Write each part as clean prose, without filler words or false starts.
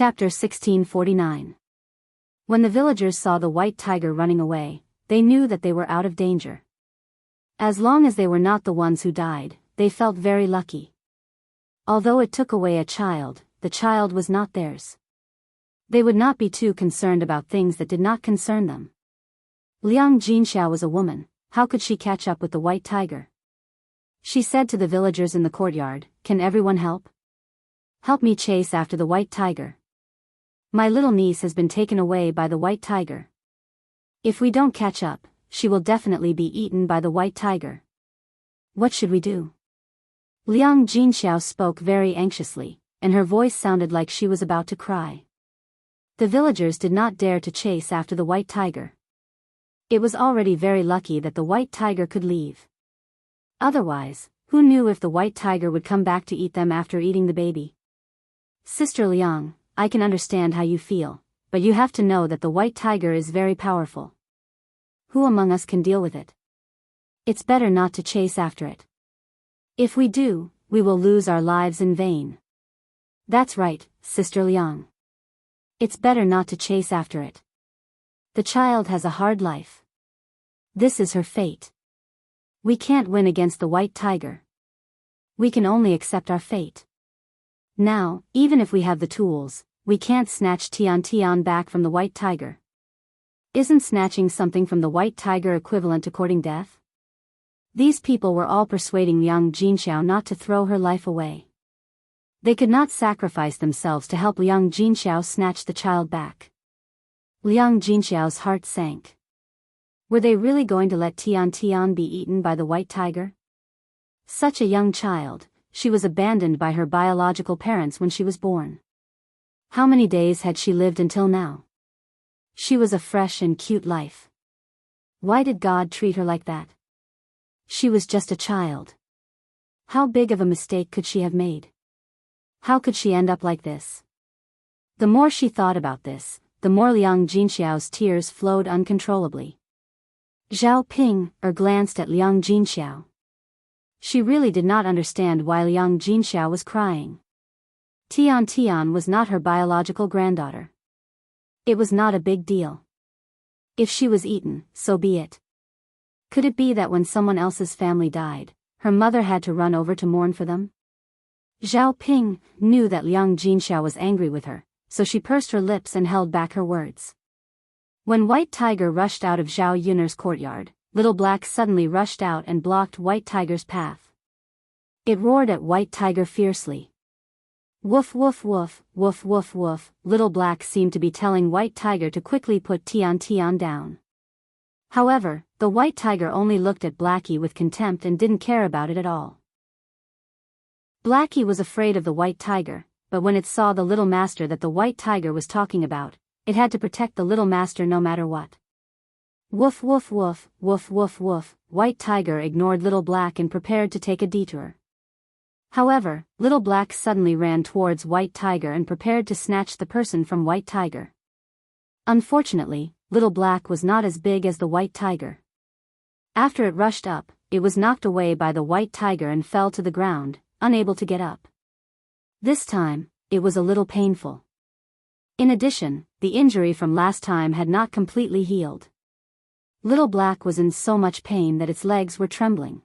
Chapter 1649. When the villagers saw the white tiger running away, they knew that they were out of danger. As long as they were not the ones who died, they felt very lucky. Although it took away a child, the child was not theirs. They would not be too concerned about things that did not concern them. Liang Jinxiao was a woman. How could she catch up with the white tiger? She said to the villagers in the courtyard, "Can everyone help? Help me chase after the white tiger. My little niece has been taken away by the white tiger. If we don't catch up, she will definitely be eaten by the white tiger. What should we do?" Liang Jinxiao spoke very anxiously, and her voice sounded like she was about to cry. The villagers did not dare to chase after the white tiger. It was already very lucky that the white tiger could leave. Otherwise, who knew if the white tiger would come back to eat them after eating the baby? "Sister Liang, I can understand how you feel, but you have to know that the white tiger is very powerful. Who among us can deal with it? It's better not to chase after it. If we do, we will lose our lives in vain." "That's right, Sister Liang. It's better not to chase after it. The child has a hard life. This is her fate. We can't win against the white tiger. We can only accept our fate. Now, even if we have the tools, we can't snatch Tian back from the white tiger. Isn't snatching something from the white tiger equivalent to courting death?" These people were all persuading Liang Jinxiao not to throw her life away. They could not sacrifice themselves to help Liang Jinxiao snatch the child back. Liang Jinxiao's heart sank. Were they really going to let Tian be eaten by the white tiger? Such a young child, she was abandoned by her biological parents when she was born. How many days had she lived until now? She was a fresh and cute life. Why did God treat her like that? She was just a child. How big of a mistake could she have made? How could she end up like this? The more she thought about this, the more Liang Jinxiao's tears flowed uncontrollably. Zhao Ping glanced at Liang Jinxiao. She really did not understand why Liang Jinxiao was crying. Tian was not her biological granddaughter. It was not a big deal. If she was eaten, so be it. Could it be that when someone else's family died, her mother had to run over to mourn for them? Zhao Ping knew that Liang Jinxiao was angry with her, so she pursed her lips and held back her words. When White Tiger rushed out of Zhao Yun'er's courtyard, Little Black suddenly rushed out and blocked White Tiger's path. It roared at White Tiger fiercely. "Woof woof woof, woof woof woof." Little Black seemed to be telling White Tiger to quickly put Tian down. However, the White Tiger only looked at Blackie with contempt and didn't care about it at all. Blackie was afraid of the White Tiger, but when it saw the little master that the White Tiger was talking about, it had to protect the little master no matter what. Woof woof woof, woof woof woof. White Tiger ignored Little Black and prepared to take a detour. However, Little Black suddenly ran towards White Tiger and prepared to snatch the person from White Tiger. Unfortunately, Little Black was not as big as the White Tiger. After it rushed up, it was knocked away by the White Tiger and fell to the ground, unable to get up. This time, it was a little painful. In addition, the injury from last time had not completely healed. Little Black was in so much pain that its legs were trembling.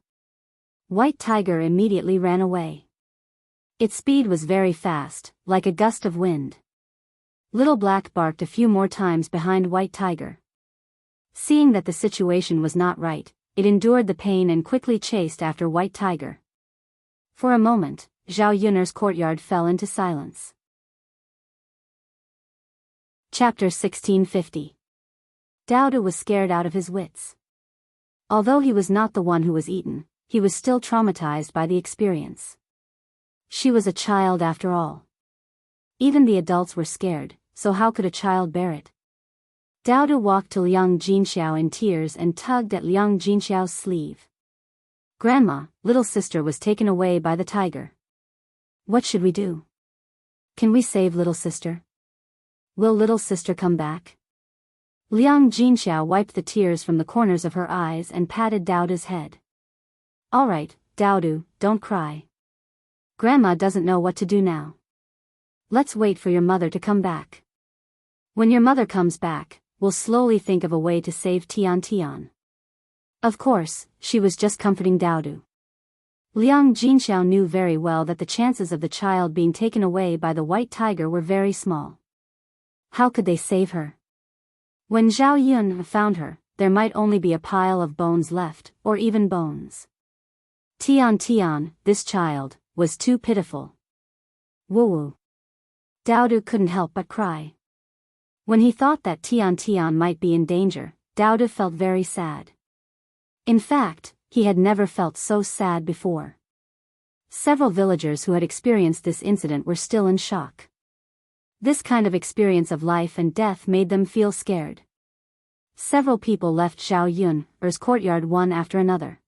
White Tiger immediately ran away. Its speed was very fast, like a gust of wind. Little Black barked a few more times behind White Tiger. Seeing that the situation was not right, it endured the pain and quickly chased after White Tiger. For a moment, Zhao Yun'er's courtyard fell into silence. Chapter 1650. Daodu was scared out of his wits. Although he was not the one who was eaten, he was still traumatized by the experience. She was a child after all. Even the adults were scared, so how could a child bear it? Daodu walked to Liang Jinxiao in tears and tugged at Liang Jinxiao's sleeve. "Grandma, little sister was taken away by the tiger. What should we do? Can we save little sister? Will little sister come back?" Liang Jinxiao wiped the tears from the corners of her eyes and patted Daodu's head. "All right, Daodu, don't cry. Grandma doesn't know what to do now." Let's wait for your mother to come back. When your mother comes back, we'll slowly think of a way to save Tian Tian. Of course, she was just comforting Daodu. Liang Jinxiao knew very well that the chances of the child being taken away by the white tiger were very small. How could they save her? When Zhao Yun found her, there might only be a pile of bones left, or even bones. Tian Tian, this child, was too pitiful. Woo-woo. Daodu couldn't help but cry. When he thought that Tian Tian might be in danger, Daodu felt very sad. In fact, he had never felt so sad before. Several villagers who had experienced this incident were still in shock. This kind of experience of life and death made them feel scared. Several people left Zhao Yun's courtyard one after another.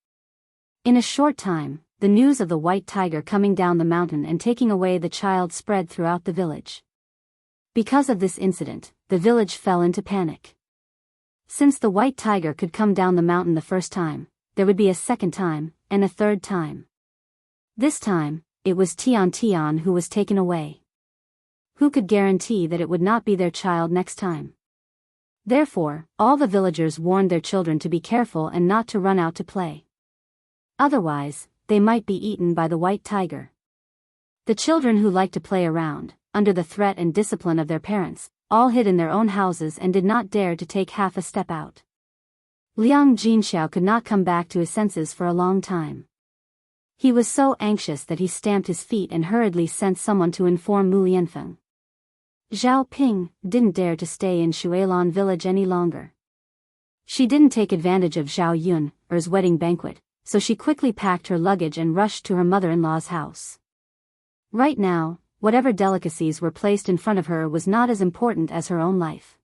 In a short time, the news of the white tiger coming down the mountain and taking away the child spread throughout the village. Because of this incident, the village fell into panic. Since the white tiger could come down the mountain the first time, there would be a second time, and a third time. This time, it was Tian Tian who was taken away. Who could guarantee that it would not be their child next time? Therefore, all the villagers warned their children to be careful and not to run out to play. Otherwise, they might be eaten by the white tiger. The children who liked to play around, under the threat and discipline of their parents, all hid in their own houses and did not dare to take half a step out. Liang Jinxiao could not come back to his senses for a long time. He was so anxious that he stamped his feet and hurriedly sent someone to inform Mu Lianfeng. Zhao Ping didn't dare to stay in Shuilan village any longer. She didn't take advantage of Zhao Yun's wedding banquet, so she quickly packed her luggage and rushed to her mother-in-law's house. Right now, whatever delicacies were placed in front of her was not as important as her own life.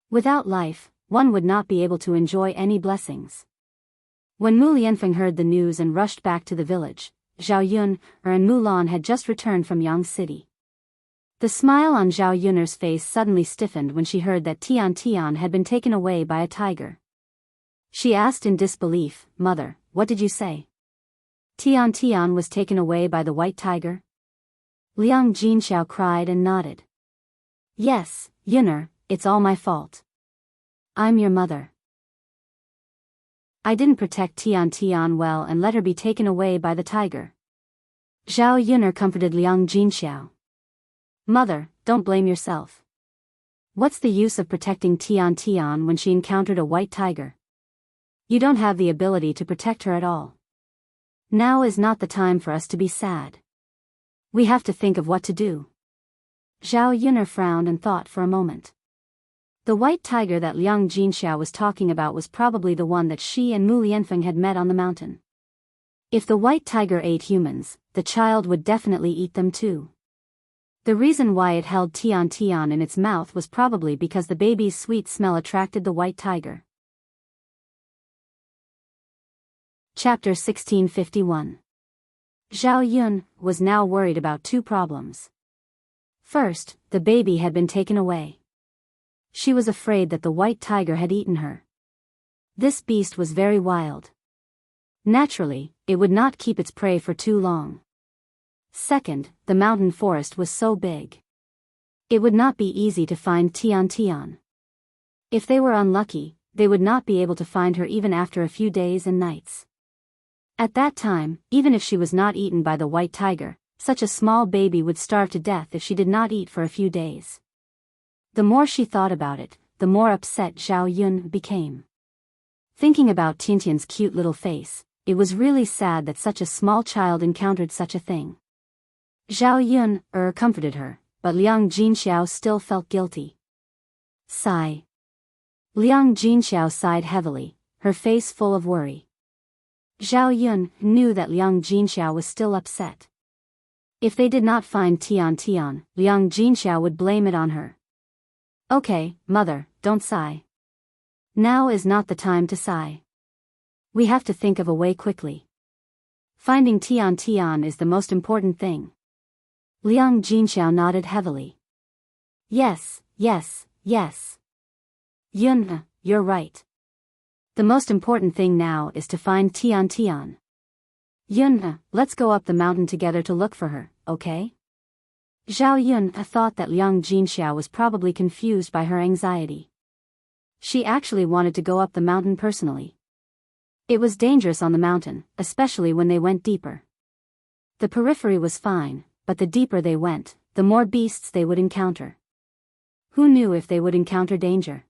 Without life, one would not be able to enjoy any blessings. When Mu Lianfeng heard the news and rushed back to the village, Zhao Yun and Mu Lan had just returned from Yang City. The smile on Zhao Yun's face suddenly stiffened when she heard that Tian Tian had been taken away by a tiger. She asked in disbelief, "Mother, what did you say? Tian Tian was taken away by the white tiger?" Liang Jinxiao cried and nodded. "Yes, Yun'er, it's all my fault. I'm your mother. I didn't protect Tian Tian well and let her be taken away by the tiger." Zhao Yun'er comforted Liang Jinxiao. "Mother, don't blame yourself. What's the use of protecting Tian Tian when she encountered a white tiger? You don't have the ability to protect her at all. Now is not the time for us to be sad. We have to think of what to do." Zhao Yun'er frowned and thought for a moment. The white tiger that Liang Jinxiao was talking about was probably the one that she and Mu Lianfeng had met on the mountain. If the white tiger ate humans, the child would definitely eat them too. The reason why it held Tian Tian in its mouth was probably because the baby's sweet smell attracted the white tiger. Chapter 1651. Zhao Yun was now worried about two problems. First, the baby had been taken away. She was afraid that the white tiger had eaten her. This beast was very wild. Naturally, it would not keep its prey for too long. Second, the mountain forest was so big. It would not be easy to find Tian Tian. If they were unlucky, they would not be able to find her even after a few days and nights. At that time, even if she was not eaten by the white tiger, such a small baby would starve to death if she did not eat for a few days. The more she thought about it, the more upset Zhao Yun became. Thinking about Tintian's cute little face, it was really sad that such a small child encountered such a thing. Zhao Yun comforted her, but Liang Jinxiao still felt guilty. Sigh. Liang Jinxiao sighed heavily, her face full of worry. Zhao Yun knew that Liang Jinxiao was still upset. If they did not find Tian Tian, Liang Jinxiao would blame it on her. "Okay, mother, don't sigh. Now is not the time to sigh. We have to think of a way quickly. Finding Tian Tian is the most important thing." Liang Jinxiao nodded heavily. Yes. Yun, you're right. The most important thing now is to find Tian Tian. Yun, let's go up the mountain together to look for her, okay? Zhao Yun thought that Liang Jinxiao was probably confused by her anxiety. She actually wanted to go up the mountain personally. It was dangerous on the mountain, especially when they went deeper. The periphery was fine, but the deeper they went, the more beasts they would encounter. Who knew if they would encounter danger?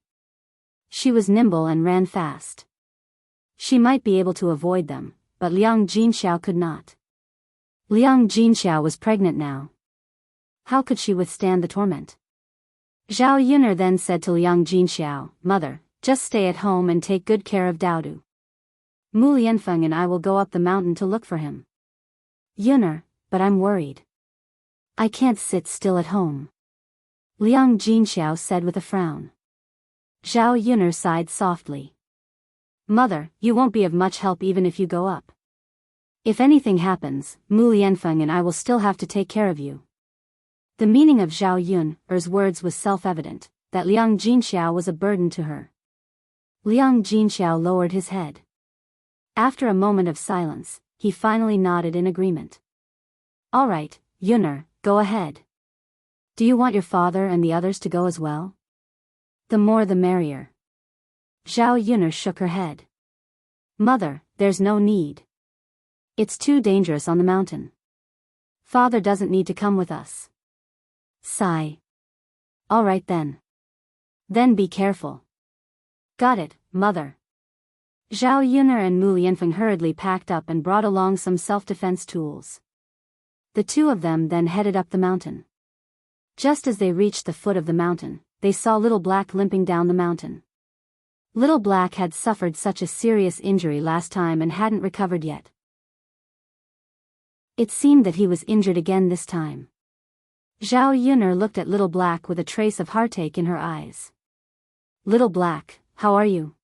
She was nimble and ran fast. She might be able to avoid them, but Liang Jinxiao could not. Liang Jinxiao was pregnant now. How could she withstand the torment? Zhao Yun'er then said to Liang Jinxiao, "Mother, just stay at home and take good care of Daodu. Mu Lianfeng and I will go up the mountain to look for him." "Yun'er, but I'm worried. I can't sit still at home," Liang Jinxiao said with a frown. Zhao Yun'er sighed softly. "Mother, you won't be of much help even if you go up. If anything happens, Mu Lianfeng and I will still have to take care of you." The meaning of Zhao Yun'er's words was self-evident, that Liang Jinxiao was a burden to her. Liang Jinxiao lowered his head. After a moment of silence, he finally nodded in agreement. "All right, Yun'er, go ahead. Do you want your father and the others to go as well?" "The more the merrier." Zhao Yun'er shook her head. "Mother, there's no need. It's too dangerous on the mountain. Father doesn't need to come with us." Sigh. "All right then. Then be careful." "Got it, Mother." Zhao Yun'er and Mu Lianfeng hurriedly packed up and brought along some self-defense tools. The two of them then headed up the mountain. Just as they reached the foot of the mountain, they saw Little Black limping down the mountain. Little Black had suffered such a serious injury last time and hadn't recovered yet. It seemed that he was injured again this time. Zhao Yun'er looked at Little Black with a trace of heartache in her eyes. "Little Black, how are you?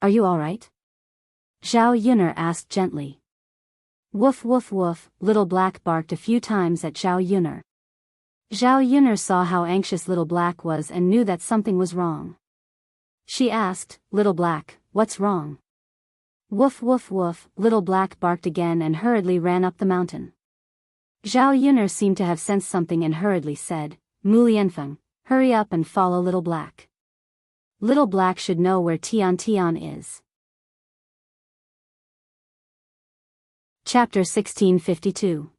Are you all right?" Zhao Yun'er asked gently. "Woof woof woof," Little Black barked a few times at Zhao Yun'er. Zhao Yun'er saw how anxious Little Black was and knew that something was wrong. She asked, "Little Black, what's wrong?" "Woof woof woof," Little Black barked again and hurriedly ran up the mountain. Zhao Yun'er seemed to have sensed something and hurriedly said, "Mu Lianfeng, hurry up and follow Little Black. Little Black should know where Tian Tian is." Chapter 1652.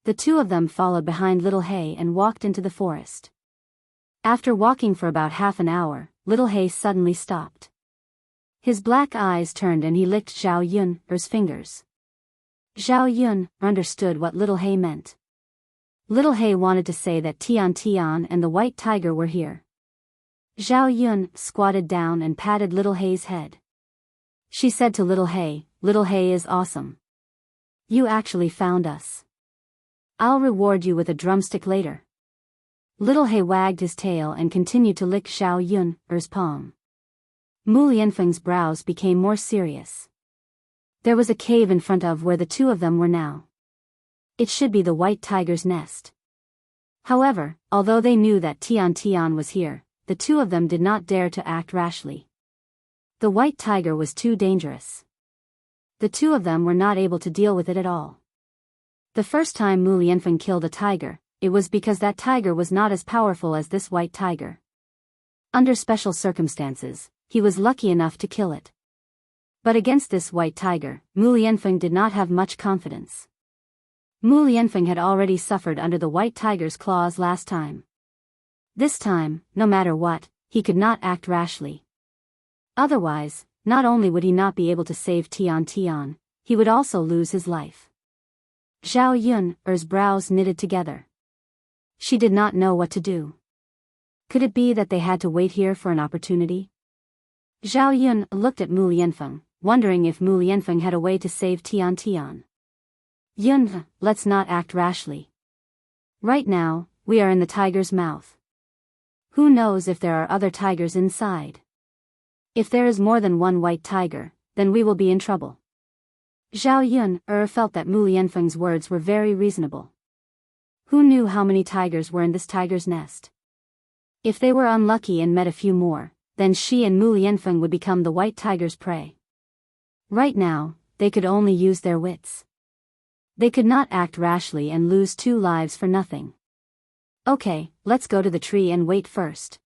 The two of them followed behind Little Hay and walked into the forest. After walking for about half an hour, Little Hay suddenly stopped. His black eyes turned and he licked Zhao Yun'er's fingers. Zhao Yun understood what Little Hay meant. Little Hay wanted to say that Tian Tian and the white tiger were here. Zhao Yun squatted down and patted Little Hay's head. She said to Little Hay, "Little Hay is awesome. You actually found us. I'll reward you with a drumstick later." Little Hay wagged his tail and continued to lick Zhao Yun'er's palm. Mu Lianfeng's brows became more serious. There was a cave in front of where the two of them were now. It should be the white tiger's nest. However, although they knew that Tian Tian was here, the two of them did not dare to act rashly. The white tiger was too dangerous. The two of them were not able to deal with it at all. The first time Mu Lianfeng killed a tiger, it was because that tiger was not as powerful as this white tiger. Under special circumstances, he was lucky enough to kill it. But against this white tiger, Mu Lianfeng did not have much confidence. Mu Lianfeng had already suffered under the white tiger's claws last time. This time, no matter what, he could not act rashly. Otherwise, not only would he not be able to save Tian Tian, he would also lose his life. Zhao Yun'er's brows knitted together. She did not know what to do. Could it be that they had to wait here for an opportunity? Zhao Yun looked at Mu Lianfeng, wondering if Mu Lianfeng had a way to save Tian Tian. "Yun, let's not act rashly. Right now, we are in the tiger's mouth. Who knows if there are other tigers inside? If there is more than one white tiger, then we will be in trouble." Zhao Yun'er felt that Mu Lianfeng's words were very reasonable. Who knew how many tigers were in this tiger's nest? If they were unlucky and met a few more, then she and Mu Lianfeng would become the white tiger's prey. Right now, they could only use their wits. They could not act rashly and lose two lives for nothing. Okay, let's go to the tree and wait first.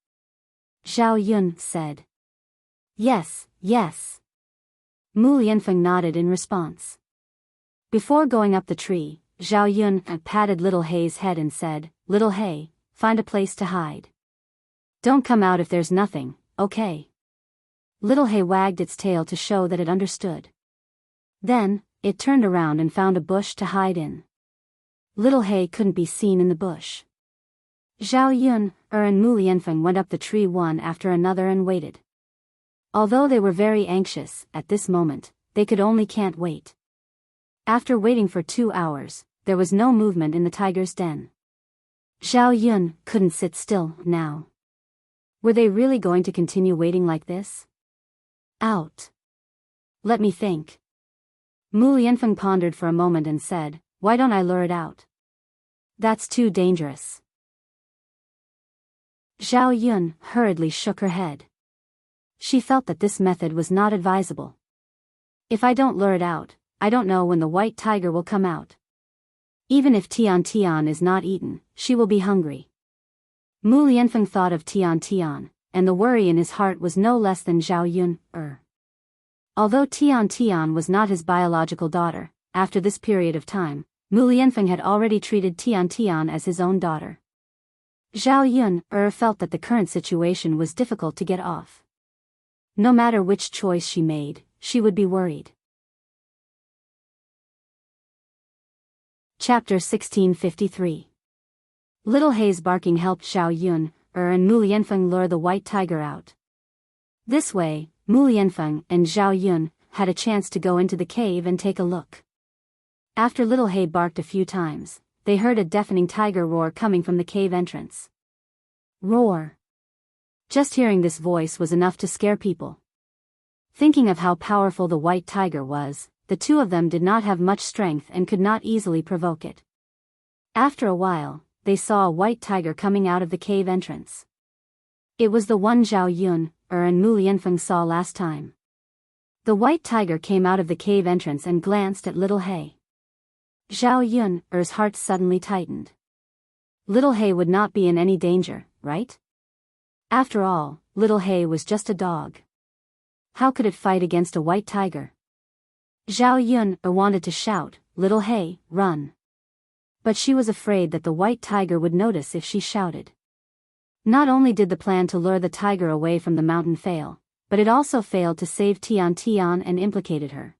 Zhao Yun said. Yes, yes. Mu Lianfeng nodded in response. Before going up the tree, Zhao Yun patted Little Hei's head and said, Little Hei, find a place to hide. Don't come out if there's nothing, okay? Little Hei wagged its tail to show that it understood. Then, it turned around and found a bush to hide in. Little Hei couldn't be seen in the bush. Zhao Yun, and Mu Lianfeng went up the tree one after another and waited. Although they were very anxious, at this moment, they could only can't wait. After waiting for 2 hours, there was no movement in the tiger's den. Zhao Yun couldn't sit still now. Were they really going to continue waiting like this? Out. Let me think. Mu Lianfeng pondered for a moment and said, why don't I lure it out? That's too dangerous. Zhao Yun hurriedly shook her head. She felt that this method was not advisable. If I don't lure it out, I don't know when the white tiger will come out. Even if Tian Tian is not eaten, she will be hungry. Mu Lianfeng thought of Tian Tian, and the worry in his heart was no less than Zhao Yun. Although Tian Tian was not his biological daughter, after this period of time, Mu Lianfeng had already treated Tian Tian as his own daughter. Zhao Yun felt that the current situation was difficult to get off. No matter which choice she made, she would be worried. Chapter 1653. Little Hei's barking helped Zhao Yun and Mu Lianfeng lure the white tiger out. This way, Mu Lianfeng and Zhao Yun had a chance to go into the cave and take a look. After Little Hei barked a few times, they heard a deafening tiger roar coming from the cave entrance. Roar. Just hearing this voice was enough to scare people. Thinking of how powerful the white tiger was, the two of them did not have much strength and could not easily provoke it. After a while, they saw a white tiger coming out of the cave entrance. It was the one Zhao Yun and Mu Lianfeng saw last time. The white tiger came out of the cave entrance and glanced at Little Hei. Zhao Yun's heart suddenly tightened. Little Hei would not be in any danger, right? After all, Little Hei was just a dog. How could it fight against a white tiger? Zhao Yun wanted to shout, Little Hei, run. But she was afraid that the white tiger would notice if she shouted. Not only did the plan to lure the tiger away from the mountain fail, but it also failed to save Tian Tian and implicated her.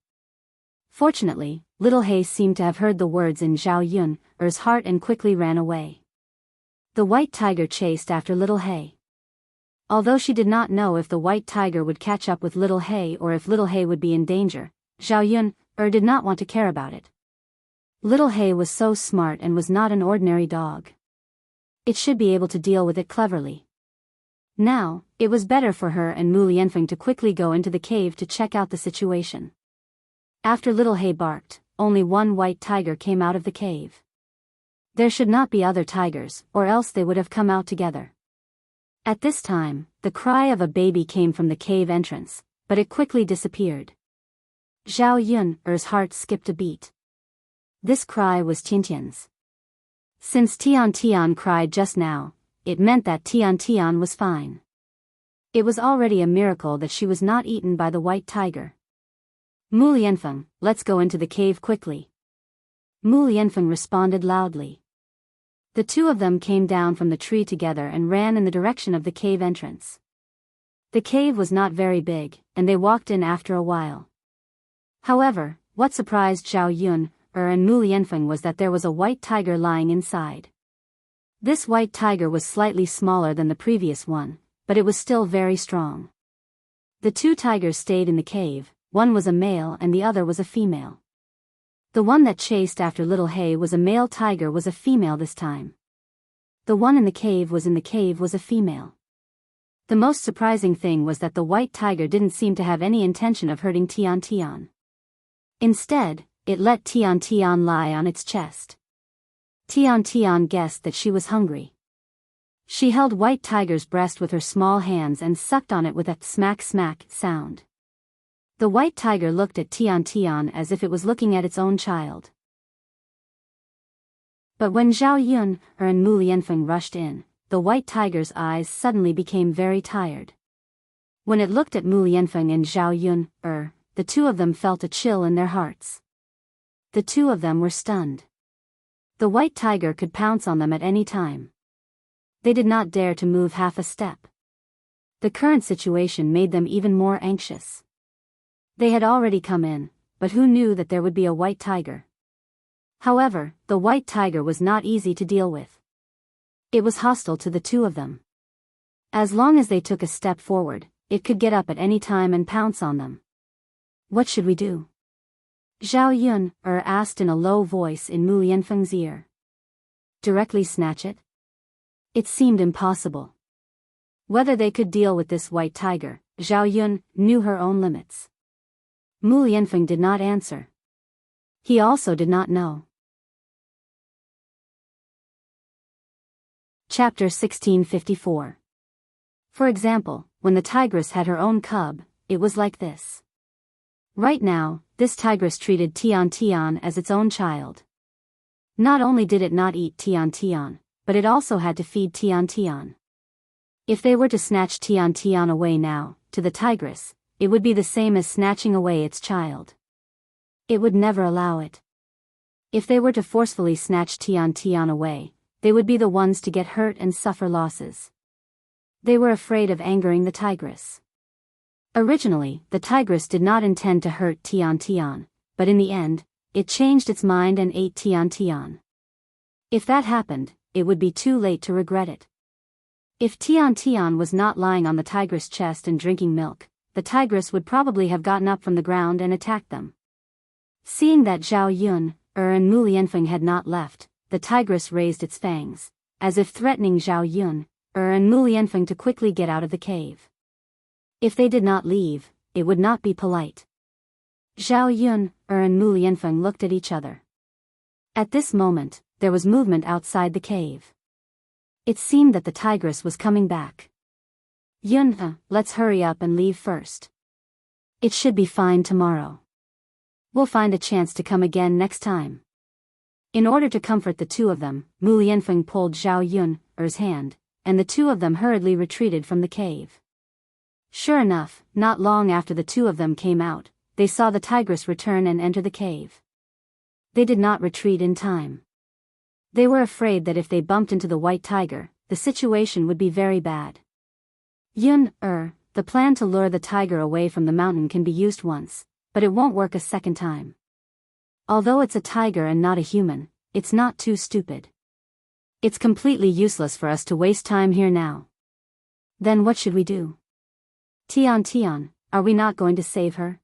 Fortunately, Little Hei seemed to have heard the words in Zhao Yun's heart and quickly ran away. The white tiger chased after Little Hei. Although she did not know if the white tiger would catch up with Little Hei or if Little Hei would be in danger, Zhao Yun did not want to care about it. Little Hei was so smart and was not an ordinary dog. It should be able to deal with it cleverly. Now, it was better for her and Mu Lianfeng to quickly go into the cave to check out the situation. After Little Hei barked, only one white tiger came out of the cave. There should not be other tigers, or else they would have come out together. At this time, the cry of a baby came from the cave entrance, but it quickly disappeared. Zhao Yun's heart skipped a beat. This cry was Tiantian's. Since Tian Tian cried just now, it meant that Tian Tian was fine. It was already a miracle that she was not eaten by the white tiger. Mu Lianfeng, let's go into the cave quickly. Mu Lianfeng responded loudly. The two of them came down from the tree together and ran in the direction of the cave entrance. The cave was not very big, and they walked in after a while. However, what surprised Zhao Yun and Mu Lianfeng was that there was a white tiger lying inside. This white tiger was slightly smaller than the previous one, but it was still very strong. The two tigers stayed in the cave, one was a male and the other was a female. The one that chased after Little Hei was a male tiger was a female this time. The one in the cave was a female. The most surprising thing was that the white tiger didn't seem to have any intention of hurting Tian Tian. Instead, it let Tian Tian lie on its chest. Tian Tian guessed that she was hungry. She held white tiger's breast with her small hands and sucked on it with a smack-smack sound. The white tiger looked at Tian Tian as if it was looking at its own child. But when Zhao Yun and Mu Lianfeng rushed in, the white tiger's eyes suddenly became very tired. When it looked at Mu Lianfeng and Zhao Yun, the two of them felt a chill in their hearts. The two of them were stunned. The white tiger could pounce on them at any time. They did not dare to move half a step. The current situation made them even more anxious. They had already come in, but who knew that there would be a white tiger? However, the white tiger was not easy to deal with. It was hostile to the two of them. As long as they took a step forward, it could get up at any time and pounce on them. What should we do? Zhao Yun asked in a low voice in Mu Lianfeng's ear. Directly snatch it? It seemed impossible. Whether they could deal with this white tiger, Zhao Yun knew her own limits. Mu Lianfeng did not answer. He also did not know. Chapter 1654. For example, when the tigress had her own cub, it was like this. Right now, this tigress treated Tian Tian as its own child. Not only did it not eat Tian Tian, but it also had to feed Tian Tian. If they were to snatch Tian Tian away now, to the tigress, it would be the same as snatching away its child. It would never allow it. If they were to forcefully snatch Tian Tian away, they would be the ones to get hurt and suffer losses. They were afraid of angering the tigress. Originally, the tigress did not intend to hurt Tian Tian, but in the end, it changed its mind and ate Tian Tian. If that happened, it would be too late to regret it. If Tian Tian was not lying on the tigress' chest and drinking milk, the tigress would probably have gotten up from the ground and attacked them. Seeing that Zhao Yun and Mu Lianfeng had not left, the tigress raised its fangs, as if threatening Zhao Yun and Mu Lianfeng to quickly get out of the cave. If they did not leave, it would not be polite. Zhao Yun and Mu Lianfeng looked at each other. At this moment, there was movement outside the cave. It seemed that the tigress was coming back. Yun, let's hurry up and leave first. It should be fine tomorrow. We'll find a chance to come again next time. In order to comfort the two of them, Mu Lianfeng pulled Zhao Yun's hand, and the two of them hurriedly retreated from the cave. Sure enough, not long after the two of them came out, they saw the tigress return and enter the cave. They did not retreat in time. They were afraid that if they bumped into the white tiger, the situation would be very bad. Yun, the plan to lure the tiger away from the mountain can be used once, but it won't work a second time. Although it's a tiger and not a human, it's not too stupid. It's completely useless for us to waste time here now. Then what should we do? Tian Tian, are we not going to save her?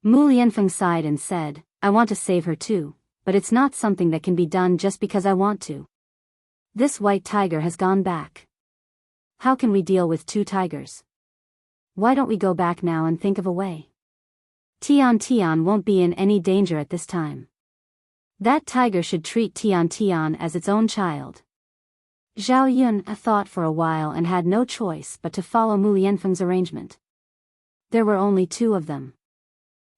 Mu Lianfeng sighed and said, I want to save her too, but it's not something that can be done just because I want to. This white tiger has gone back. How can we deal with two tigers? Why don't we go back now and think of a way? Tian Tian won't be in any danger at this time. That tiger should treat Tian Tian as its own child. Zhao Yun thought for a while and had no choice but to follow Mu Lianfeng's arrangement. There were only two of them.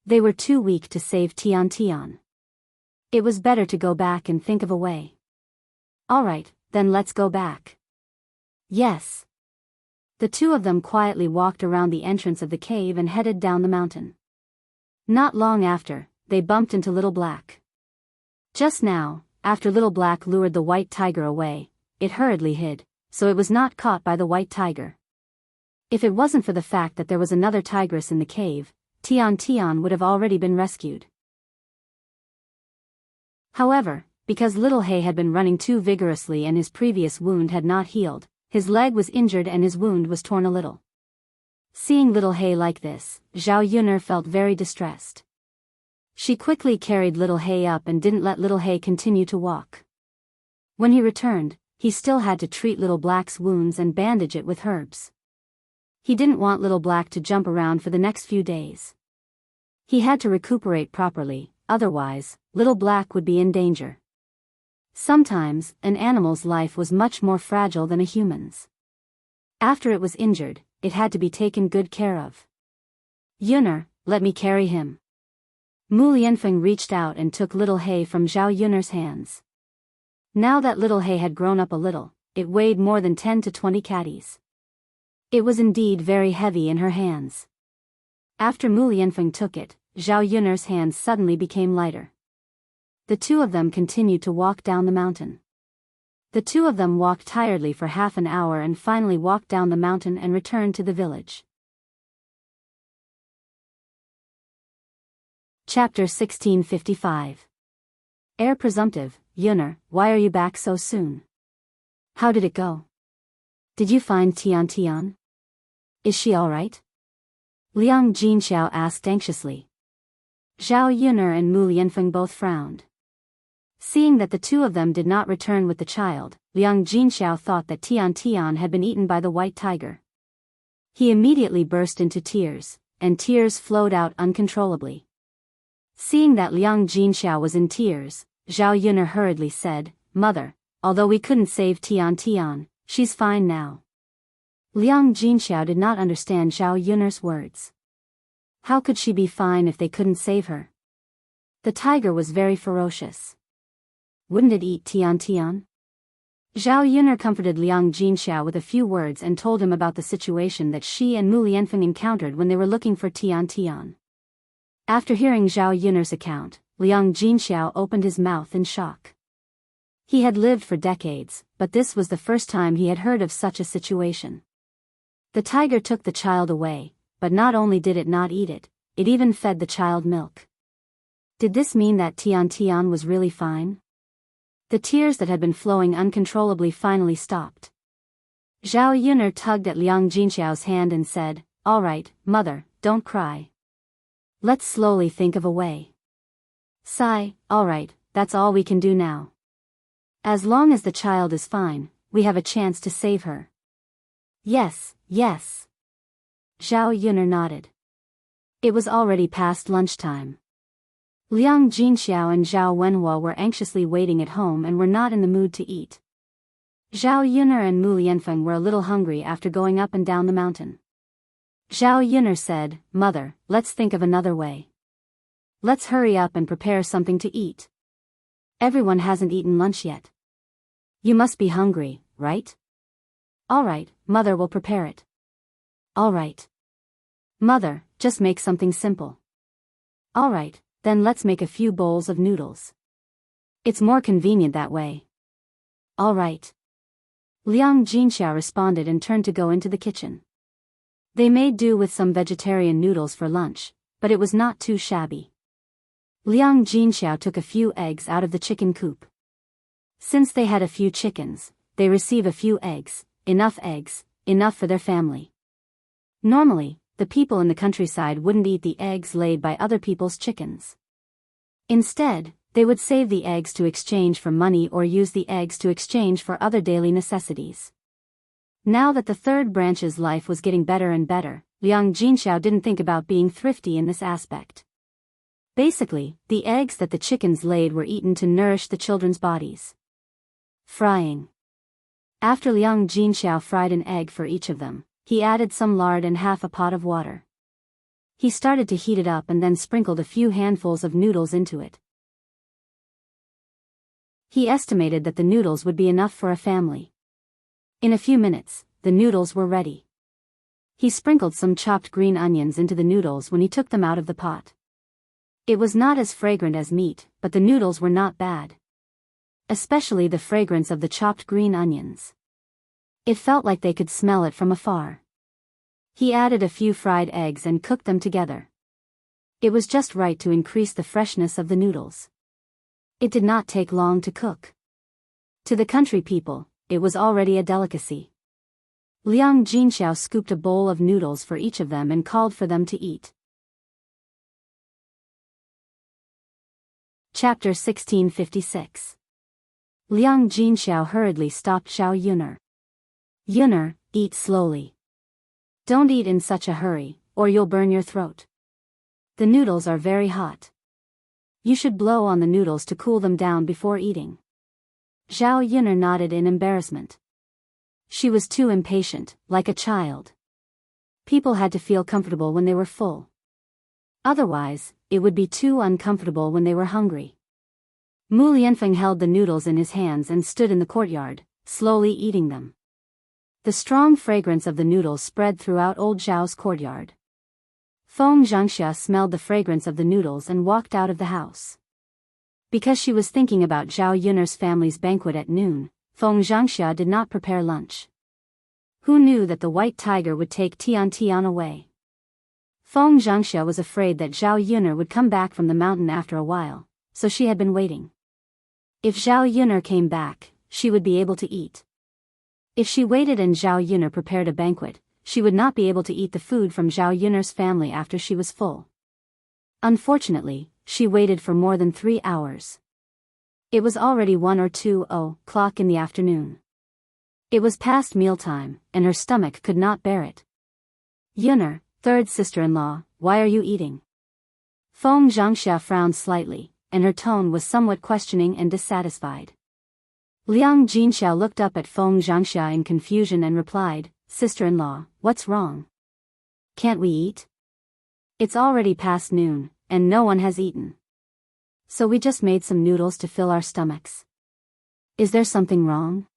They were too weak to save Tian Tian. It was better to go back and think of a way. All right, then let's go back. Yes. The two of them quietly walked around the entrance of the cave and headed down the mountain. Not long after, they bumped into Little Black. Just now, after Little Black lured the white tiger away, it hurriedly hid, so it was not caught by the white tiger. If it wasn't for the fact that there was another tigress in the cave, Tian Tian would have already been rescued. However, because Little Hay had been running too vigorously and his previous wound had not healed, his leg was injured and his wound was torn a little. Seeing Little Hay like this, Zhao Yun'er felt very distressed. She quickly carried Little Hay up and didn't let Little Hay continue to walk. When he returned, he still had to treat Little Black's wounds and bandage it with herbs. He didn't want Little Black to jump around for the next few days. He had to recuperate properly, otherwise, Little Black would be in danger. Sometimes, an animal's life was much more fragile than a human's. After it was injured, it had to be taken good care of. Yun'er, let me carry him. Mu Lianfeng reached out and took Little Hay from Zhao Yun'er's hands. Now that little hay had grown up a little, it weighed more than 10 to 20 catties. It was indeed very heavy in her hands. After Mu Lianfeng took it, Zhao Yun'er's hands suddenly became lighter. The two of them continued to walk down the mountain. The two of them walked tiredly for half an hour and finally walked down the mountain and returned to the village. Chapter 1655. Heir presumptive, Yun'er, why are you back so soon? How did it go? Did you find Tian Tian? Is she all right? Liang Jinxiao asked anxiously. Zhao Yun'er and Mu Lianfeng both frowned. Seeing that the two of them did not return with the child, Liang Jinxiao thought that Tian Tian had been eaten by the white tiger. He immediately burst into tears, and tears flowed out uncontrollably. Seeing that Liang Jinxiao was in tears, Zhao Yun'er hurriedly said, "Mother, although we couldn't save Tian Tian, she's fine now." Liang Jinxiao did not understand Zhao Yun'er's words. How could she be fine if they couldn't save her? The tiger was very ferocious. Wouldn't it eat Tian Tian? Zhao Yun'er comforted Liang Jinxiao with a few words and told him about the situation that she and Mu Lianfeng encountered when they were looking for Tian Tian. After hearing Zhao Yun'er's account, Liang Jinxiao opened his mouth in shock. He had lived for decades, but this was the first time he had heard of such a situation. The tiger took the child away, but not only did it not eat it, it even fed the child milk. Did this mean that Tian Tian was really fine? The tears that had been flowing uncontrollably finally stopped. Zhao Yun'er tugged at Liang Jinxiao's hand and said, "All right, mother, don't cry. Let's slowly think of a way." Sigh, "All right, that's all we can do now. As long as the child is fine, we have a chance to save her." "Yes, yes." Zhao Yun'er nodded. It was already past lunchtime. Liang Jinxiao and Zhao Wenhua were anxiously waiting at home and were not in the mood to eat. Zhao Yun'er and Mu Lianfeng were a little hungry after going up and down the mountain. Zhao Yun'er said, "Mother, let's think of another way. Let's hurry up and prepare something to eat. Everyone hasn't eaten lunch yet. You must be hungry, right?" "All right, mother will prepare it." "All right. Mother, just make something simple." "All right, then let's make a few bowls of noodles. It's more convenient that way." "All right." Liang Jinxiao responded and turned to go into the kitchen. They made do with some vegetarian noodles for lunch, but it was not too shabby. Liang Jinxiao took a few eggs out of the chicken coop. Since they had a few chickens, they receive a few eggs, enough for their family. Normally, the people in the countryside wouldn't eat the eggs laid by other people's chickens. Instead, they would save the eggs to exchange for money or use the eggs to exchange for other daily necessities. Now that the third branch's life was getting better and better, Liang Jinxiao didn't think about being thrifty in this aspect. Basically, the eggs that the chickens laid were eaten to nourish the children's bodies. Frying. After Liang Jinxiao fried an egg for each of them, he added some lard and half a pot of water. He started to heat it up and then sprinkled a few handfuls of noodles into it. He estimated that the noodles would be enough for a family. In a few minutes, the noodles were ready. He sprinkled some chopped green onions into the noodles when he took them out of the pot. It was not as fragrant as meat, but the noodles were not bad. Especially the fragrance of the chopped green onions. It felt like they could smell it from afar. He added a few fried eggs and cooked them together. It was just right to increase the freshness of the noodles. It did not take long to cook. To the country people, it was already a delicacy. Liang Jinxiao scooped a bowl of noodles for each of them and called for them to eat. Chapter 1656. Liang Jinxiao hurriedly stopped Zhao Yun'er. "Yun'er, eat slowly. Don't eat in such a hurry, or you'll burn your throat. The noodles are very hot. You should blow on the noodles to cool them down before eating." Zhao Yun'er nodded in embarrassment. She was too impatient, like a child. People had to feel comfortable when they were full. Otherwise, it would be too uncomfortable when they were hungry. Mu Lianfeng held the noodles in his hands and stood in the courtyard, slowly eating them. The strong fragrance of the noodles spread throughout old Zhao's courtyard. Feng Zhangxia smelled the fragrance of the noodles and walked out of the house. Because she was thinking about Zhao Yun'er's family's banquet at noon, Feng Zhangxia did not prepare lunch. Who knew that the white tiger would take Tian away? Feng Zhangxia was afraid that Zhao Yun'er would come back from the mountain after a while, so she had been waiting. If Zhao Yun'er came back, she would be able to eat. If she waited and Zhao Yun'er prepared a banquet, she would not be able to eat the food from Zhao Yun'er's family after she was full. Unfortunately, she waited for more than 3 hours. It was already 1 or 2 o'clock in the afternoon. It was past mealtime, and her stomach could not bear it. Yun'er, third sister-in-law, why are you eating? Feng Zhangxia frowned slightly, and her tone was somewhat questioning and dissatisfied. Liang Jinxiao looked up at Feng Zhangxia in confusion and replied, Sister-in-law, what's wrong? Can't we eat? It's already past noon, and no one has eaten. So we just made some noodles to fill our stomachs. Is there something wrong?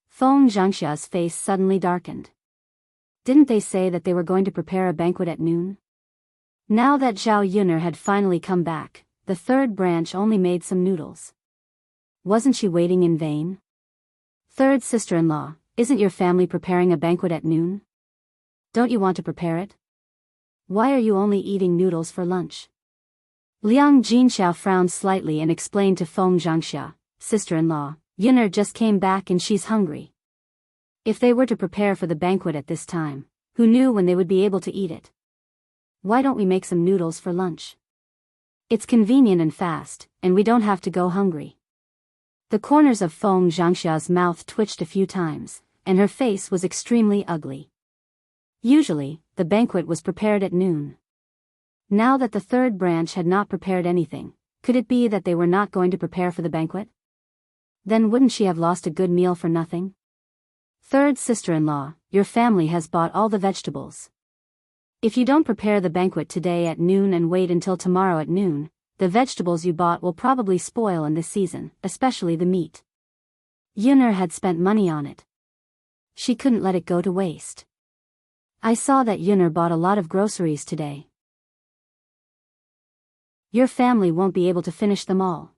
Feng Zhangxia's face suddenly darkened. Didn't they say that they were going to prepare a banquet at noon? Now that Zhao Yun'er had finally come back, the third branch only made some noodles. Wasn't she waiting in vain? Third sister-in-law, isn't your family preparing a banquet at noon? Don't you want to prepare it? Why are you only eating noodles for lunch? Liang Jinxiao frowned slightly and explained to Feng Zhangxia, Sister-in-law, Yun'er just came back and she's hungry. If they were to prepare for the banquet at this time, who knew when they would be able to eat it? Why don't we make some noodles for lunch? It's convenient and fast, and we don't have to go hungry. The corners of Feng Zhangxia's mouth twitched a few times, and her face was extremely ugly. Usually, the banquet was prepared at noon. Now that the third branch had not prepared anything, could it be that they were not going to prepare for the banquet? Then wouldn't she have lost a good meal for nothing? Third sister-in-law, your family has bought all the vegetables. If you don't prepare the banquet today at noon and wait until tomorrow at noon, the vegetables you bought will probably spoil in this season, especially the meat. Yun'er had spent money on it. She couldn't let it go to waste. I saw that Yun'er bought a lot of groceries today. Your family won't be able to finish them all.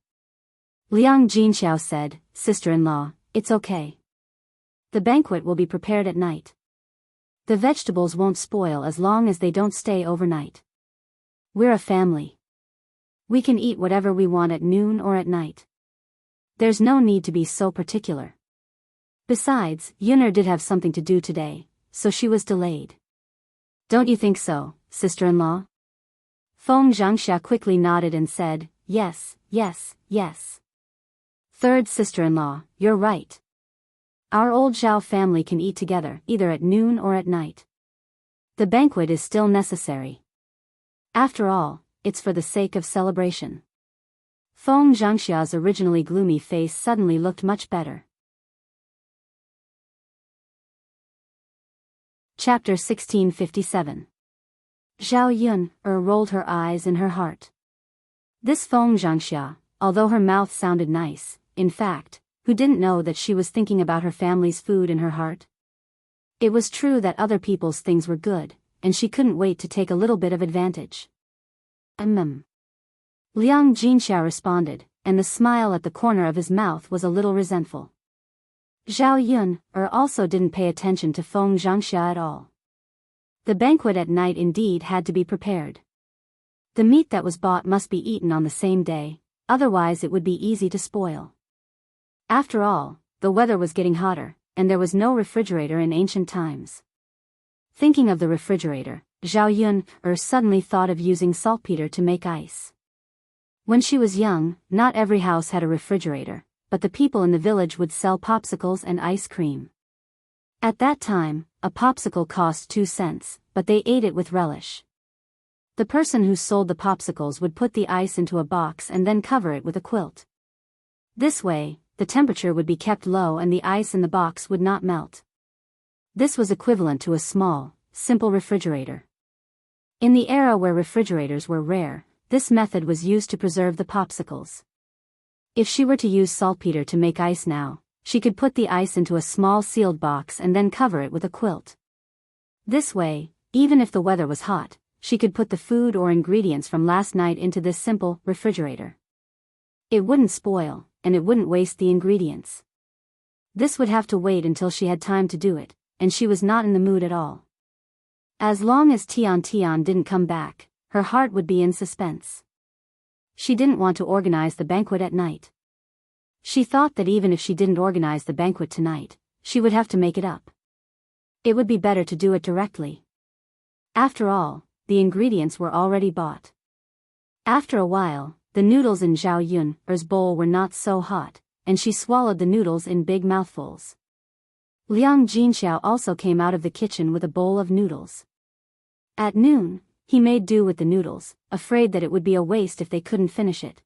Liang Jinxiao said, Sister-in-law, it's okay. The banquet will be prepared at night. The vegetables won't spoil as long as they don't stay overnight. We're a family. We can eat whatever we want at noon or at night. There's no need to be so particular. Besides, Yun'er did have something to do today, so she was delayed. Don't you think so, sister-in-law? Feng Zhangxia quickly nodded and said, yes, yes, yes. Third sister-in-law, you're right. Our old Zhao family can eat together, either at noon or at night. The banquet is still necessary. After all, it's for the sake of celebration. Feng Zhangxia's originally gloomy face suddenly looked much better. Chapter 1657. Zhao Yun'er rolled her eyes in her heart. This Feng Zhangxia, although her mouth sounded nice, in fact, who didn't know that she was thinking about her family's food in her heart? It was true that other people's things were good, and she couldn't wait to take a little bit of advantage. Liang Jinxiao responded, and the smile at the corner of his mouth was a little resentful. Zhao Yun'er also didn't pay attention to Feng Zhangxia at all. The banquet at night indeed had to be prepared. The meat that was bought must be eaten on the same day, otherwise it would be easy to spoil. After all, the weather was getting hotter, and there was no refrigerator in ancient times. Thinking of the refrigerator, Zhao Yun'er suddenly thought of using saltpeter to make ice. When she was young, not every house had a refrigerator, but the people in the village would sell popsicles and ice cream. At that time, a popsicle cost 2 cents, but they ate it with relish. The person who sold the popsicles would put the ice into a box and then cover it with a quilt. This way, the temperature would be kept low and the ice in the box would not melt. This was equivalent to a small, simple refrigerator. In the era where refrigerators were rare, this method was used to preserve the popsicles. If she were to use saltpeter to make ice now, she could put the ice into a small sealed box and then cover it with a quilt. This way, even if the weather was hot, she could put the food or ingredients from last night into this simple refrigerator. It wouldn't spoil, and it wouldn't waste the ingredients. This would have to wait until she had time to do it, and she was not in the mood at all. As long as Tian didn't come back, her heart would be in suspense. She didn't want to organize the banquet at night. She thought that even if she didn't organize the banquet tonight, she would have to make it up. It would be better to do it directly. After all, the ingredients were already bought. After a while, the noodles in Zhao Yun's bowl were not so hot, and she swallowed the noodles in big mouthfuls. Liang Jinxiao also came out of the kitchen with a bowl of noodles. At noon, he made do with the noodles, afraid that it would be a waste if they couldn't finish it.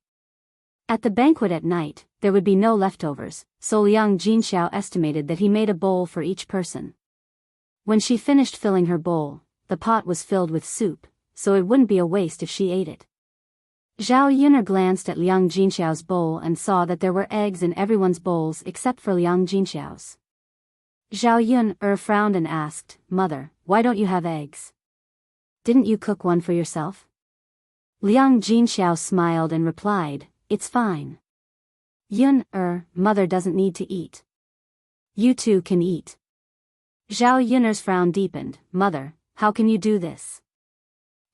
At the banquet at night, there would be no leftovers, so Liang Jinxiao estimated that he made a bowl for each person. When she finished filling her bowl, the pot was filled with soup, so it wouldn't be a waste if she ate it. Zhao Yun'er glanced at Liang Jinxiao's bowl and saw that there were eggs in everyone's bowls except for Liang Jinxiao's. Zhao Yun'er frowned and asked, "Mother, why don't you have eggs? Didn't you cook one for yourself?" Liang Jinxiao smiled and replied, "It's fine. Mother doesn't need to eat. You two can eat." Zhao Yun'er's frown deepened. "Mother, how can you do this?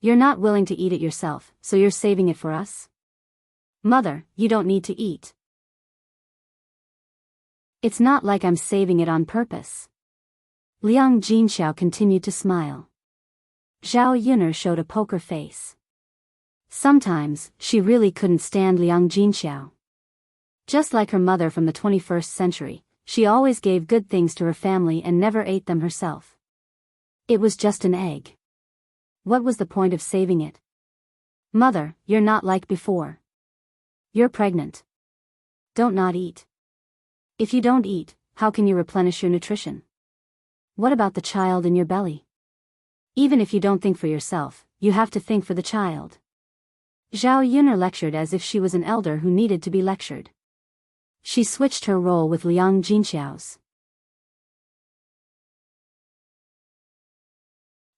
You're not willing to eat it yourself, so you're saving it for us? Mother, you don't need to eat. It's not like I'm saving it on purpose." Liang Jinxiao continued to smile. Zhao Yun'er showed a poker face. Sometimes, she really couldn't stand Liang Jinxiao. Just like her mother from the 21st century, she always gave good things to her family and never ate them herself. It was just an egg. What was the point of saving it? "Mother, you're not like before. You're pregnant. Don't not eat. If you don't eat, how can you replenish your nutrition? What about the child in your belly? Even if you don't think for yourself, you have to think for the child." Zhao Yun'er lectured as if she was an elder who needed to be lectured. She switched her role with Liang Jinxiao's.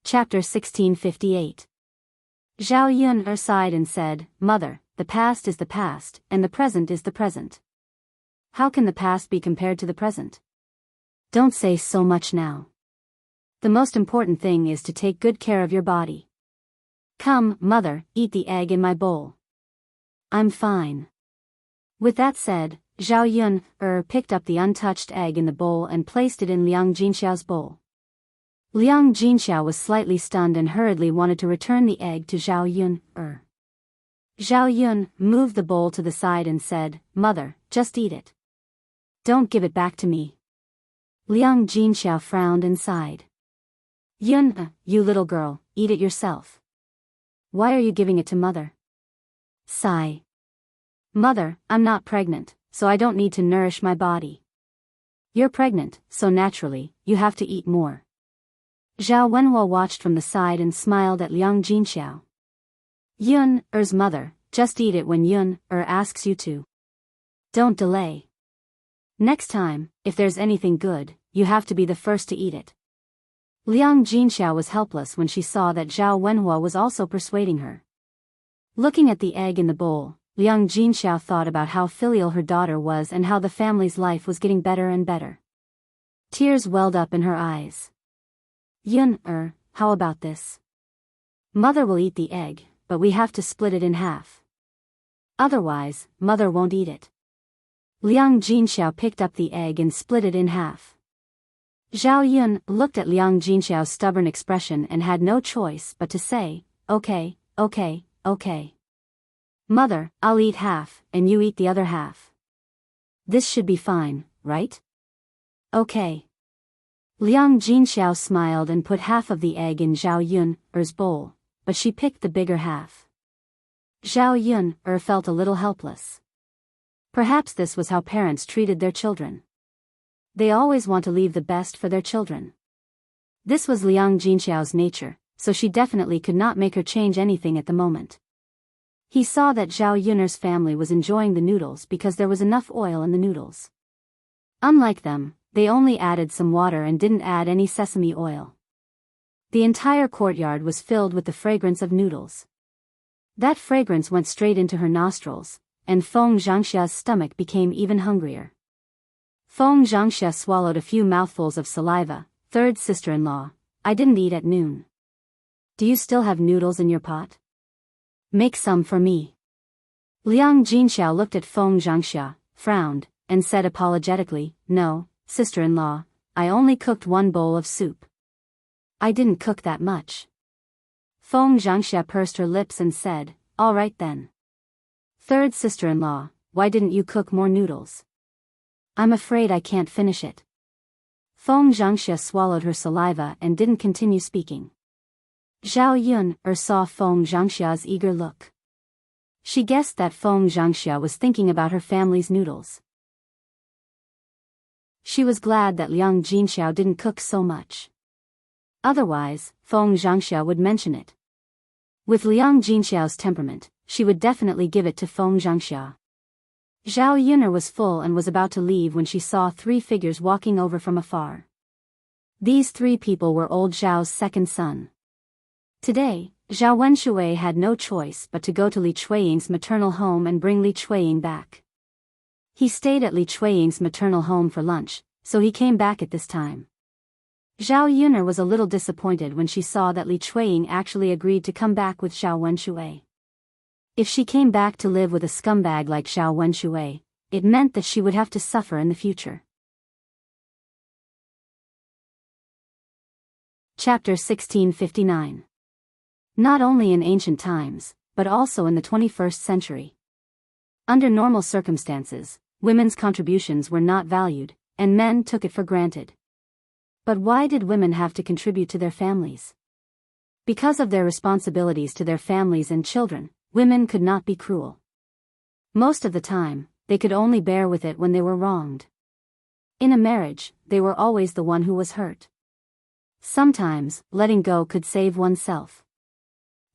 Chapter 1658. Zhao Yun'er sighed and said, "Mother, the past is the past, and the present is the present. How can the past be compared to the present? Don't say so much now. The most important thing is to take good care of your body. Come, Mother, eat the egg in my bowl." "I'm fine." With that said, Zhao Yun'er picked up the untouched egg in the bowl and placed it in Liang Jinxiao's bowl. Liang Jinxiao was slightly stunned and hurriedly wanted to return the egg to Zhao Yun'er. Zhao Yun moved the bowl to the side and said, "Mother, just eat it. Don't give it back to me." Liang Jinxiao frowned and sighed. You little girl, eat it yourself. Why are you giving it to Mother?" Sigh. "Mother, I'm not pregnant, so I don't need to nourish my body. You're pregnant, so naturally, you have to eat more." Zhao Wenhua watched from the side and smiled at Liang Jinxiao. "Yun'er's mother, just eat it when Yun'er asks you to. Don't delay. Next time, if there's anything good, you have to be the first to eat it." Liang Jinxiao was helpless when she saw that Zhao Wenhua was also persuading her. Looking at the egg in the bowl, Liang Jinxiao thought about how filial her daughter was and how the family's life was getting better and better. Tears welled up in her eyes. How about this? Mother will eat the egg, but we have to split it in half. Otherwise, Mother won't eat it." Liang Jinxiao picked up the egg and split it in half. Zhao Yun looked at Liang Jinxiao's stubborn expression and had no choice but to say, okay. "Mother, I'll eat half, and you eat the other half. This should be fine, right?" "Okay." Liang Jinxiao smiled and put half of the egg in Zhao Yun'er's bowl, but she picked the bigger half. Zhao Yun'er felt a little helpless. Perhaps this was how parents treated their children. They always want to leave the best for their children. This was Liang Jinxiao's nature, so she definitely could not make her change anything at the moment. He saw that Zhao Yun'er's family was enjoying the noodles because there was enough oil in the noodles. Unlike them, they only added some water and didn't add any sesame oil. The entire courtyard was filled with the fragrance of noodles. That fragrance went straight into her nostrils, and Feng Zhangxia's stomach became even hungrier. Feng Zhangxia swallowed a few mouthfuls of saliva. Third sister-in-law, I didn't eat at noon. Do you still have noodles in your pot? Make some for me. Liang Jinxiao looked at Feng Zhangxia, frowned, and said apologetically, No, sister-in-law, I only cooked one bowl of soup. I didn't cook that much. Feng Zhangxia pursed her lips and said, All right then. Third sister-in-law, why didn't you cook more noodles? I'm afraid I can't finish it. Feng Zhangxia swallowed her saliva and didn't continue speaking. Zhao Yun saw Feng Zhangxia's eager look. She guessed that Feng Zhangxia was thinking about her family's noodles. She was glad that Liang Jinxiao didn't cook so much. Otherwise, Feng Zhangxia would mention it. With Liang Jinxiao's temperament, she would definitely give it to Feng Zhangxia. Zhao Yun'er was full and was about to leave when she saw 3 figures walking over from afar. These 3 people were old Zhao's second son. Today, Zhao Wenshui had no choice but to go to Li Chuiying's maternal home and bring Li Chuiying back. He stayed at Li Chuiying's maternal home for lunch, so he came back at this time. Zhao Yun'er was a little disappointed when she saw that Li Chuiying actually agreed to come back with Zhao Wenshui. If she came back to live with a scumbag like Zhao Wenshui, it meant that she would have to suffer in the future. Chapter 1659. Not only in ancient times, but also in the 21st century. Under normal circumstances, women's contributions were not valued, and men took it for granted. But why did women have to contribute to their families? Because of their responsibilities to their families and children, women could not be cruel. Most of the time, they could only bear with it when they were wronged. In a marriage, they were always the one who was hurt. Sometimes, letting go could save oneself.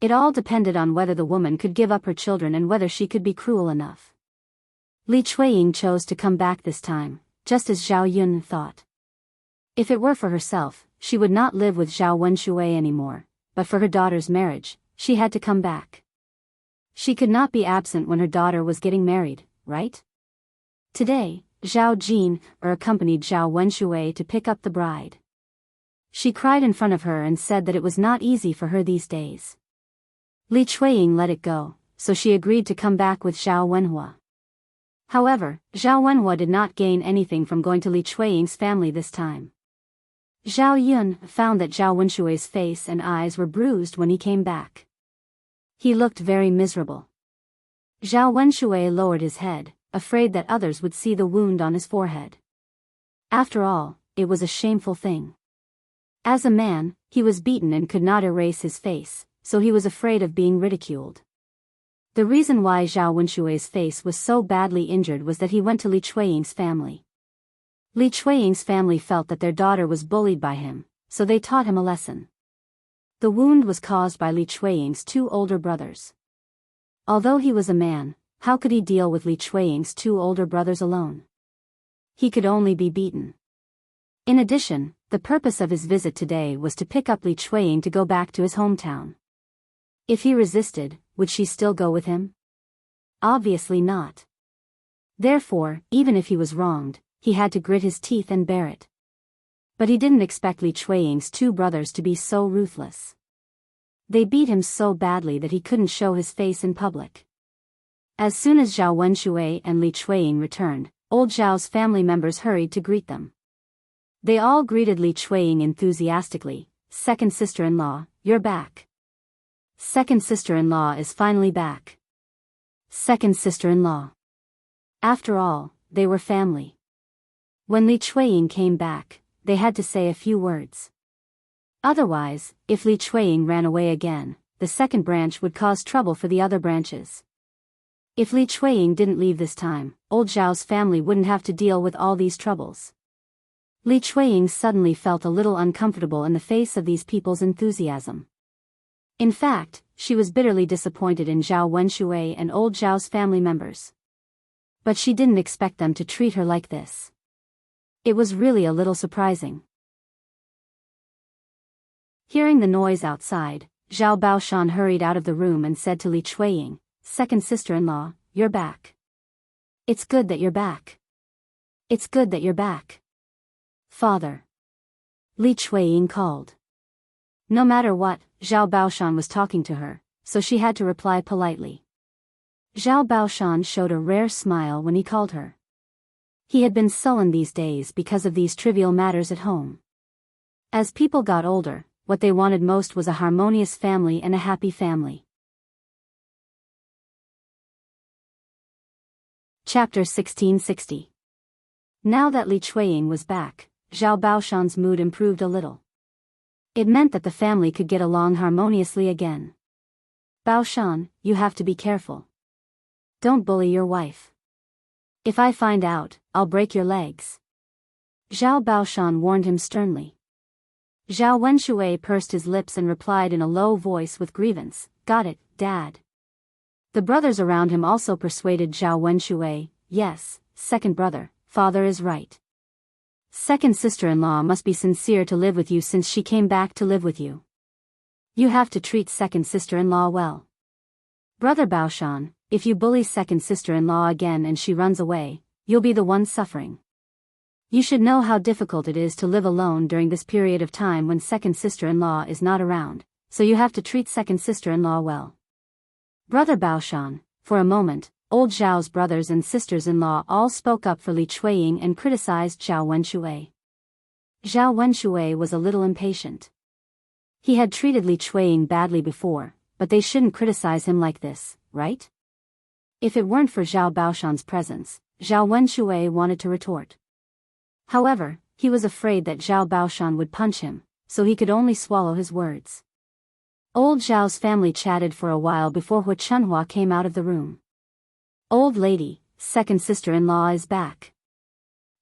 It all depended on whether the woman could give up her children and whether she could be cruel enough. Li Chuiying chose to come back this time, just as Zhao Yun thought. If it were for herself, she would not live with Zhao Wenshui anymore, but for her daughter's marriage, she had to come back. She could not be absent when her daughter was getting married, right? Today, Zhao Jin accompanied Zhao Wenshui to pick up the bride. She cried in front of her and said that it was not easy for her these days. Li Chuiying let it go, so she agreed to come back with Zhao Wenhua. However, Zhao Wenhua did not gain anything from going to Li Chuiying's family this time. Zhao Yun found that Zhao Wenshui's face and eyes were bruised when he came back. He looked very miserable. Zhao Wenshui lowered his head, afraid that others would see the wound on his forehead. After all, it was a shameful thing. As a man, he was beaten and could not erase his face, so he was afraid of being ridiculed. The reason why Zhao Wenshui's face was so badly injured was that he went to Li Chuiying's family. Li Chuiying's family felt that their daughter was bullied by him, so they taught him a lesson. The wound was caused by Li Chuiying's 2 older brothers. Although he was a man, how could he deal with Li Chuiying's 2 older brothers alone? He could only be beaten. In addition, the purpose of his visit today was to pick up Li Chuiying to go back to his hometown. If he resisted, would she still go with him? Obviously not. Therefore, even if he was wronged, he had to grit his teeth and bear it. But he didn't expect Li Chuiying's 2 brothers to be so ruthless. They beat him so badly that he couldn't show his face in public. As soon as Zhao Wenshui and Li Chuiying returned, old Zhao's family members hurried to greet them. They all greeted Li Chuiying enthusiastically. Second sister-in-law, you're back. Second sister-in-law is finally back. Second sister-in-law. After all, they were family. When Li Chuiying came back, they had to say a few words. Otherwise, if Li Chuiying ran away again, the second branch would cause trouble for the other branches. If Li Chuiying didn't leave this time, old Zhao's family wouldn't have to deal with all these troubles. Li Chuiying suddenly felt a little uncomfortable in the face of these people's enthusiasm. In fact, she was bitterly disappointed in Zhao Wenshui and old Zhao's family members. But she didn't expect them to treat her like this. It was really a little surprising. Hearing the noise outside, Zhao Baoshan hurried out of the room and said to Li Chuiying, "Second sister-in-law, you're back. It's good that you're back. It's good that you're back. Father." Li Chuiying called. No matter what, Zhao Baoshan was talking to her, so she had to reply politely. Zhao Baoshan showed a rare smile when he called her. He had been sullen these days because of these trivial matters at home. As people got older, what they wanted most was a harmonious family and a happy family. Chapter 1660. Now that Li Chuiying was back, Zhao Baoshan's mood improved a little. It meant that the family could get along harmoniously again. "Baoshan, you have to be careful. Don't bully your wife. If I find out, I'll break your legs." Zhao Baoshan warned him sternly. Zhao Wenshui pursed his lips and replied in a low voice with grievance, "Got it, Dad." The brothers around him also persuaded Zhao Wenshui, "Yes, second brother, father is right. Second sister-in-law must be sincere to live with you since she came back to live with you. You have to treat second sister-in-law well. Brother Baoshan, if you bully second sister-in-law again and she runs away, you'll be the one suffering. You should know how difficult it is to live alone during this period of time when second sister-in-law is not around, so you have to treat second sister-in-law well." Brother Baoshan, for a moment, old Zhao's brothers and sisters-in-law all spoke up for Li Chuiying and criticized Zhao Wenshui. Zhao Wenshui was a little impatient. He had treated Li Chuiying badly before, but they shouldn't criticize him like this, right? If it weren't for Zhao Baoshan's presence, Zhao Wenshui wanted to retort. However, he was afraid that Zhao Baoshan would punch him, so he could only swallow his words. Old Zhao's family chatted for a while before Hu Chunhua came out of the room. "Old lady, second sister-in-law is back."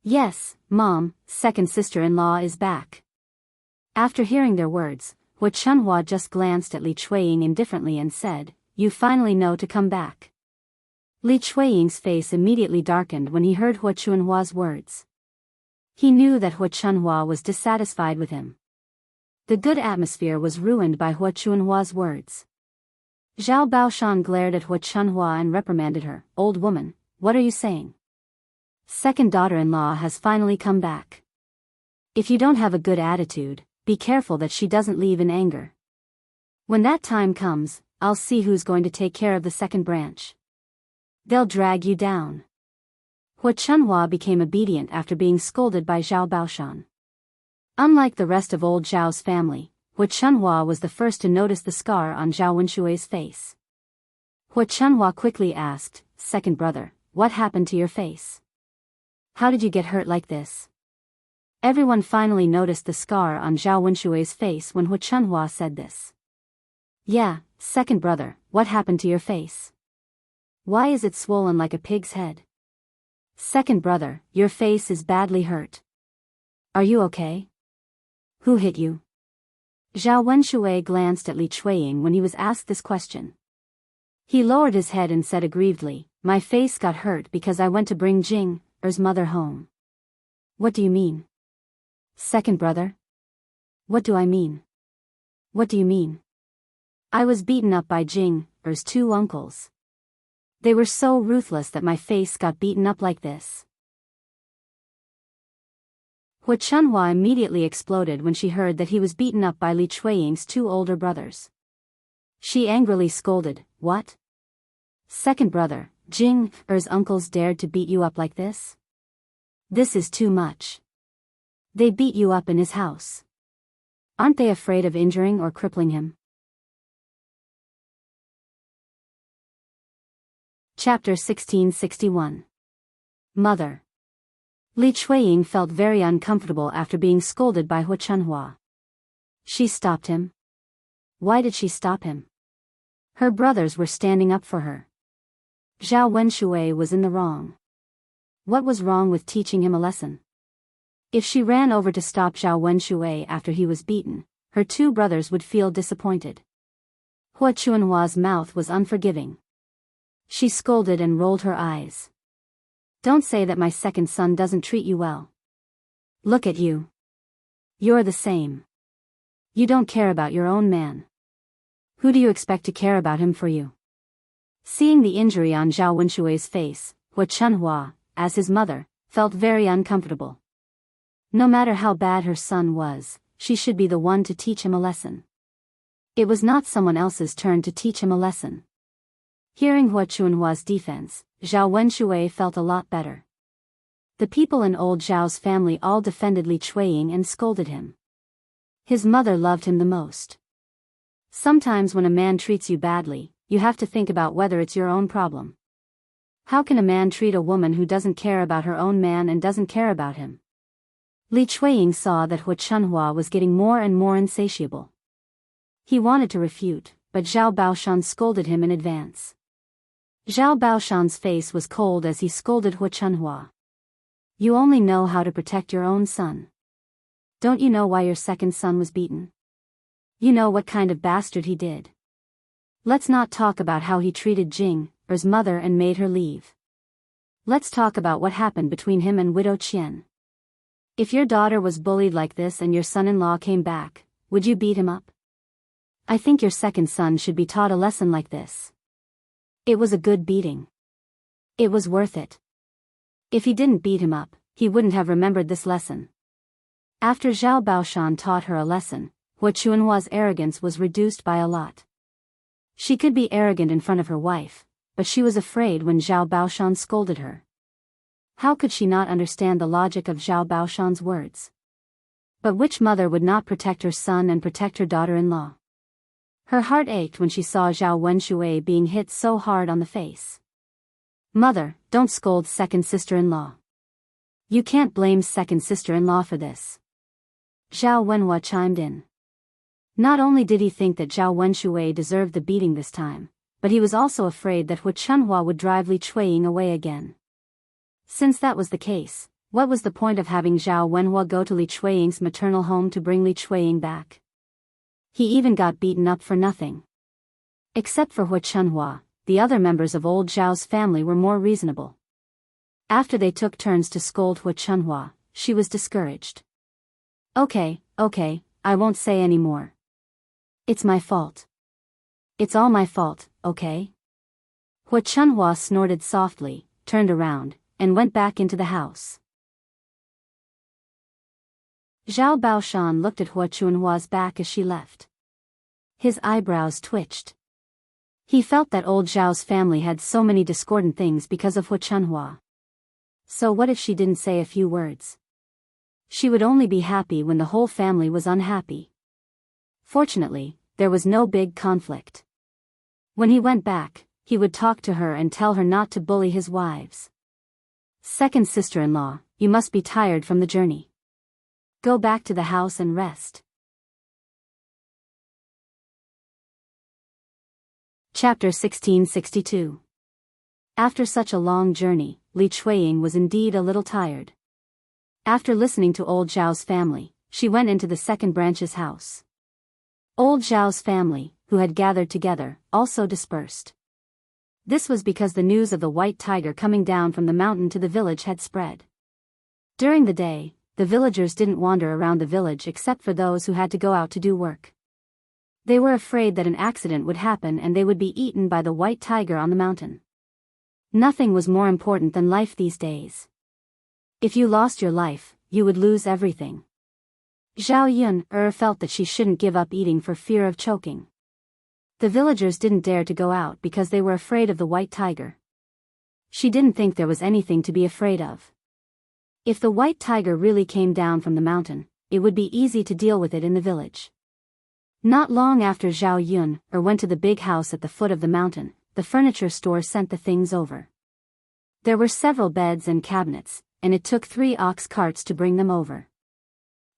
"Yes, Mom, second sister-in-law is back." After hearing their words, Hu Chunhua just glanced at Li Chuiying indifferently and said, "You finally know to come back." Li Chuiying's face immediately darkened when he heard Hu Chunhua's words. He knew that Hu Chunhua was dissatisfied with him. The good atmosphere was ruined by Hu Chunhua's words. Zhao Baoshan glared at Hu Chunhua and reprimanded her. "Old woman, what are you saying? Second daughter-in-law has finally come back. If you don't have a good attitude, be careful that she doesn't leave in anger. When that time comes, I'll see who's going to take care of the second branch. They'll drag you down." Hu Chunhua became obedient after being scolded by Zhao Baoshan. Unlike the rest of old Zhao's family, Hu Chunhua was the first to notice the scar on Zhao Wenshui's face. Hu Chunhua quickly asked, "Second brother, what happened to your face? How did you get hurt like this?" Everyone finally noticed the scar on Zhao Wenshui's face when Hu Chunhua said this. "Yeah, second brother, what happened to your face? Why is it swollen like a pig's head? Second brother, your face is badly hurt. Are you okay? Who hit you?" Zhao Wenshui glanced at Li Chuiying when he was asked this question. He lowered his head and said aggrievedly, "My face got hurt because I went to bring Jing's mother home." "What do you mean? Second brother? What do I mean? What do you mean?" "I was beaten up by Jing's two uncles. They were so ruthless that my face got beaten up like this." Hu Chunhua immediately exploded when she heard that he was beaten up by Li Chuiying's two older brothers. She angrily scolded, "What? Second brother, Jing's uncles dared to beat you up like this? This is too much. They beat you up in his house. Aren't they afraid of injuring or crippling him?" Chapter 1661. Mother. Li Chuiying felt very uncomfortable after being scolded by Hu Chunhua. She stopped him. Why did she stop him? Her brothers were standing up for her. Zhao Wenshui was in the wrong. What was wrong with teaching him a lesson? If she ran over to stop Zhao Wenshui after he was beaten, her two brothers would feel disappointed. Hua Chuanhua's mouth was unforgiving. She scolded and rolled her eyes. Don't say that my second son doesn't treat you well. Look at you. You're the same. You don't care about your own man. Who do you expect to care about him for you? Seeing the injury on Zhao Wenshui's face, Hua Chunhua, as his mother, felt very uncomfortable. No matter how bad her son was, she should be the one to teach him a lesson. It was not someone else's turn to teach him a lesson. Hearing Hua Chunhua's defense, Zhao Wenshui felt a lot better. The people in old Zhao's family all defended Li Chuiying and scolded him. His mother loved him the most. Sometimes when a man treats you badly, you have to think about whether it's your own problem. How can a man treat a woman who doesn't care about her own man and doesn't care about him? Li Chuiying saw that Hua Chunhua was getting more and more insatiable. He wanted to refute, but Zhao Baoshan scolded him in advance. Zhao Baoshan's face was cold as he scolded Hua Chunhua. You only know how to protect your own son. Don't you know why your second son was beaten? You know what kind of bastard he did. Let's not talk about how he treated Jing's mother and made her leave. Let's talk about what happened between him and Widow Qian. If your daughter was bullied like this and your son-in-law came back, would you beat him up? I think your second son should be taught a lesson like this. It was a good beating. It was worth it. If he didn't beat him up, he wouldn't have remembered this lesson. After Zhao Baoshan taught her a lesson, Hua Chunhua's arrogance was reduced by a lot. She could be arrogant in front of her wife, but she was afraid when Zhao Baoshan scolded her. How could she not understand the logic of Zhao Baoshan's words? But which mother would not protect her son and protect her daughter-in-law? Her heart ached when she saw Zhao Wenshui being hit so hard on the face. Mother, don't scold second sister-in-law. You can't blame second sister-in-law for this. Zhao Wenhua chimed in. Not only did he think that Zhao Wenshui deserved the beating this time, but he was also afraid that Hua Chunhua would drive Li Chuiying away again. Since that was the case, what was the point of having Zhao Wenhua go to Li Chuiying's maternal home to bring Li Chuiying back? He even got beaten up for nothing. Except for Hua Chunhua, the other members of old Zhao's family were more reasonable. After they took turns to scold Hua Chunhua, she was discouraged. Okay, I won't say any more. It's my fault. It's all my fault, okay? Hua Chunhua snorted softly, turned around, and went back into the house. Zhao Baoshan looked at Hua Chunhua's back as she left. His eyebrows twitched. He felt that old Zhao's family had so many discordant things because of Hua Chunhua. So what if she didn't say a few words? She would only be happy when the whole family was unhappy. Fortunately, there was no big conflict. When he went back, he would talk to her and tell her not to bully his wives. Second sister-in-law, you must be tired from the journey. Go back to the house and rest. Chapter 1662. After such a long journey, Li Chuiying was indeed a little tired. After listening to old Zhao's family, she went into the second branch's house. Old Zhao's family, who had gathered together, also dispersed. This was because the news of the white tiger coming down from the mountain to the village had spread. During the day, the villagers didn't wander around the village except for those who had to go out to do work. They were afraid that an accident would happen and they would be eaten by the white tiger on the mountain. Nothing was more important than life these days. If you lost your life, you would lose everything. Zhao Yun felt that she shouldn't give up eating for fear of choking. The villagers didn't dare to go out because they were afraid of the white tiger. She didn't think there was anything to be afraid of. If the white tiger really came down from the mountain, it would be easy to deal with it in the village. Not long after Zhao Yun went to the big house at the foot of the mountain, the furniture store sent the things over. There were several beds and cabinets, and it took 3 ox carts to bring them over.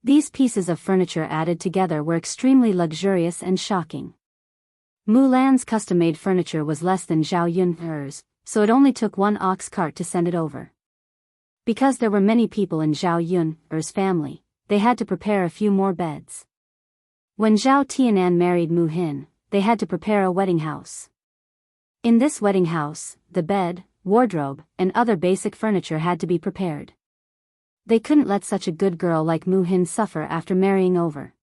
These pieces of furniture added together were extremely luxurious and shocking. Mulan's custom-made furniture was less than Zhao Yun's, so it only took 1 ox cart to send it over. Because there were many people in Zhao Yun's family, they had to prepare a few more beds. When Zhao Tianan married Mu Hin, they had to prepare a wedding house. In this wedding house, the bed, wardrobe, and other basic furniture had to be prepared. They couldn't let such a good girl like Mu Hin suffer after marrying over.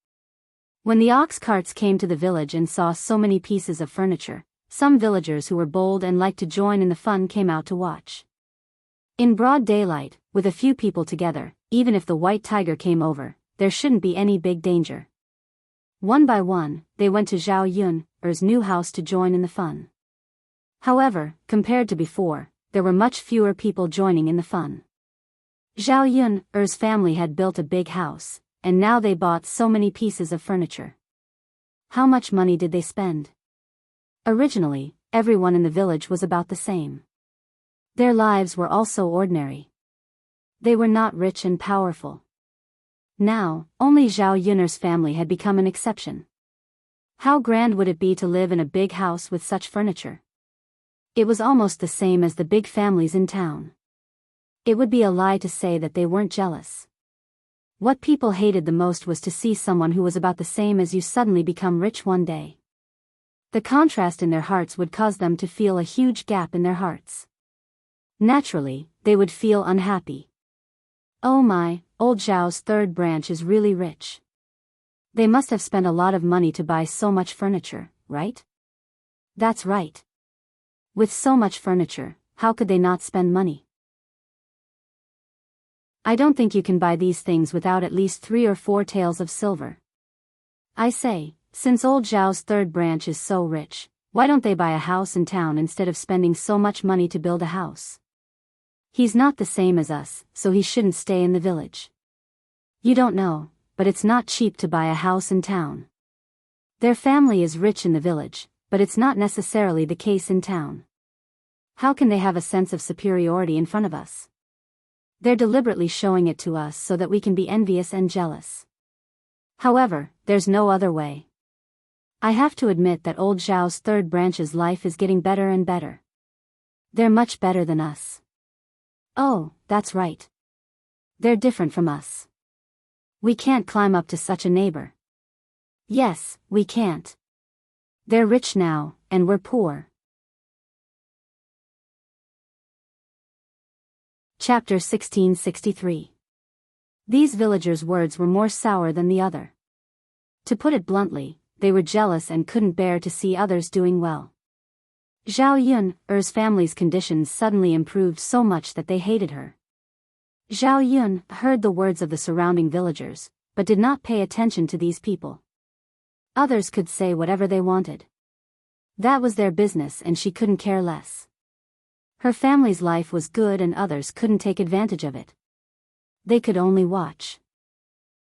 When the ox carts came to the village and saw so many pieces of furniture, some villagers who were bold and liked to join in the fun came out to watch. In broad daylight, with a few people together, even if the white tiger came over, there shouldn't be any big danger. One by one, they went to Zhao Yun's new house to join in the fun. However, compared to before, there were much fewer people joining in the fun. Zhao Yun's family had built a big house, and now they bought so many pieces of furniture. How much money did they spend? Originally, everyone in the village was about the same. Their lives were also ordinary. They were not rich and powerful. Now, only Zhao Yun's family had become an exception. How grand would it be to live in a big house with such furniture? It was almost the same as the big families in town. It would be a lie to say that they weren't jealous. What people hated the most was to see someone who was about the same as you suddenly become rich one day. The contrast in their hearts would cause them to feel a huge gap in their hearts. Naturally, they would feel unhappy. Oh my, old Zhao's third branch is really rich. They must have spent a lot of money to buy so much furniture, right? That's right. With so much furniture, how could they not spend money? I don't think you can buy these things without at least 3 or 4 taels of silver. I say, since old Zhao's third branch is so rich, why don't they buy a house in town instead of spending so much money to build a house? He's not the same as us, so he shouldn't stay in the village. You don't know, but it's not cheap to buy a house in town. Their family is rich in the village, but it's not necessarily the case in town. How can they have a sense of superiority in front of us? They're deliberately showing it to us so that we can be envious and jealous. However, there's no other way. I have to admit that old Zhao's third branch's life is getting better and better. They're much better than us. Oh, that's right. They're different from us. We can't climb up to such a neighbor. Yes, we can't. They're rich now, and we're poor. Chapter 1663. These villagers' words were more sour than the other. To put it bluntly, they were jealous and couldn't bear to see others doing well. Zhao Yun's family's conditions suddenly improved so much that they hated her. Zhao Yun heard the words of the surrounding villagers, but did not pay attention to these people. Others could say whatever they wanted. That was their business and she couldn't care less. Her family's life was good and others couldn't take advantage of it. They could only watch.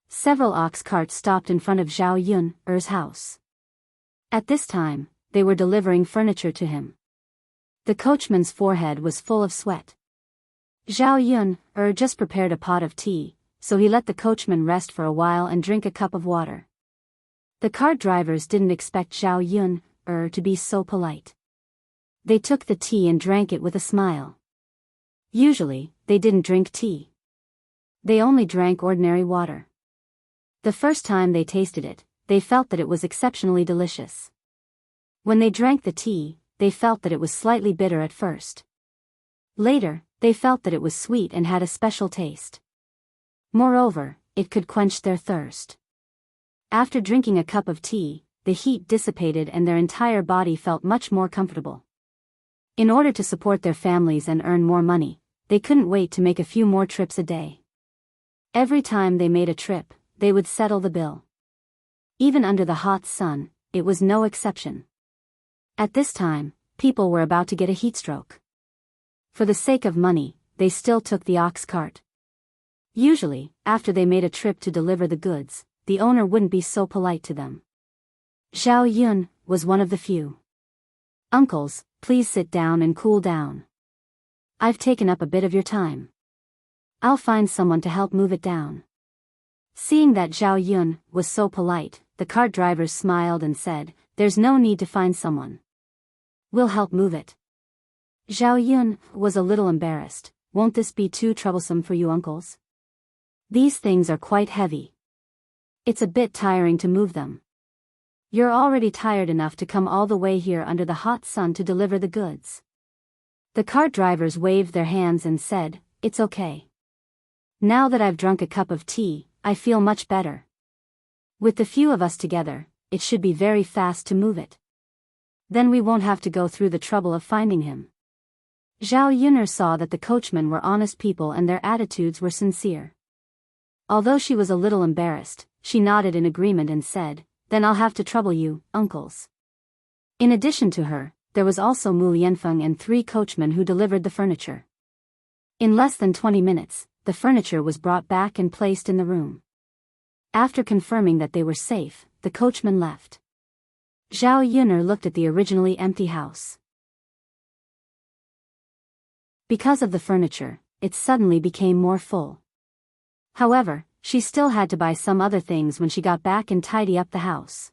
Several ox carts stopped in front of Zhao Yun's house. At this time, they were delivering furniture to him. The coachman's forehead was full of sweat. Zhao Yun just prepared a pot of tea, so he let the coachman rest for a while and drink a cup of water. The cart drivers didn't expect Zhao Yun to be so polite. They took the tea and drank it with a smile. Usually, they didn't drink tea. They only drank ordinary water. The first time they tasted it, they felt that it was exceptionally delicious. When they drank the tea, they felt that it was slightly bitter at first. Later, they felt that it was sweet and had a special taste. Moreover, it could quench their thirst. After drinking a cup of tea, the heat dissipated and their entire body felt much more comfortable. In order to support their families and earn more money, they couldn't wait to make a few more trips a day. Every time they made a trip, they would settle the bill. Even under the hot sun, it was no exception. At this time, people were about to get a heatstroke. For the sake of money, they still took the ox cart. Usually, after they made a trip to deliver the goods, the owner wouldn't be so polite to them. Zhao Yun was one of the few. "Uncles, please sit down and cool down. I've taken up a bit of your time. I'll find someone to help move it down." Seeing that Zhao Yun was so polite, the cart drivers smiled and said, "There's no need to find someone. We'll help move it." Zhao Yun was a little embarrassed. "Won't this be too troublesome for you uncles? These things are quite heavy. It's a bit tiring to move them." You're already tired enough to come all the way here under the hot sun to deliver the goods. The cart drivers waved their hands and said, "It's okay. Now that I've drunk a cup of tea, I feel much better. With the few of us together, it should be very fast to move it. Then we won't have to go through the trouble of finding him." Zhao Yun'er saw that the coachmen were honest people and their attitudes were sincere. Although she was a little embarrassed, she nodded in agreement and said, "Then I'll have to trouble you, uncles." In addition to her, there was also Mu Lianfeng and 3 coachmen who delivered the furniture. In less than 20 minutes, the furniture was brought back and placed in the room. After confirming that they were safe, the coachman left. Zhao Yun'er looked at the originally empty house. Because of the furniture, it suddenly became more full. However, she still had to buy some other things when she got back and tidy up the house.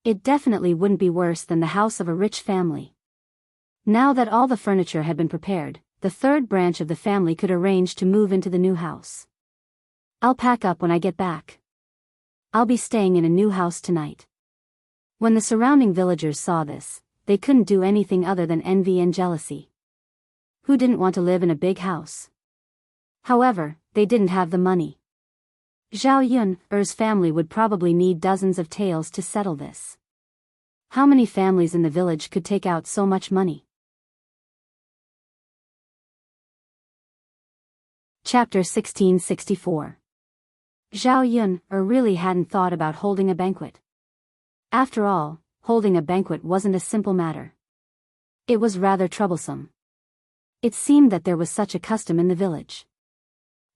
It definitely wouldn't be worse than the house of a rich family. Now that all the furniture had been prepared, the 3rd branch of the family could arrange to move into the new house. "I'll pack up when I get back. I'll be staying in a new house tonight." When the surrounding villagers saw this, they couldn't do anything other than envy and jealousy. Who didn't want to live in a big house? However, they didn't have the money. Zhao Yun'er's family would probably need dozens of taels to settle this. How many families in the village could take out so much money? Chapter 1664. Zhao Yun'er really hadn't thought about holding a banquet. After all, holding a banquet wasn't a simple matter. It was rather troublesome. It seemed that there was such a custom in the village.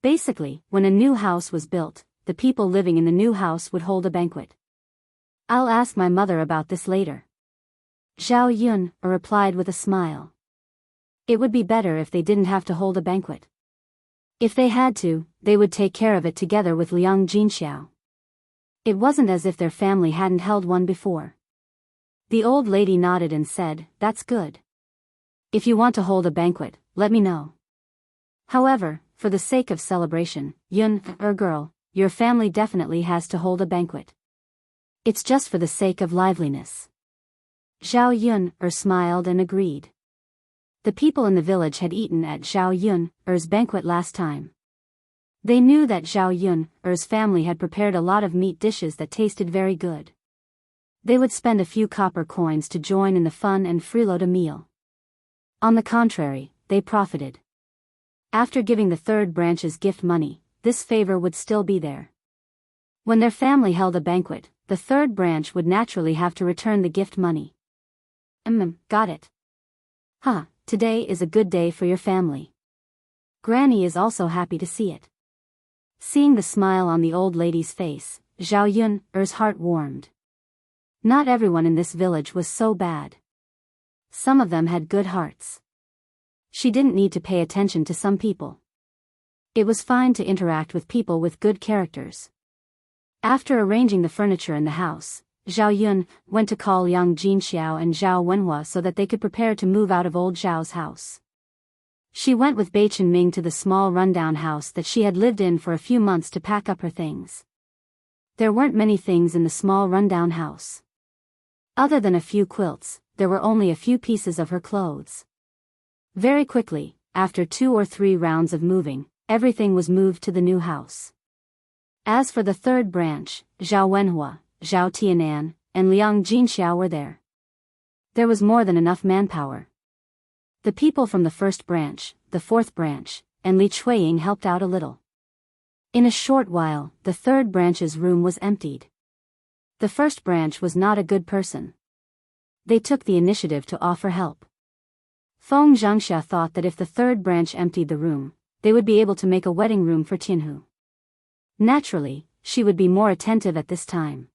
Basically, when a new house was built, the people living in the new house would hold a banquet. "I'll ask my mother about this later." Zhao Yun'er replied with a smile. It would be better if they didn't have to hold a banquet. If they had to, they would take care of it together with Liang Jinxiao. It wasn't as if their family hadn't held one before. The old lady nodded and said, "That's good. If you want to hold a banquet, let me know. However, for the sake of celebration, girl, your family definitely has to hold a banquet. It's just for the sake of liveliness." Zhao Yun'er smiled and agreed. The people in the village had eaten at Zhao Yun'er's banquet last time. They knew that Zhao Yun'er's family had prepared a lot of meat dishes that tasted very good. They would spend a few copper coins to join in the fun and freeload a meal. On the contrary, they profited. After giving the 3rd branch's gift money, this favor would still be there. When their family held a banquet, the 3rd branch would naturally have to return the gift money. Got it. Today is a good day for your family. Granny is also happy to see it. Seeing the smile on the old lady's face, Zhao Yun'er's heart warmed. Not everyone in this village was so bad. Some of them had good hearts. She didn't need to pay attention to some people. It was fine to interact with people with good characters. After arranging the furniture in the house, Zhao Yun went to call Liang Jinxiao and Zhao Wenhua so that they could prepare to move out of old Zhao's house. She went with Bai Ming to the small rundown house that she had lived in for a few months to pack up her things. There weren't many things in the small rundown house. Other than a few quilts, there were only a few pieces of her clothes. Very quickly, after 2 or 3 rounds of moving, everything was moved to the new house. As for the 3rd branch, Zhao Wenhua, Zhao Tianan, and Liang Jinxiao were there. There was more than enough manpower. The people from the 1st branch, the 4th branch, and Li Chuiying helped out a little. In a short while, the 3rd branch's room was emptied. The 1st branch was not a good person. They took the initiative to offer help. Feng Zhangxia thought that if the 3rd branch emptied the room, they would be able to make a wedding room for Tianhu. Naturally, she would be more attentive at this time.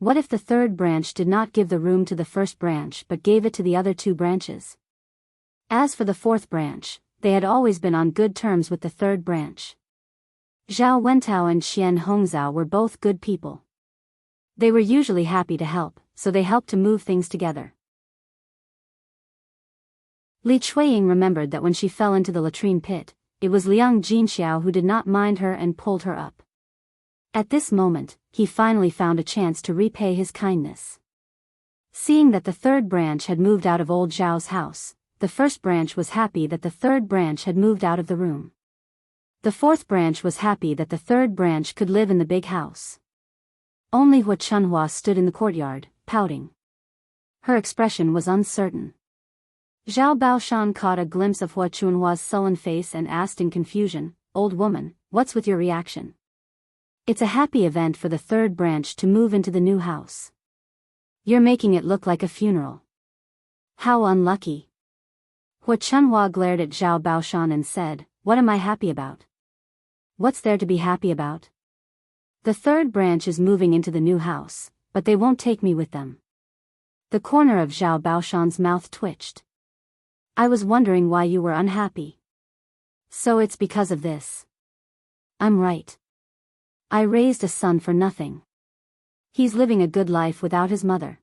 What if the 3rd branch did not give the room to the 1st branch but gave it to the other 2 branches? As for the 4th branch, they had always been on good terms with the 3rd branch. Zhao Wentao and Qian Hongzhao were both good people. They were usually happy to help, so they helped to move things together. Li Chuiying remembered that when she fell into the latrine pit, it was Liang Jinxiao who did not mind her and pulled her up. At this moment, he finally found a chance to repay his kindness. Seeing that the third branch had moved out of old Zhao's house, the first branch was happy that the third branch had moved out of the room. The fourth branch was happy that the third branch could live in the big house. Only Hua Chunhua stood in the courtyard, pouting. Her expression was uncertain. Zhao Baoshan caught a glimpse of Hua Chunhua's sullen face and asked in confusion, "Old woman, what's with your reaction?" "It's a happy event for the third branch to move into the new house. You're making it look like a funeral. How unlucky." Hua Chunhua glared at Zhao Baoshan and said, "What am I happy about? What's there to be happy about? The third branch is moving into the new house, but they won't take me with them." The corner of Zhao Baoshan's mouth twitched. "I was wondering why you were unhappy. So it's because of this. I'm right. I raised a son for nothing. He's living a good life without his mother."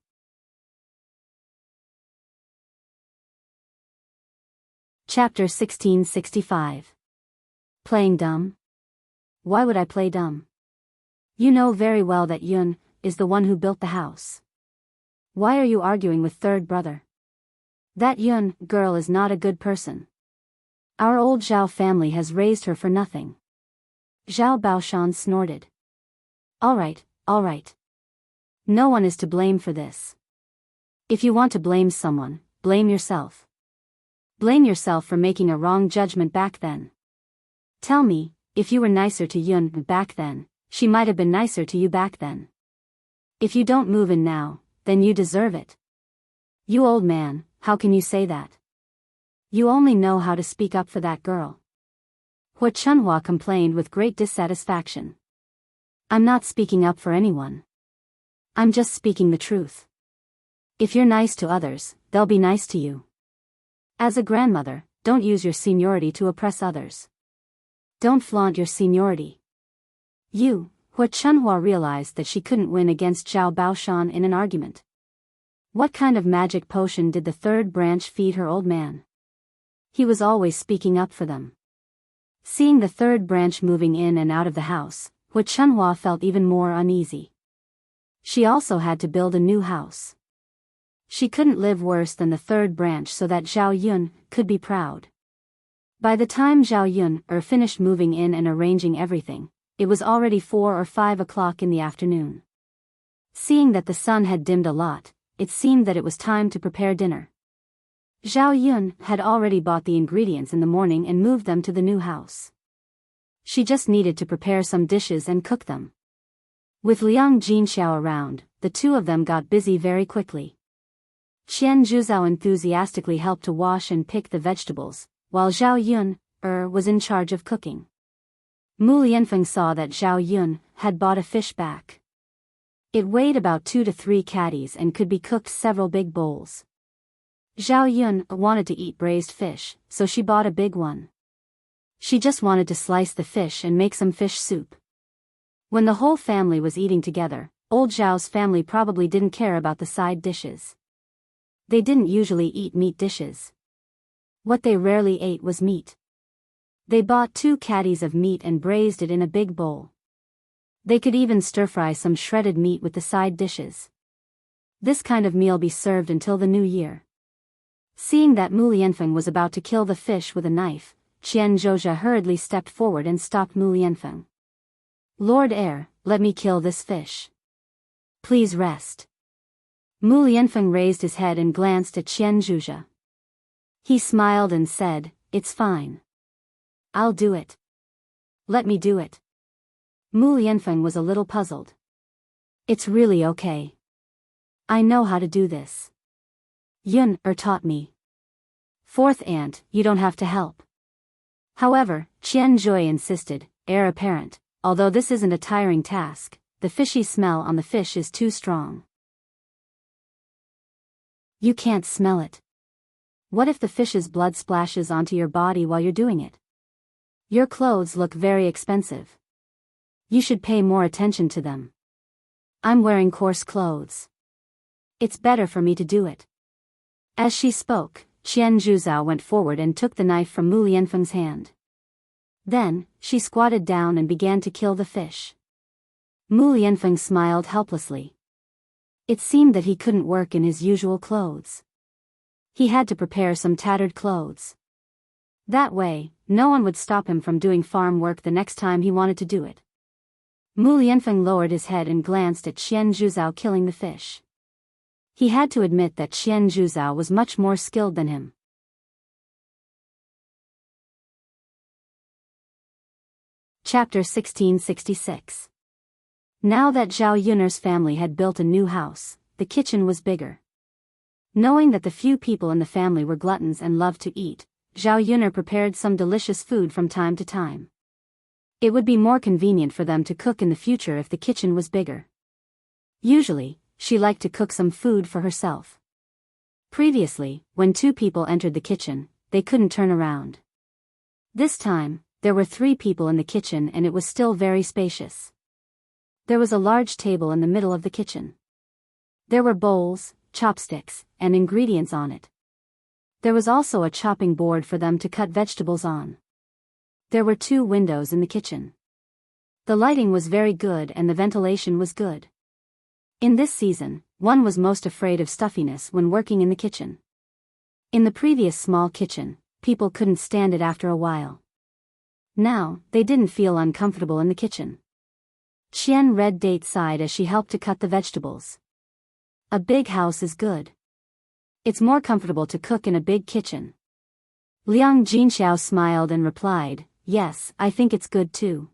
Chapter 1665. Playing dumb? Why would I play dumb? You know very well that Yun is the one who built the house. Why are you arguing with third brother? That Yun girl is not a good person. Our old Zhao family has raised her for nothing. Zhao Baoshan snorted. All right. No one is to blame for this. If you want to blame someone, blame yourself. Blame yourself for making a wrong judgment back then. Tell me, if you were nicer to Yun back then, she might have been nicer to you back then. If you don't move in now, then you deserve it. You old man, how can you say that? You only know how to speak up for that girl. Hua Chunhua complained with great dissatisfaction. I'm not speaking up for anyone. I'm just speaking the truth. If you're nice to others, they'll be nice to you. As a grandmother, don't use your seniority to oppress others. Don't flaunt your seniority. Hua Chunhua realized that she couldn't win against Zhao Baoshan in an argument. What kind of magic potion did the third branch feed her old man? He was always speaking up for them. Seeing the third branch moving in and out of the house, Hua Chunhua felt even more uneasy. She also had to build a new house. She couldn't live worse than the third branch so that Zhao Yun could be proud. By the time Zhao Yun finished moving in and arranging everything, it was already 4 or 5 o'clock in the afternoon. Seeing that the sun had dimmed a lot, it seemed that it was time to prepare dinner. Zhao Yun had already bought the ingredients in the morning and moved them to the new house. She just needed to prepare some dishes and cook them. With Liang Jinxiao around, the two of them got busy very quickly. Qian Zhuzhao enthusiastically helped to wash and pick the vegetables, while Zhao Yun was in charge of cooking. Mu Lianfeng saw that Zhao Yun had bought a fish back. It weighed about 2 to 3 caddies and could be cooked several big bowls. Zhao Yun wanted to eat braised fish, so she bought a big one. She just wanted to slice the fish and make some fish soup. When the whole family was eating together, old Zhao's family probably didn't care about the side dishes. They didn't usually eat meat dishes. What they rarely ate was meat. They bought 2 caddies of meat and braised it in a big bowl. They could even stir-fry some shredded meat with the side dishes. This kind of meal be served until the new year. Seeing that Mu Lianfeng was about to kill the fish with a knife, Qian Zhozha hurriedly stepped forward and stopped Mu Lianfeng. "Lord Heir, let me kill this fish. Please rest." Mu Lianfeng raised his head and glanced at Qian Zhozha. He smiled and said, "It's fine. I'll do it. Let me do it." Mu Lianfeng was a little puzzled. "It's really okay. I know how to do this. Yun taught me. Fourth aunt, you don't have to help." However, Qian Zhui insisted, "Heir apparent, although this isn't a tiring task, the fishy smell on the fish is too strong." "You can't smell it. What if the fish's blood splashes onto your body while you're doing it? Your clothes look very expensive. You should pay more attention to them. I'm wearing coarse clothes. It's better for me to do it." As she spoke, Qian Zhuzhao went forward and took the knife from Mu Lianfeng's hand. Then, she squatted down and began to kill the fish. Mu Lianfeng smiled helplessly. It seemed that he couldn't work in his usual clothes. He had to prepare some tattered clothes. That way, no one would stop him from doing farm work the next time he wanted to do it. Mu Lianfeng lowered his head and glanced at Qian Zhuzhao killing the fish. He had to admit that Qian Zhuzhao was much more skilled than him. Chapter 1666. Now that Zhao Yun'er's family had built a new house, the kitchen was bigger. Knowing that the few people in the family were gluttons and loved to eat, Zhao Yun'er prepared some delicious food from time to time. It would be more convenient for them to cook in the future if the kitchen was bigger. Usually, she liked to cook some food for herself. Previously, when two people entered the kitchen, they couldn't turn around. This time, there were 3 people in the kitchen and it was still very spacious. There was a large table in the middle of the kitchen. There were bowls, chopsticks, and ingredients on it. There was also a chopping board for them to cut vegetables on. There were 2 windows in the kitchen. The lighting was very good and the ventilation was good. In this season, one was most afraid of stuffiness when working in the kitchen. In the previous small kitchen, people couldn't stand it after a while. Now, they didn't feel uncomfortable in the kitchen. Qian Red Date sighed as she helped to cut the vegetables. A big house is good. It's more comfortable to cook in a big kitchen. Liang Jinxiao smiled and replied, "Yes, I think it's good too.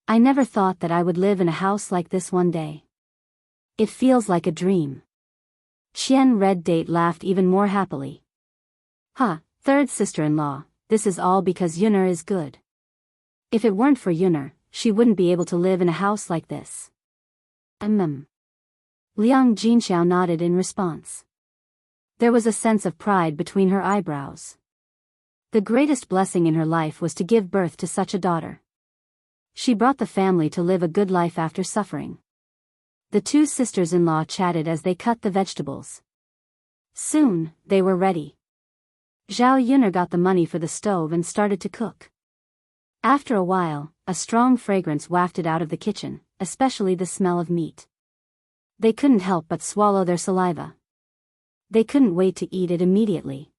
I never thought that I would live in a house like this one day. It feels like a dream." Qian Red Date laughed even more happily. "Huh, third sister-in-law, this is all because Yun'er is good. If it weren't for Yun'er, she wouldn't be able to live in a house like this." Liang Jinxiao nodded in response. There was a sense of pride between her eyebrows. The greatest blessing in her life was to give birth to such a daughter. She brought the family to live a good life after suffering. The 2 sisters-in-law chatted as they cut the vegetables. Soon, they were ready. Zhao Yun'er got the money for the stove and started to cook. After a while, a strong fragrance wafted out of the kitchen, especially the smell of meat. They couldn't help but swallow their saliva. They couldn't wait to eat it immediately.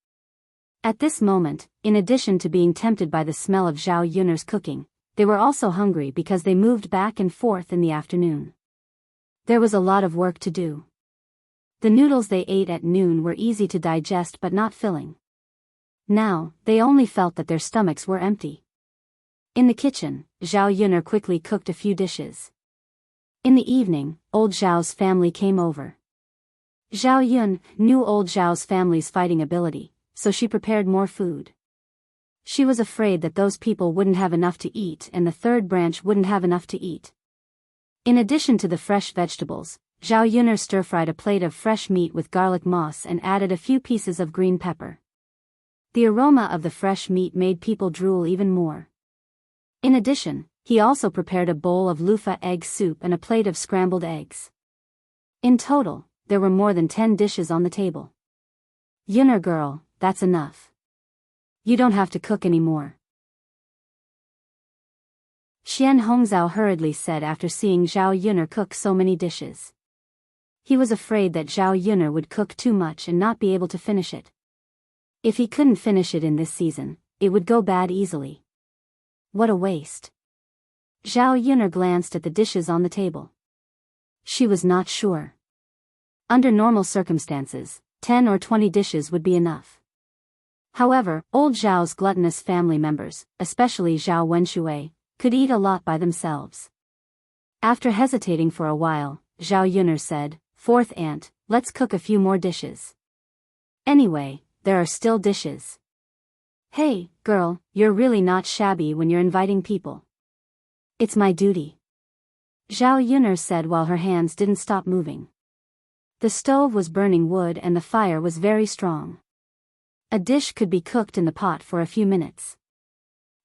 At this moment, in addition to being tempted by the smell of Zhao Yun'er's cooking, they were also hungry because they moved back and forth in the afternoon. There was a lot of work to do. The noodles they ate at noon were easy to digest but not filling. Now, they only felt that their stomachs were empty. In the kitchen, Zhao Yun'er quickly cooked a few dishes. In the evening, old Zhao's family came over. Zhao Yun knew old Zhao's family's fighting ability, so she prepared more food. She was afraid that those people wouldn't have enough to eat and the third branch wouldn't have enough to eat. In addition to the fresh vegetables, Zhao Yun'er stir-fried a plate of fresh meat with garlic moss and added a few pieces of green pepper. The aroma of the fresh meat made people drool even more. In addition, he also prepared a bowl of loofah egg soup and a plate of scrambled eggs. In total, there were more than 10 dishes on the table. "Yun'er girl, that's enough. You don't have to cook anymore," Qian Hongzhao hurriedly said after seeing Zhao Yun'er cook so many dishes. He was afraid that Zhao Yun'er would cook too much and not be able to finish it. If he couldn't finish it in this season, it would go bad easily. What a waste. Zhao Yun'er glanced at the dishes on the table. She was not sure. Under normal circumstances, 10 or 20 dishes would be enough. However, old Zhao's gluttonous family members, especially Zhao Wenshui, could eat a lot by themselves. After hesitating for a while, Zhao Yun'er said, "Fourth aunt, let's cook a few more dishes. Anyway, there are still dishes. Hey, girl, you're really not shabby when you're inviting people." "It's my duty," Zhao Yun'er said while her hands didn't stop moving. The stove was burning wood and the fire was very strong. A dish could be cooked in the pot for a few minutes.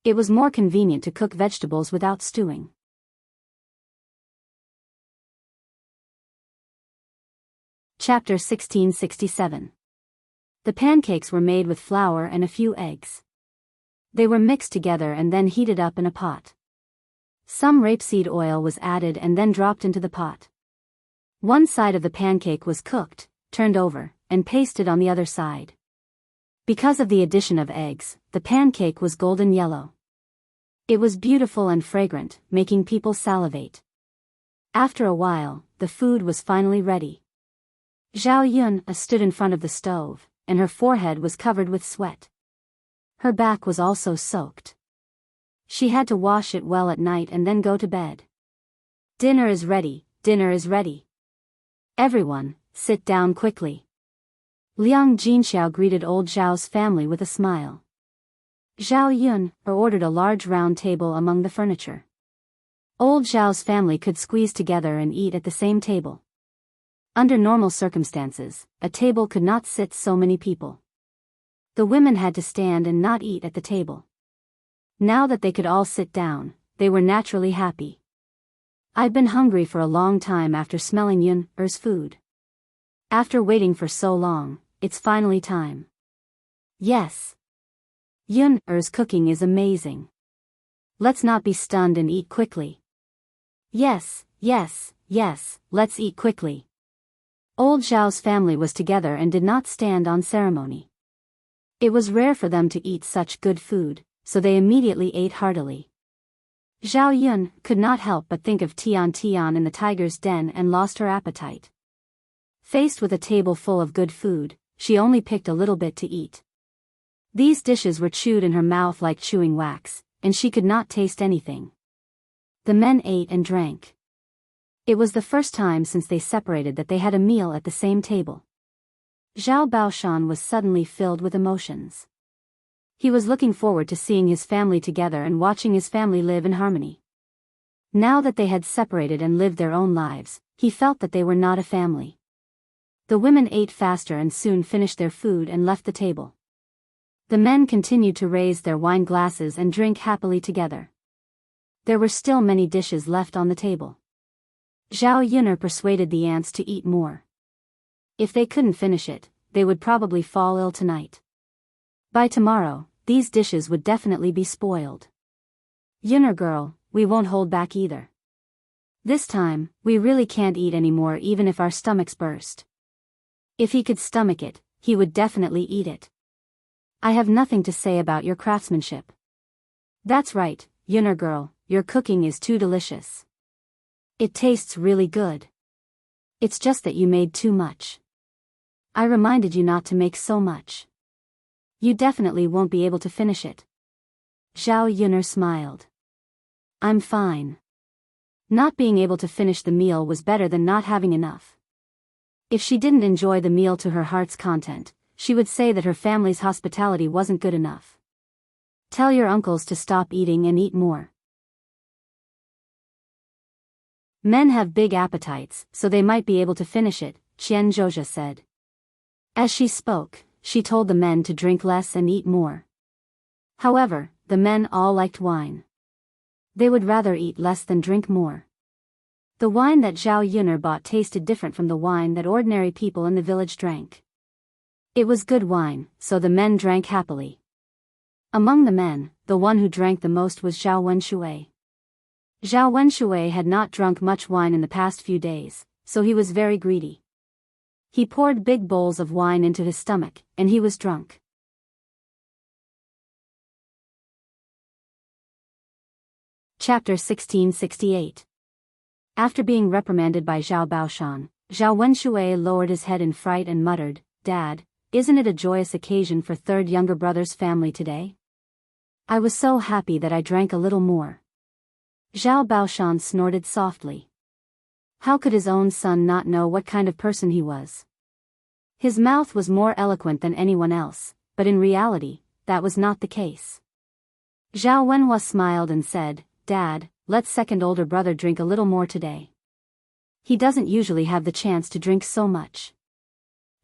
It was more convenient to cook vegetables without stewing. Chapter 1667. The pancakes were made with flour and a few eggs. They were mixed together and then heated up in a pot. Some rapeseed oil was added and then dropped into the pot. One side of the pancake was cooked, turned over, and pasted on the other side. Because of the addition of eggs, the pancake was golden yellow. It was beautiful and fragrant, making people salivate. After a while, the food was finally ready. Zhao Yun stood in front of the stove, and her forehead was covered with sweat. Her back was also soaked. She had to wash it well at night and then go to bed. Dinner is ready, dinner is ready. Everyone, sit down quickly. Liang Jinxiao greeted old Zhao's family with a smile. Zhao Yun ordered a large round table among the furniture. Old Zhao's family could squeeze together and eat at the same table. Under normal circumstances, a table could not sit so many people. The women had to stand and not eat at the table. Now that they could all sit down, they were naturally happy. I've been hungry for a long time after smelling Yun-er's food. After waiting for so long, it's finally time. Yes. Yun-er's cooking is amazing. Let's not be stunned and eat quickly. Yes, yes, yes, let's eat quickly. Old Zhao's family was together and did not stand on ceremony. It was rare for them to eat such good food, so they immediately ate heartily. Zhao Yun could not help but think of Tian Tian in the tiger's den and lost her appetite. Faced with a table full of good food, she only picked a little bit to eat. These dishes were chewed in her mouth like chewing wax, and she could not taste anything. The men ate and drank. It was the first time since they separated that they had a meal at the same table. Zhao Baoshan was suddenly filled with emotions. He was looking forward to seeing his family together and watching his family live in harmony. Now that they had separated and lived their own lives, he felt that they were not a family. The women ate faster and soon finished their food and left the table. The men continued to raise their wine glasses and drink happily together. There were still many dishes left on the table. Zhao Yun'er persuaded the ants to eat more. If they couldn't finish it, they would probably fall ill tonight. By tomorrow, these dishes would definitely be spoiled. Yun'er girl, we won't hold back either. This time, we really can't eat anymore even if our stomachs burst. If he could stomach it, he would definitely eat it. I have nothing to say about your craftsmanship. That's right, Yun'er girl, your cooking is too delicious. It tastes really good. It's just that you made too much. I reminded you not to make so much. You definitely won't be able to finish it. Zhao Yun'er smiled. I'm fine. Not being able to finish the meal was better than not having enough. If she didn't enjoy the meal to her heart's content, she would say that her family's hospitality wasn't good enough. Tell your uncles to stop eating and eat more. Men have big appetites, so they might be able to finish it, Qian Zhozha said. As she spoke, she told the men to drink less and eat more. However, the men all liked wine. They would rather eat less than drink more. The wine that Zhao Yun'er bought tasted different from the wine that ordinary people in the village drank. It was good wine, so the men drank happily. Among the men, the one who drank the most was Zhao Wenshui. Zhao Wenshui had not drunk much wine in the past few days, so he was very greedy. He poured big bowls of wine into his stomach, and he was drunk. Chapter 1668. After being reprimanded by Zhao Baoshan, Zhao Wenshui lowered his head in fright and muttered, Dad, isn't it a joyous occasion for third younger brother's family today? I was so happy that I drank a little more. Zhao Baoshan snorted softly. How could his own son not know what kind of person he was? His mouth was more eloquent than anyone else, but in reality, that was not the case. Zhao Wenhua smiled and said, Dad, let second older brother drink a little more today. He doesn't usually have the chance to drink so much.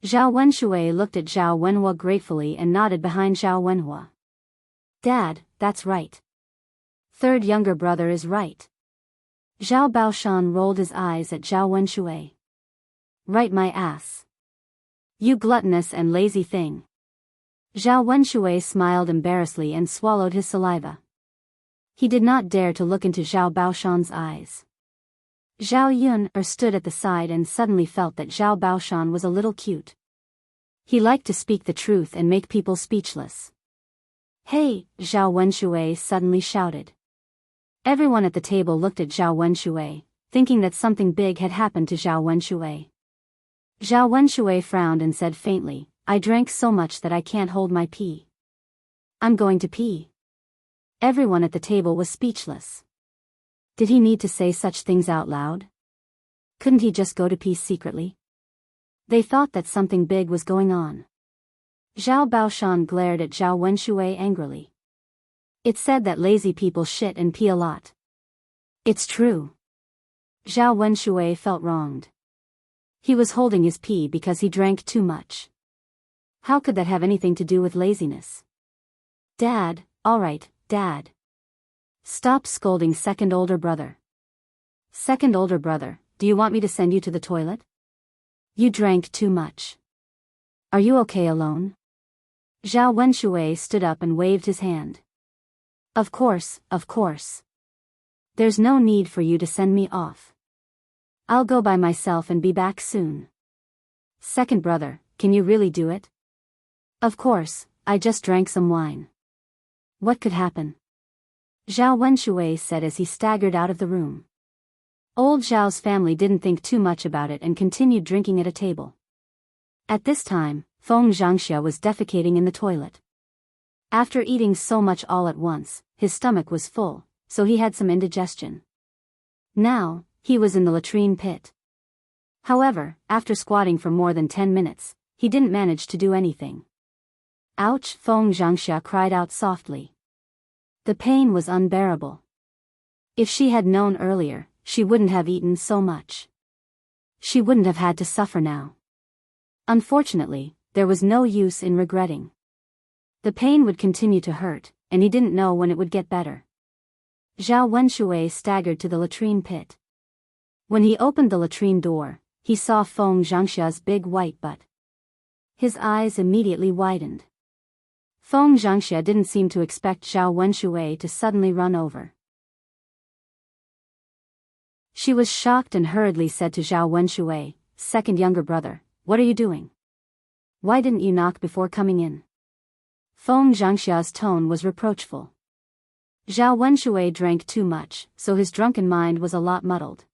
Zhao Wenshui looked at Zhao Wenhua gratefully and nodded behind Zhao Wenhua. Dad, that's right. Third younger brother is right. Zhao Baoshan rolled his eyes at Zhao Wenshui. Right my ass. You gluttonous and lazy thing. Zhao Wenshui smiled embarrassedly and swallowed his saliva. He did not dare to look into Zhao Baoshan's eyes. Zhao Yun stood at the side and suddenly felt that Zhao Baoshan was a little cute. He liked to speak the truth and make people speechless. "Hey!" Zhao Wenshui suddenly shouted. Everyone at the table looked at Zhao Wenshui, thinking that something big had happened to Zhao Wenshui. Zhao Wenshui frowned and said faintly, "I drank so much that I can't hold my pee. I'm going to pee." Everyone at the table was speechless. Did he need to say such things out loud? Couldn't he just go to pee secretly? They thought that something big was going on. Zhao Baoshan glared at Zhao Wenshui angrily. "It's said that lazy people shit and pee a lot. It's true." Zhao Wenshui felt wronged. He was holding his pee because he drank too much. How could that have anything to do with laziness? "Dad, all right, Dad. Stop scolding second older brother." "Second older brother, do you want me to send you to the toilet? You drank too much. Are you okay alone?" Zhao Wenshui stood up and waved his hand. Of course. There's no need for you to send me off. I'll go by myself and be back soon." "Second brother, can you really do it?" "Of course, I just drank some wine. What could happen?" Zhao Wenshui said as he staggered out of the room. Old Zhao's family didn't think too much about it and continued drinking at a table. At this time, Feng Zhangxia was defecating in the toilet. After eating so much all at once, his stomach was full, so he had some indigestion. Now, he was in the latrine pit. However, after squatting for more than 10 minutes, he didn't manage to do anything. "Ouch!" Feng Zhangxia cried out softly. The pain was unbearable. If she had known earlier, she wouldn't have eaten so much. She wouldn't have had to suffer now. Unfortunately, there was no use in regretting. The pain would continue to hurt, and he didn't know when it would get better. Zhao Wenshui staggered to the latrine pit. When he opened the latrine door, he saw Feng Zhangxia's big white butt. His eyes immediately widened. Feng Zhangxia didn't seem to expect Zhao Wenshui to suddenly run over. She was shocked and hurriedly said to Zhao Wenshui, "Second younger brother, what are you doing? Why didn't you knock before coming in?" Feng Zhangxia's tone was reproachful. Zhao Wenshui drank too much, so his drunken mind was a lot muddled.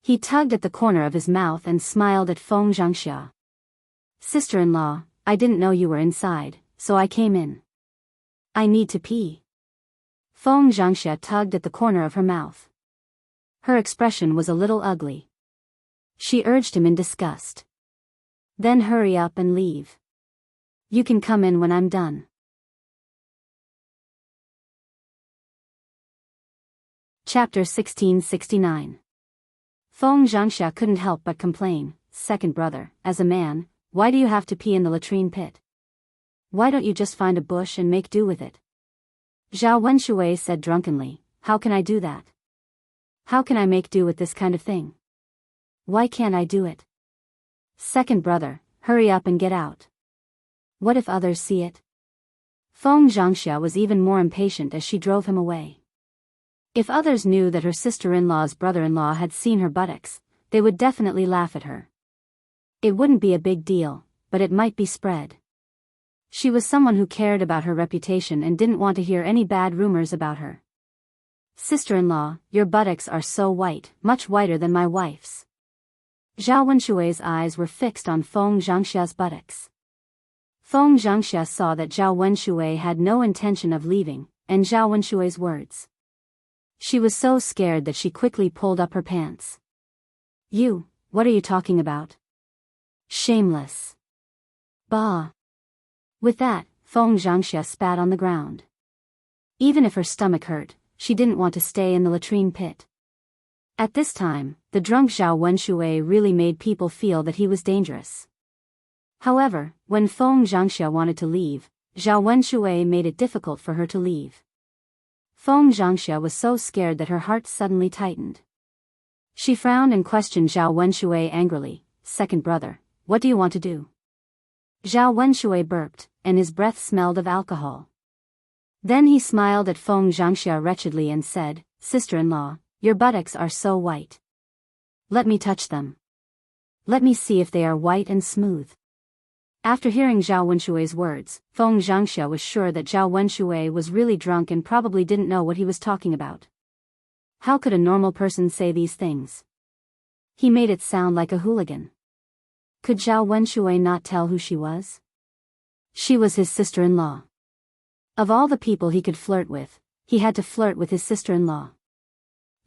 He tugged at the corner of his mouth and smiled at Feng Zhangxia. "Sister-in-law, I didn't know you were inside, so I came in. I need to pee." Feng Zhangxia tugged at the corner of her mouth. Her expression was a little ugly. She urged him in disgust. "Then hurry up and leave. You can come in when I'm done." Chapter 1669. Feng Zhangxia couldn't help but complain, "Second brother, as a man, why do you have to pee in the latrine pit? Why don't you just find a bush and make do with it?" Zhao Wenshui said drunkenly, "How can I do that? How can I make do with this kind of thing? Why can't I do it? Second brother, hurry up and get out. What if others see it?" Feng Zhangxia was even more impatient as she drove him away. If others knew that her sister-in-law's brother-in-law had seen her buttocks, they would definitely laugh at her. It wouldn't be a big deal, but it might be spread. She was someone who cared about her reputation and didn't want to hear any bad rumors about her. "Sister-in-law, your buttocks are so white, much whiter than my wife's." Zhao Wenshui's eyes were fixed on Feng Zhangxia's buttocks. Feng Zhangxia saw that Zhao Wenshui had no intention of leaving, and Zhao Wenshui's words. She was so scared that she quickly pulled up her pants. "You, what are you talking about? Shameless. Bah." With that, Feng Zhangxia spat on the ground. Even if her stomach hurt, she didn't want to stay in the latrine pit. At this time, the drunk Zhao Wenshui really made people feel that he was dangerous. However, when Feng Zhangxia wanted to leave, Zhao Wenshui made it difficult for her to leave. Feng Zhangxia was so scared that her heart suddenly tightened. She frowned and questioned Zhao Wenshui angrily, "Second brother, what do you want to do?" Zhao Wenshui burped, and his breath smelled of alcohol. Then he smiled at Feng Zhangxia wretchedly and said, "Sister-in-law, your buttocks are so white. Let me touch them. Let me see if they are white and smooth." After hearing Zhao Wenshui's words, Feng Zhangxia was sure that Zhao Wenshui was really drunk and probably didn't know what he was talking about. How could a normal person say these things? He made it sound like a hooligan. Could Zhao Wenshui not tell who she was? She was his sister-in-law. Of all the people he could flirt with, he had to flirt with his sister-in-law.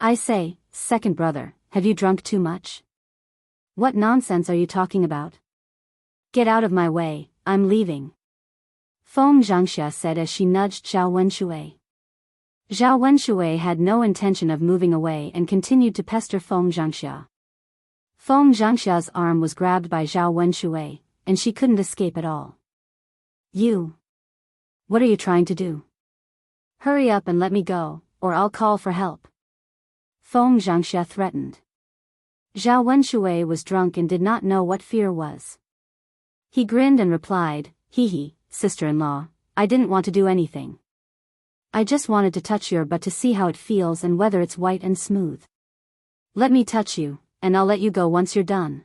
"I say, second brother, have you drunk too much? What nonsense are you talking about? Get out of my way, I'm leaving," Feng Zhangxia said as she nudged Zhao Wenshui. Zhao Wenshui had no intention of moving away and continued to pester Feng Zhangxia. Feng Zhangxia's arm was grabbed by Zhao Wenshui, and she couldn't escape at all. "You! What are you trying to do? Hurry up and let me go, or I'll call for help," Feng Zhangxia threatened. Zhao Wenshui was drunk and did not know what fear was. He grinned and replied, "Hee, sister-in-law, I didn't want to do anything. I just wanted to touch your butt to see how it feels and whether it's white and smooth. Let me touch you, and I'll let you go once you're done."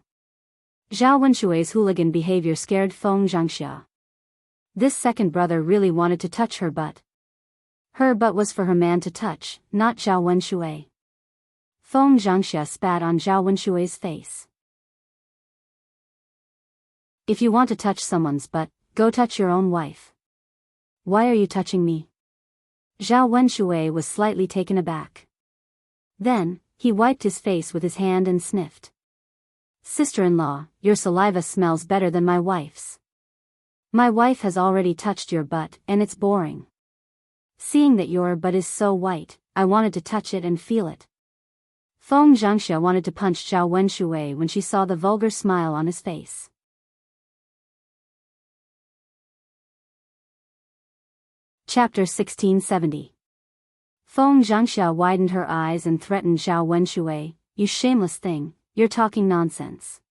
Zhao Wenshui's hooligan behavior scared Feng Zhangxia. This second brother really wanted to touch her butt. Her butt was for her man to touch, not Zhao Wenshui. Feng Zhangxia spat on Zhao Wenshui's face. "If you want to touch someone's butt, go touch your own wife. Why are you touching me?" Zhao Wenshui was slightly taken aback. Then, he wiped his face with his hand and sniffed. "Sister-in-law, your saliva smells better than my wife's. My wife has already touched your butt and it's boring. Seeing that your butt is so white, I wanted to touch it and feel it." Feng Zhangxia wanted to punch Zhao Wenshui when she saw the vulgar smile on his face. Chapter 1670. Feng Zhangxia widened her eyes and threatened Zhao Wenshui, "You shameless thing, you're talking nonsense.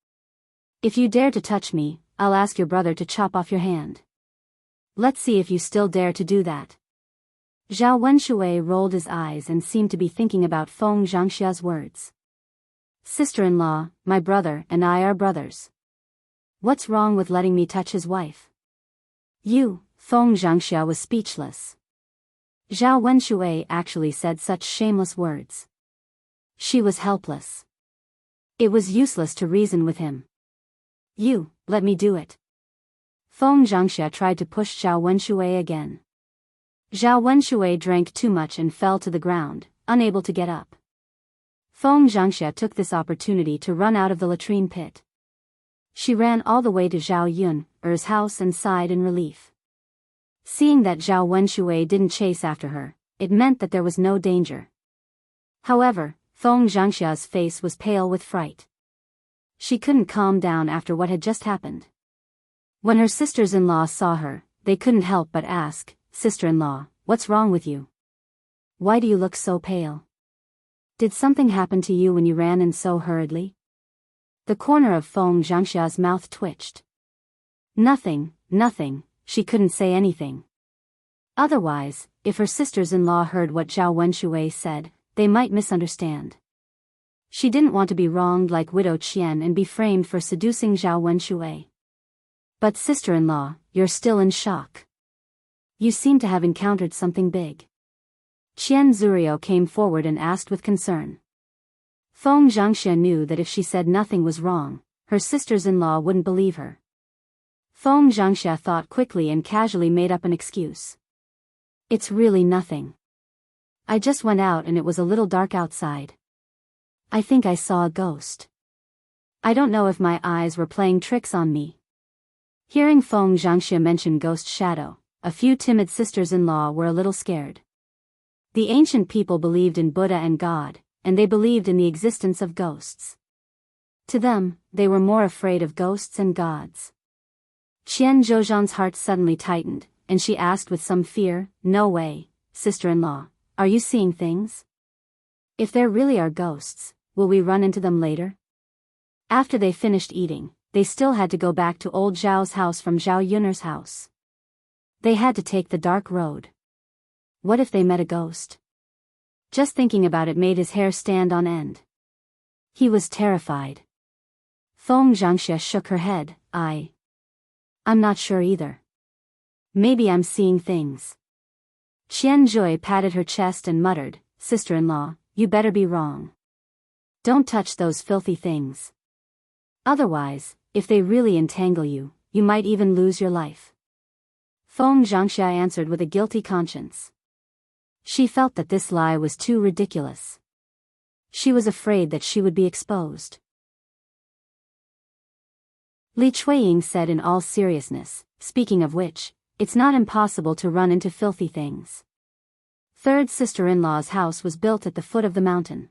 If you dare to touch me, I'll ask your brother to chop off your hand. Let's see if you still dare to do that." Zhao Wenshui rolled his eyes and seemed to be thinking about Feng Zhangxia's words. "Sister-in-law, my brother and I are brothers. What's wrong with letting me touch his wife?" Feng Zhangxia was speechless. Zhao Wenshui actually said such shameless words. She was helpless. It was useless to reason with him. Let me do it." Feng Zhangxia tried to push Zhao Wenshui again. Zhao Wenshui drank too much and fell to the ground, unable to get up. Feng Zhangxia took this opportunity to run out of the latrine pit. She ran all the way to Zhao Yun's house and sighed in relief. Seeing that Zhao Wenshui didn't chase after her, it meant that there was no danger. However, Feng Zhangxia's face was pale with fright. She couldn't calm down after what had just happened. When her sisters-in-law saw her, they couldn't help but ask, "Sister-in-law, what's wrong with you? Why do you look so pale? Did something happen to you when you ran in so hurriedly?" The corner of Feng Zhangxia's mouth twitched. Nothing, she couldn't say anything. Otherwise, if her sisters-in-law heard what Zhao Wenshui said, they might misunderstand. She didn't want to be wronged like Widow Qian and be framed for seducing Zhao Wenshui. "But sister-in-law, you're still in shock. You seem to have encountered something big." Qian Zurio came forward and asked with concern. Feng Zhangxia knew that if she said nothing was wrong, her sisters-in-law wouldn't believe her. Feng Zhangxia thought quickly and casually made up an excuse. "It's really nothing. I just went out and it was a little dark outside. I think I saw a ghost. I don't know if my eyes were playing tricks on me." Hearing Feng Zhangxia mention ghost shadow, a few timid sisters-in-law were a little scared. The ancient people believed in Buddha and God, and they believed in the existence of ghosts. To them, they were more afraid of ghosts and gods. Qian Zhouzhan's heart suddenly tightened, and she asked with some fear, "No way, sister-in-law, are you seeing things? If there really are ghosts, will we run into them later?" After they finished eating, they still had to go back to old Zhao's house from Zhao Yun's house. They had to take the dark road. What if they met a ghost? Just thinking about it made his hair stand on end. He was terrified. Feng Zhangxia shook her head. I'm not sure either. Maybe I'm seeing things. Qian Zhui patted her chest and muttered, "Sister-in-law, you better be wrong. Don't touch those filthy things. Otherwise, if they really entangle you, you might even lose your life." Feng Zhangxia answered with a guilty conscience. She felt that this lie was too ridiculous. She was afraid that she would be exposed. Li Chuiying said in all seriousness, "Speaking of which, it's not impossible to run into filthy things. Third sister-in-law's house was built at the foot of the mountain.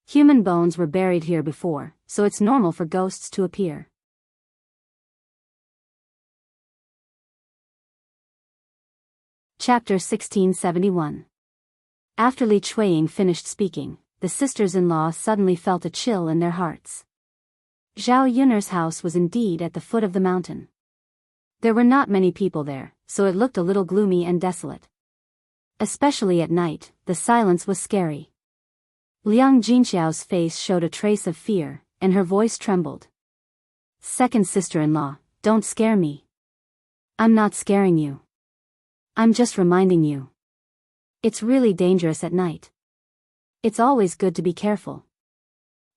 Human bones were buried here before, so it's normal for ghosts to appear." Chapter 1671. After Li Chuiying finished speaking, the sisters-in-law suddenly felt a chill in their hearts. Zhao Yun'er's house was indeed at the foot of the mountain. There were not many people there, so it looked a little gloomy and desolate. Especially at night, the silence was scary. Liang Jinxiao's face showed a trace of fear, and her voice trembled. "Second sister-in-law, don't scare me." "I'm not scaring you. I'm just reminding you. It's really dangerous at night. It's always good to be careful."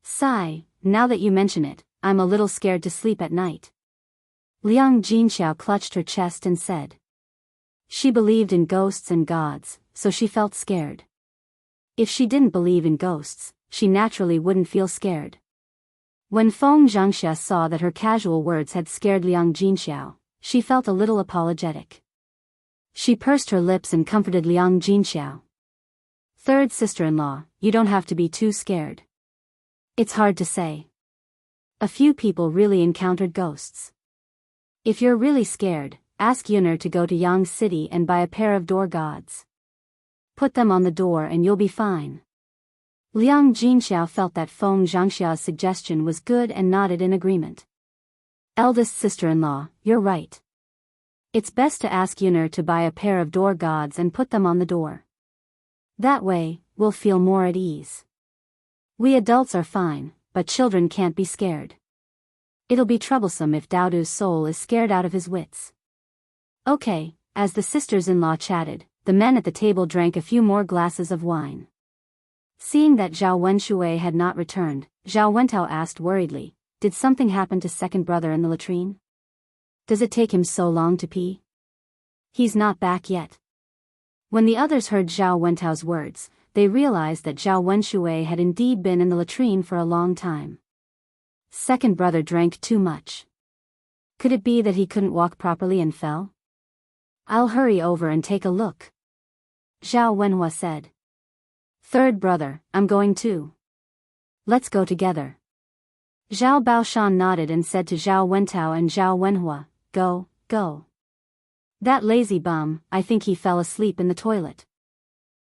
"Sigh, now that you mention it, I'm a little scared to sleep at night." Liang Jinxiao clutched her chest and said. She believed in ghosts and gods, so she felt scared. If she didn't believe in ghosts, she naturally wouldn't feel scared. When Feng Zhangxia saw that her casual words had scared Liang Jinxiao, she felt a little apologetic. She pursed her lips and comforted Liang Jinxiao. "Third sister-in-law, you don't have to be too scared. It's hard to say. A few people really encountered ghosts. If you're really scared, ask Yun'er to go to Yang City and buy a pair of door gods. Put them on the door and you'll be fine." Liang Jinxiao felt that Feng Zhangxia's suggestion was good and nodded in agreement. "Eldest sister-in-law, you're right. It's best to ask Yun'er to buy a pair of door gods and put them on the door. That way, we'll feel more at ease. We adults are fine, but children can't be scared. It'll be troublesome if Daodu's soul is scared out of his wits." Okay. As the sisters-in-law chatted, the men at the table drank a few more glasses of wine. Seeing that Zhao Wenshui had not returned, Zhao Wentao asked worriedly, "Did something happen to second brother in the latrine? Does it take him so long to pee? He's not back yet." When the others heard Zhao Wentao's words, they realized that Zhao Wenshui had indeed been in the latrine for a long time. Second brother drank too much. Could it be that he couldn't walk properly and fell? "I'll hurry over and take a look," Zhao Wenhua said. "Third brother, I'm going too. Let's go together." Zhao Baoshan nodded and said to Zhao Wentao and Zhao Wenhua, Go. That lazy bum, I think he fell asleep in the toilet."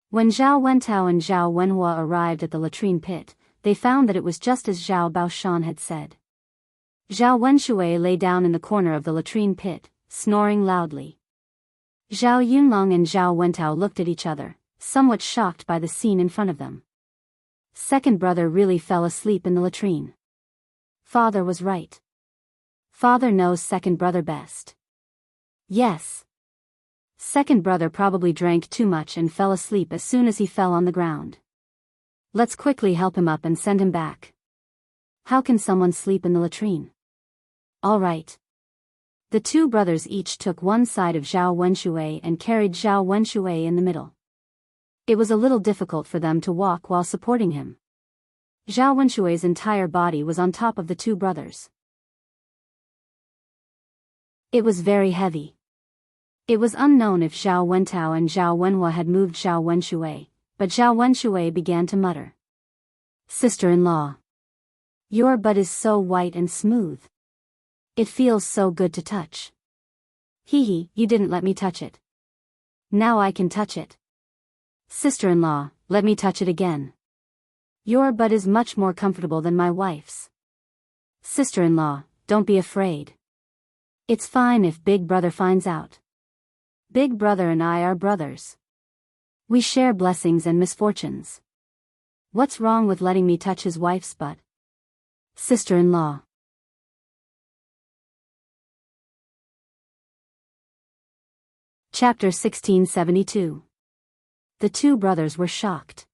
When Zhao Wentao and Zhao Wenhua arrived at the latrine pit, they found that it was just as Zhao Baoshan had said. Zhao Wenshui lay down in the corner of the latrine pit, snoring loudly. Zhao Yunlong and Zhao Wentao looked at each other, somewhat shocked by the scene in front of them. Second brother really fell asleep in the latrine. Father was right. Father knows second brother best. Yes. Second brother probably drank too much and fell asleep as soon as he fell on the ground. Let's quickly help him up and send him back. How can someone sleep in the latrine? All right. The two brothers each took one side of Zhao Wenshui and carried Zhao Wenshui in the middle. It was a little difficult for them to walk while supporting him. Zhao Wenshui's entire body was on top of the two brothers. It was very heavy. It was unknown if Zhao Wentao and Zhao Wenhua had moved Zhao Wenshui, but Zhao Wenshui began to mutter. "Sister-in-law. Your butt is so white and smooth. It feels so good to touch. Hee, you didn't let me touch it. Now I can touch it. Sister-in-law, let me touch it again. Your butt is much more comfortable than my wife's. Sister-in-law, don't be afraid. It's fine if Big Brother finds out. Big Brother and I are brothers. We share blessings and misfortunes. What's wrong with letting me touch his wife's butt? Sister-in-law. Chapter 1672. The two brothers were shocked.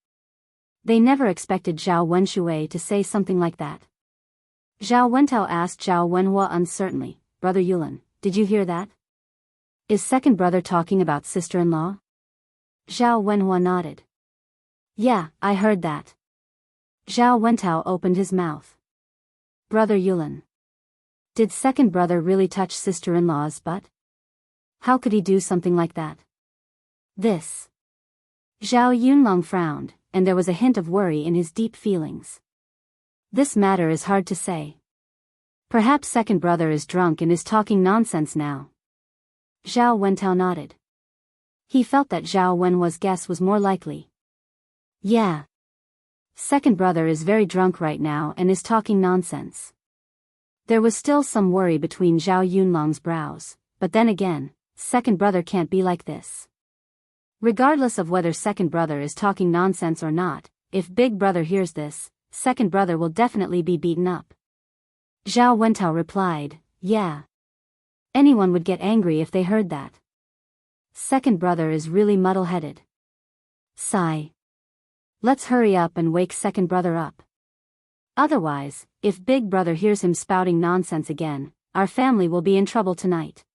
They never expected Zhao Wenshui to say something like that. Zhao Wentao asked Zhao Wenhua uncertainly, Brother Yulin, did you hear that? Is second brother talking about sister-in-law? Zhao Wenhua nodded. Yeah, I heard that. Zhao Wentao opened his mouth. Brother Yulin. Did second brother really touch sister-in-law's butt? How could he do something like that? This. Zhao Yunlong frowned, and there was a hint of worry in his deep feelings. This matter is hard to say. Perhaps second brother is drunk and is talking nonsense now. Zhao Wentao nodded. He felt that Zhao Wenhua's guess was more likely. Yeah. Second brother is very drunk right now and is talking nonsense. There was still some worry between Zhao Yunlong's brows, but then again, second brother can't be like this. Regardless of whether second brother is talking nonsense or not, if big brother hears this, second brother will definitely be beaten up. Zhao Wentao replied, yeah. Anyone would get angry if they heard that. Second brother is really muddle-headed. Sigh. Let's hurry up and wake second brother up. Otherwise, if big brother hears him spouting nonsense again, our family will be in trouble tonight.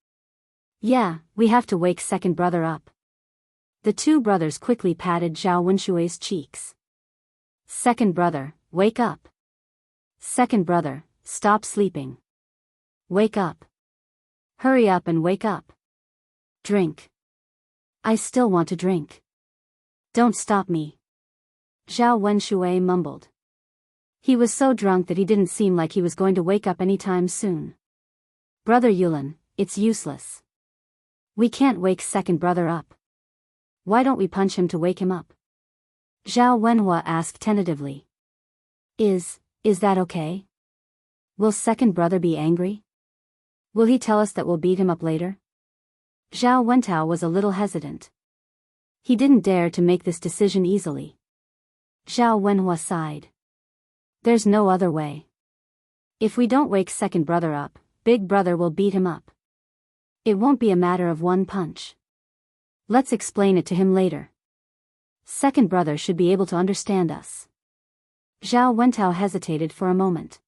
Yeah, we have to wake second brother up. The two brothers quickly patted Zhao Wenshui's cheeks. Second brother, wake up. Second brother, stop sleeping. Wake up. Hurry up and wake up. Drink. I still want to drink. Don't stop me. Zhao Wenshui mumbled. He was so drunk that he didn't seem like he was going to wake up anytime soon. Brother Yulin, it's useless. We can't wake second brother up. Why don't we punch him to wake him up? Zhao Wenhua asked tentatively. Is that okay? Will second brother be angry? Will he tell us that we'll beat him up later? Zhao Wentao was a little hesitant. He didn't dare to make this decision easily. Zhao Wenhua sighed. There's no other way. If we don't wake second brother up, big brother will beat him up. It won't be a matter of one punch. Let's explain it to him later. Second brother should be able to understand us. Zhao Wentao hesitated for a moment.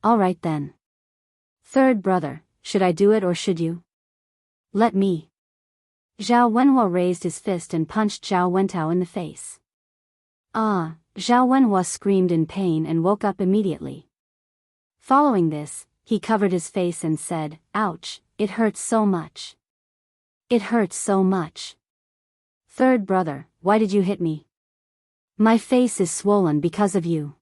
All right then. Third brother, should I do it or should you? Let me. Zhao Wenhua raised his fist and punched Zhao Wentao in the face. Ah, Zhao Wenhua screamed in pain and woke up immediately. Following this, he covered his face and said, ouch, it hurts so much. It hurts so much. Third brother, why did you hit me? My face is swollen because of you.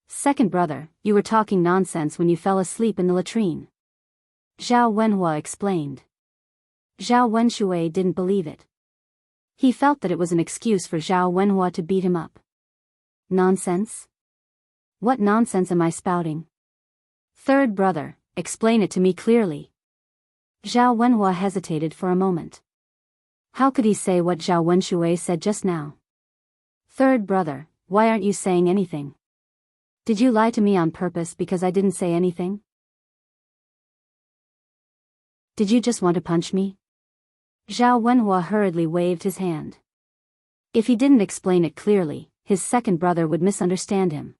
Second brother, you were talking nonsense when you fell asleep in the latrine. Zhao Wenhua explained. Zhao Wenshui didn't believe it. He felt that it was an excuse for Zhao Wenhua to beat him up. Nonsense? What nonsense am I spouting? Third brother, explain it to me clearly. Zhao Wenhua hesitated for a moment. How could he say what Zhao Wenshui said just now? Third brother, why aren't you saying anything? Did you lie to me on purpose because I didn't say anything? Did you just want to punch me? Zhao Wenhua hurriedly waved his hand. If he didn't explain it clearly, his second brother would misunderstand him.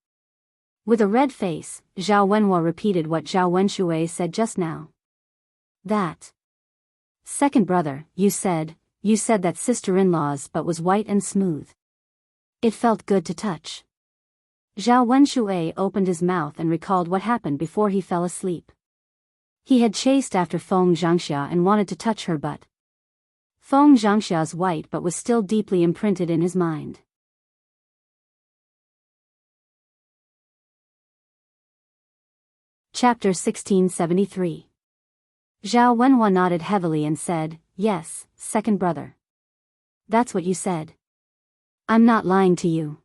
With a red face, Zhao Wenhua repeated what Zhao Wenshui said just now. That. Second brother, you said that sister-in-law's butt was white and smooth. It felt good to touch. Zhao Wenshui opened his mouth and recalled what happened before he fell asleep. He had chased after Feng Zhangxia and wanted to touch her butt. Feng Zhangxia's white butt was still deeply imprinted in his mind. Chapter 1673. Zhao Wenhua nodded heavily and said, yes, second brother. That's what you said. I'm not lying to you.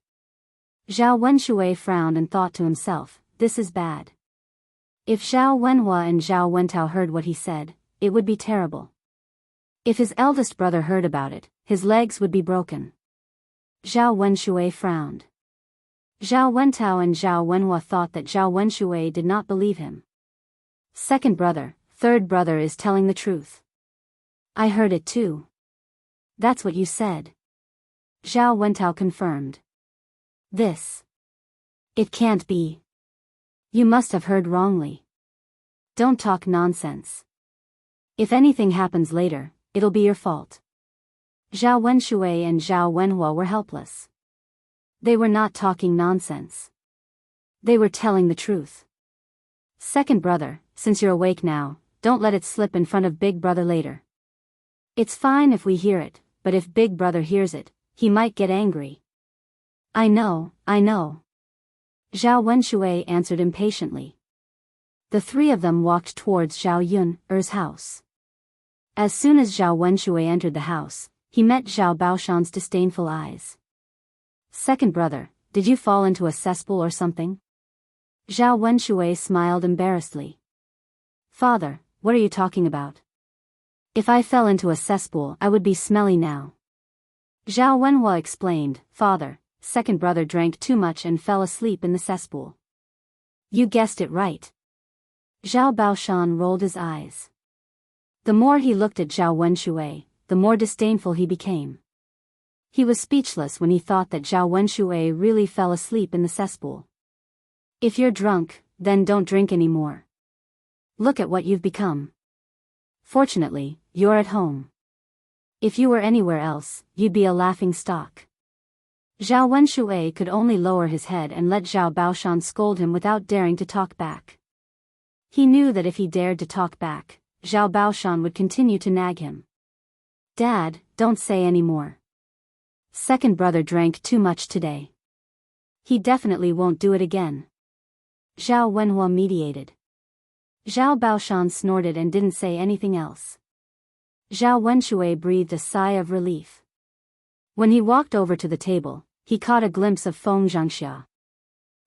Zhao Wenshui frowned and thought to himself, this is bad. If Zhao Wenhua and Zhao Wentao heard what he said, it would be terrible. If his eldest brother heard about it, his legs would be broken. Zhao Wenshui frowned. Zhao Wentao and Zhao Wenhua thought that Zhao Wenshui did not believe him. Second brother, third brother is telling the truth. I heard it too. That's what you said. Zhao Wentao confirmed. This. It can't be. You must have heard wrongly. Don't talk nonsense. If anything happens later, it'll be your fault. Zhao Wenshui and Zhao Wenhua were helpless. They were not talking nonsense. They were telling the truth. Second brother, since you're awake now, don't let it slip in front of big brother later. It's fine if we hear it, but if big brother hears it, he might get angry. I know. Zhao Wenshui answered impatiently. The three of them walked towards Zhao Yun's house. As soon as Zhao Wenshui entered the house, he met Zhao Baoshan's disdainful eyes. Second brother, did you fall into a cesspool or something? Zhao Wenshui smiled embarrassedly. Father, what are you talking about? If I fell into a cesspool, I would be smelly now. Zhao Wenhua explained, Father, second brother drank too much and fell asleep in the cesspool. You guessed it right. Zhao Baoshan rolled his eyes. The more he looked at Zhao Wenshui, the more disdainful he became. He was speechless when he thought that Zhao Wenshui really fell asleep in the cesspool. If you're drunk, then don't drink anymore. Look at what you've become. Fortunately, you're at home. If you were anywhere else, you'd be a laughing stock. Zhao Wenshui could only lower his head and let Zhao Baoshan scold him without daring to talk back. He knew that if he dared to talk back, Zhao Baoshan would continue to nag him. Dad, don't say any more. Second brother drank too much today. He definitely won't do it again. Zhao Wenhua mediated. Zhao Baoshan snorted and didn't say anything else. Zhao Wenshui breathed a sigh of relief. When he walked over to the table, he caught a glimpse of Feng Zhangxia.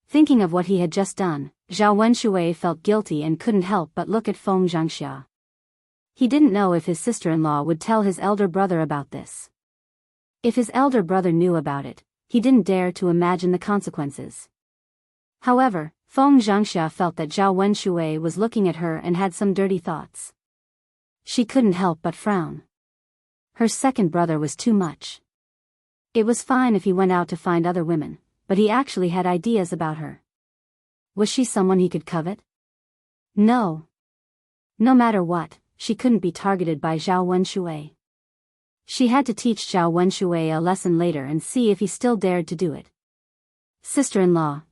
Thinking of what he had just done, Zhao Wenshui felt guilty and couldn't help but look at Feng Zhangxia. He didn't know if his sister-in-law would tell his elder brother about this. If his elder brother knew about it, he didn't dare to imagine the consequences. However, Feng Zhangxia felt that Zhao Wenshui was looking at her and had some dirty thoughts. She couldn't help but frown. Her second brother was too much. It was fine if he went out to find other women, but he actually had ideas about her. Was she someone he could covet? No. No matter what, she couldn't be targeted by Zhao Wenshui. She had to teach Zhao Wenshui a lesson later and see if he still dared to do it. Sister-in-law,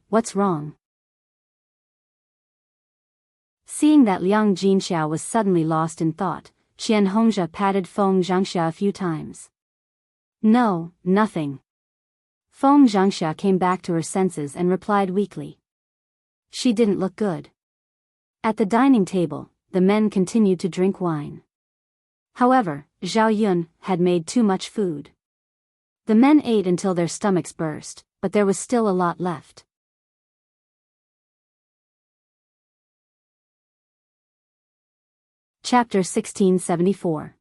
what's wrong? Seeing that Liang Jinxiao was suddenly lost in thought, Qian Hongzhe patted Feng Zhangxia a few times. No, nothing. Feng Zhangxia came back to her senses and replied weakly. She didn't look good. At the dining table, the men continued to drink wine. However, Zhao Yun had made too much food. The men ate until their stomachs burst, but there was still a lot left. Chapter 1674.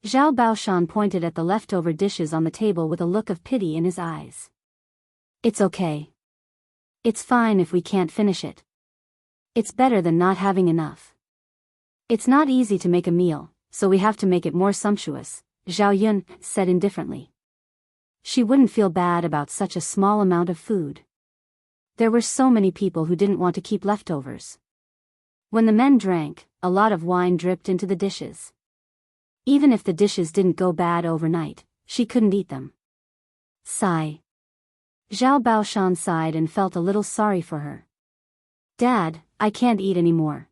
Zhao Baoshan pointed at the leftover dishes on the table with a look of pity in his eyes. It's okay. It's fine if we can't finish it. It's better than not having enough. It's not easy to make a meal, so we have to make it more sumptuous, Zhao Yun said indifferently. She wouldn't feel bad about such a small amount of food. There were so many people who didn't want to keep leftovers. When the men drank, a lot of wine dripped into the dishes. Even if the dishes didn't go bad overnight, she couldn't eat them. Sigh. Zhao Baoshan sighed and felt a little sorry for her. Dad, I can't eat anymore.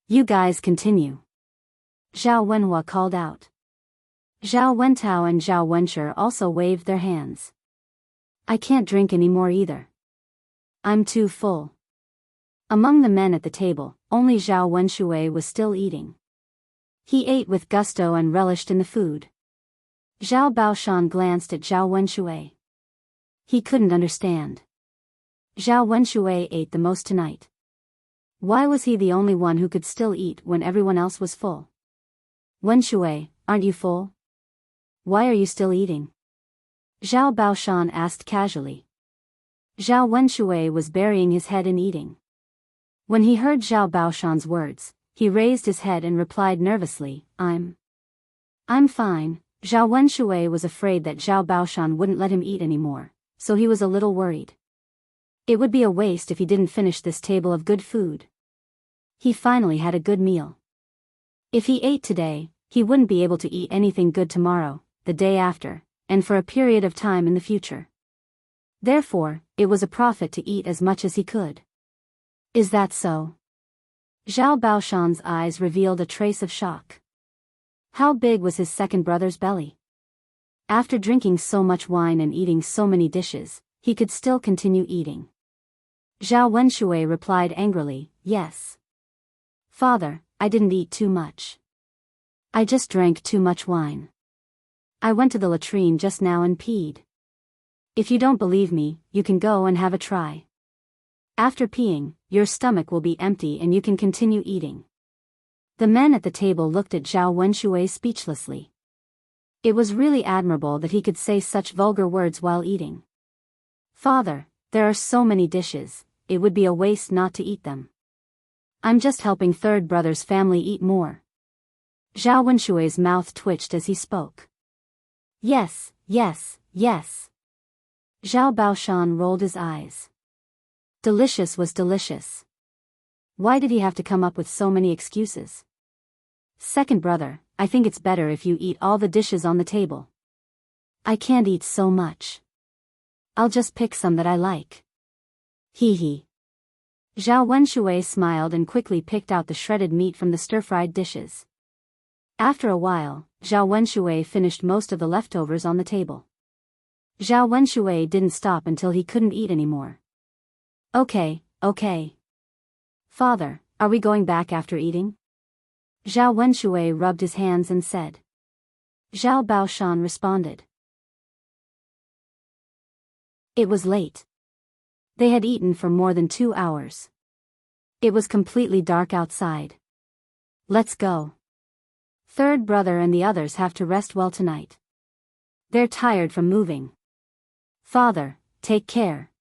You guys continue. Zhao Wenhua called out. Zhao Wentao and Zhao Wenshi also waved their hands. I can't drink anymore either. I'm too full. Among the men at the table, only Zhao Wenshui was still eating. He ate with gusto and relished in the food. Zhao Baoshan glanced at Zhao Wenshui. He couldn't understand. Zhao Wenshui ate the most tonight. Why was he the only one who could still eat when everyone else was full? Wenshui, aren't you full? why are you still eating? Zhao Baoshan asked casually. Zhao Wenshui was burying his head in eating. When he heard Zhao Baoshan's words, he raised his head and replied nervously, I'm fine. Zhao Wenshui was afraid that Zhao Baoshan wouldn't let him eat anymore, so he was a little worried. It would be a waste if he didn't finish this table of good food. He finally had a good meal. If he ate today, he wouldn't be able to eat anything good tomorrow, the day after, and for a period of time in the future. Therefore, it was a profit to eat as much as he could. Is that so? Zhao Baoshan's eyes revealed a trace of shock. How big was his second brother's belly? After drinking so much wine and eating so many dishes, he could still continue eating. Zhao Wenshui replied angrily, yes. Father, I didn't eat too much. I just drank too much wine. I went to the latrine just now and peed. If you don't believe me, you can go and have a try. After peeing, your stomach will be empty and you can continue eating. The men at the table looked at Zhao Wenshui speechlessly. It was really admirable that he could say such vulgar words while eating. Father, there are so many dishes, it would be a waste not to eat them. I'm just helping third brother's family eat more. Zhao Wenshui's mouth twitched as he spoke. Yes, yes, yes. Zhao Baoshan rolled his eyes. Delicious was delicious. Why did he have to come up with so many excuses? Second brother, I think it's better if you eat all the dishes on the table. I can't eat so much. I'll just pick some that I like. Hee hee. Zhao Wenshui smiled and quickly picked out the shredded meat from the stir-fried dishes. After a while, Zhao Wenshui finished most of the leftovers on the table. Zhao Wenshui didn't stop until he couldn't eat anymore. Okay. Father, are we going back after eating? Zhao Wenshui rubbed his hands and said. Zhao Baoshan responded. It was late. They had eaten for more than 2 hours. It was completely dark outside. Let's go. Third brother and the others have to rest well tonight. They're tired from moving. Father, take care.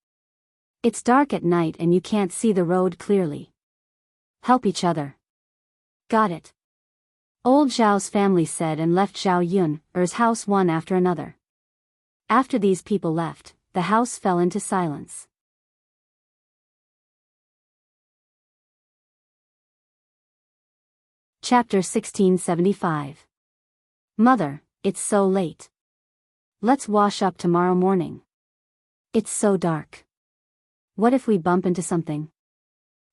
It's dark at night and you can't see the road clearly. Help each other. Got it. Old Zhao's family said and left Zhao Yun's house one after another. After these people left, the house fell into silence. Chapter 1675. Mother, it's so late. Let's wash up tomorrow morning. It's so dark. What if we bump into something?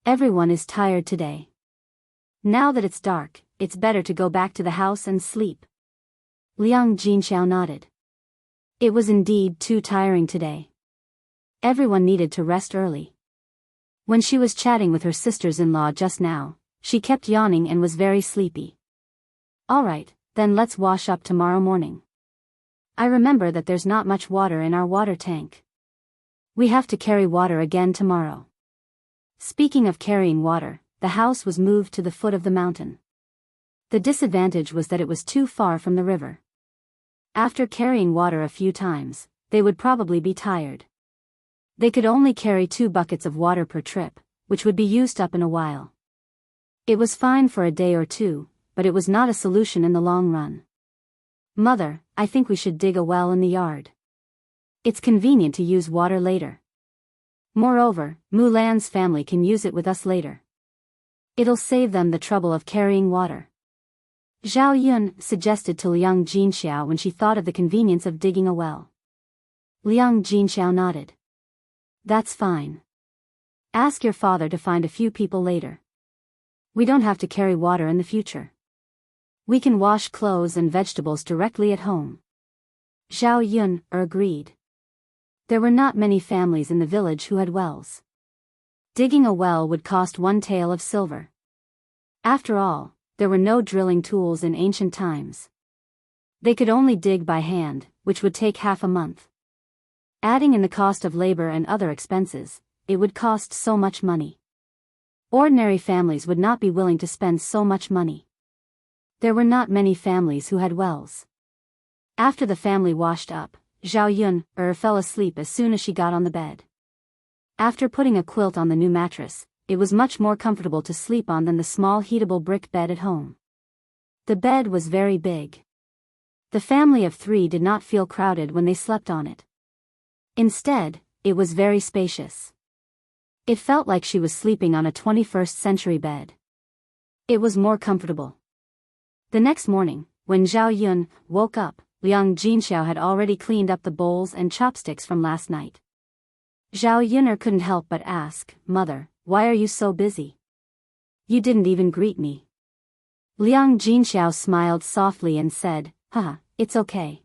Everyone is tired today. Now that it's dark, it's better to go back to the house and sleep. Liang Jinxiao nodded. It was indeed too tiring today. Everyone needed to rest early. When she was chatting with her sisters-in-law just now, she kept yawning and was very sleepy. Alright, then let's wash up tomorrow morning. I remember that there's not much water in our water tank. We have to carry water again tomorrow. Speaking of carrying water, the house was moved to the foot of the mountain. The disadvantage was that it was too far from the river. After carrying water a few times, they would probably be tired. They could only carry 2 buckets of water per trip, which would be used up in a while. It was fine for a day or two, but it was not a solution in the long run. Mother, I think we should dig a well in the yard. It's convenient to use water later. Moreover, Mulan's family can use it with us later. It'll save them the trouble of carrying water. Zhao Yun suggested to Liang Jinxiao when she thought of the convenience of digging a well. Liang Jinxiao nodded. That's fine. Ask your father to find a few people later. We don't have to carry water in the future. We can wash clothes and vegetables directly at home. Zhao Yun agreed. There were not many families in the village who had wells. Digging a well would cost 1 tael of silver. After all, there were no drilling tools in ancient times. They could only dig by hand, which would take half a month. Adding in the cost of labor and other expenses, it would cost so much money. Ordinary families would not be willing to spend so much money. There were not many families who had wells. After the family washed up, Zhao Yun fell asleep as soon as she got on the bed. After putting a quilt on the new mattress, it was much more comfortable to sleep on than the small heatable brick bed at home. The bed was very big. The family of 3 did not feel crowded when they slept on it. Instead, it was very spacious. It felt like she was sleeping on a 21st century bed. It was more comfortable. The next morning, when Zhao Yun woke up, Liang Jinxiao had already cleaned up the bowls and chopsticks from last night. Zhao Yun'er couldn't help but ask, "Mother, why are you so busy? You didn't even greet me." Liang Jinxiao smiled softly and said, "Haha, it's okay.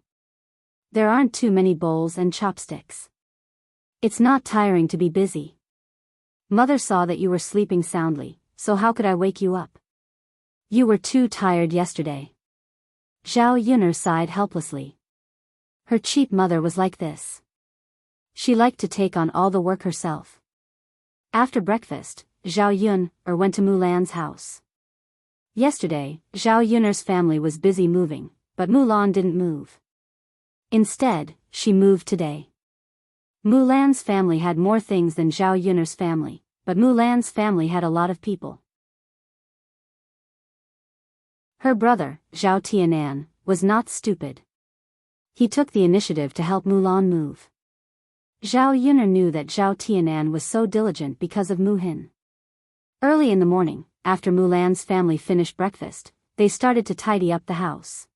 There aren't too many bowls and chopsticks. It's not tiring to be busy. Mother saw that you were sleeping soundly, so how could I wake you up? You were too tired yesterday." Zhao Yun'er sighed helplessly. Her cheap mother was like this. She liked to take on all the work herself. After breakfast, Zhao Yun'er went to Mulan's house. Yesterday, Zhao Yun'er's family was busy moving, but Mulan didn't move. Instead, she moved today. Mulan's family had more things than Zhao Yun'er's family, but Mulan's family had a lot of people. Her brother, Zhao Tianan, was not stupid. He took the initiative to help Mulan move. Zhao Yun'er knew that Zhao Tianan was so diligent because of Mu Hin. Early in the morning, after Mulan's family finished breakfast, they started to tidy up the house.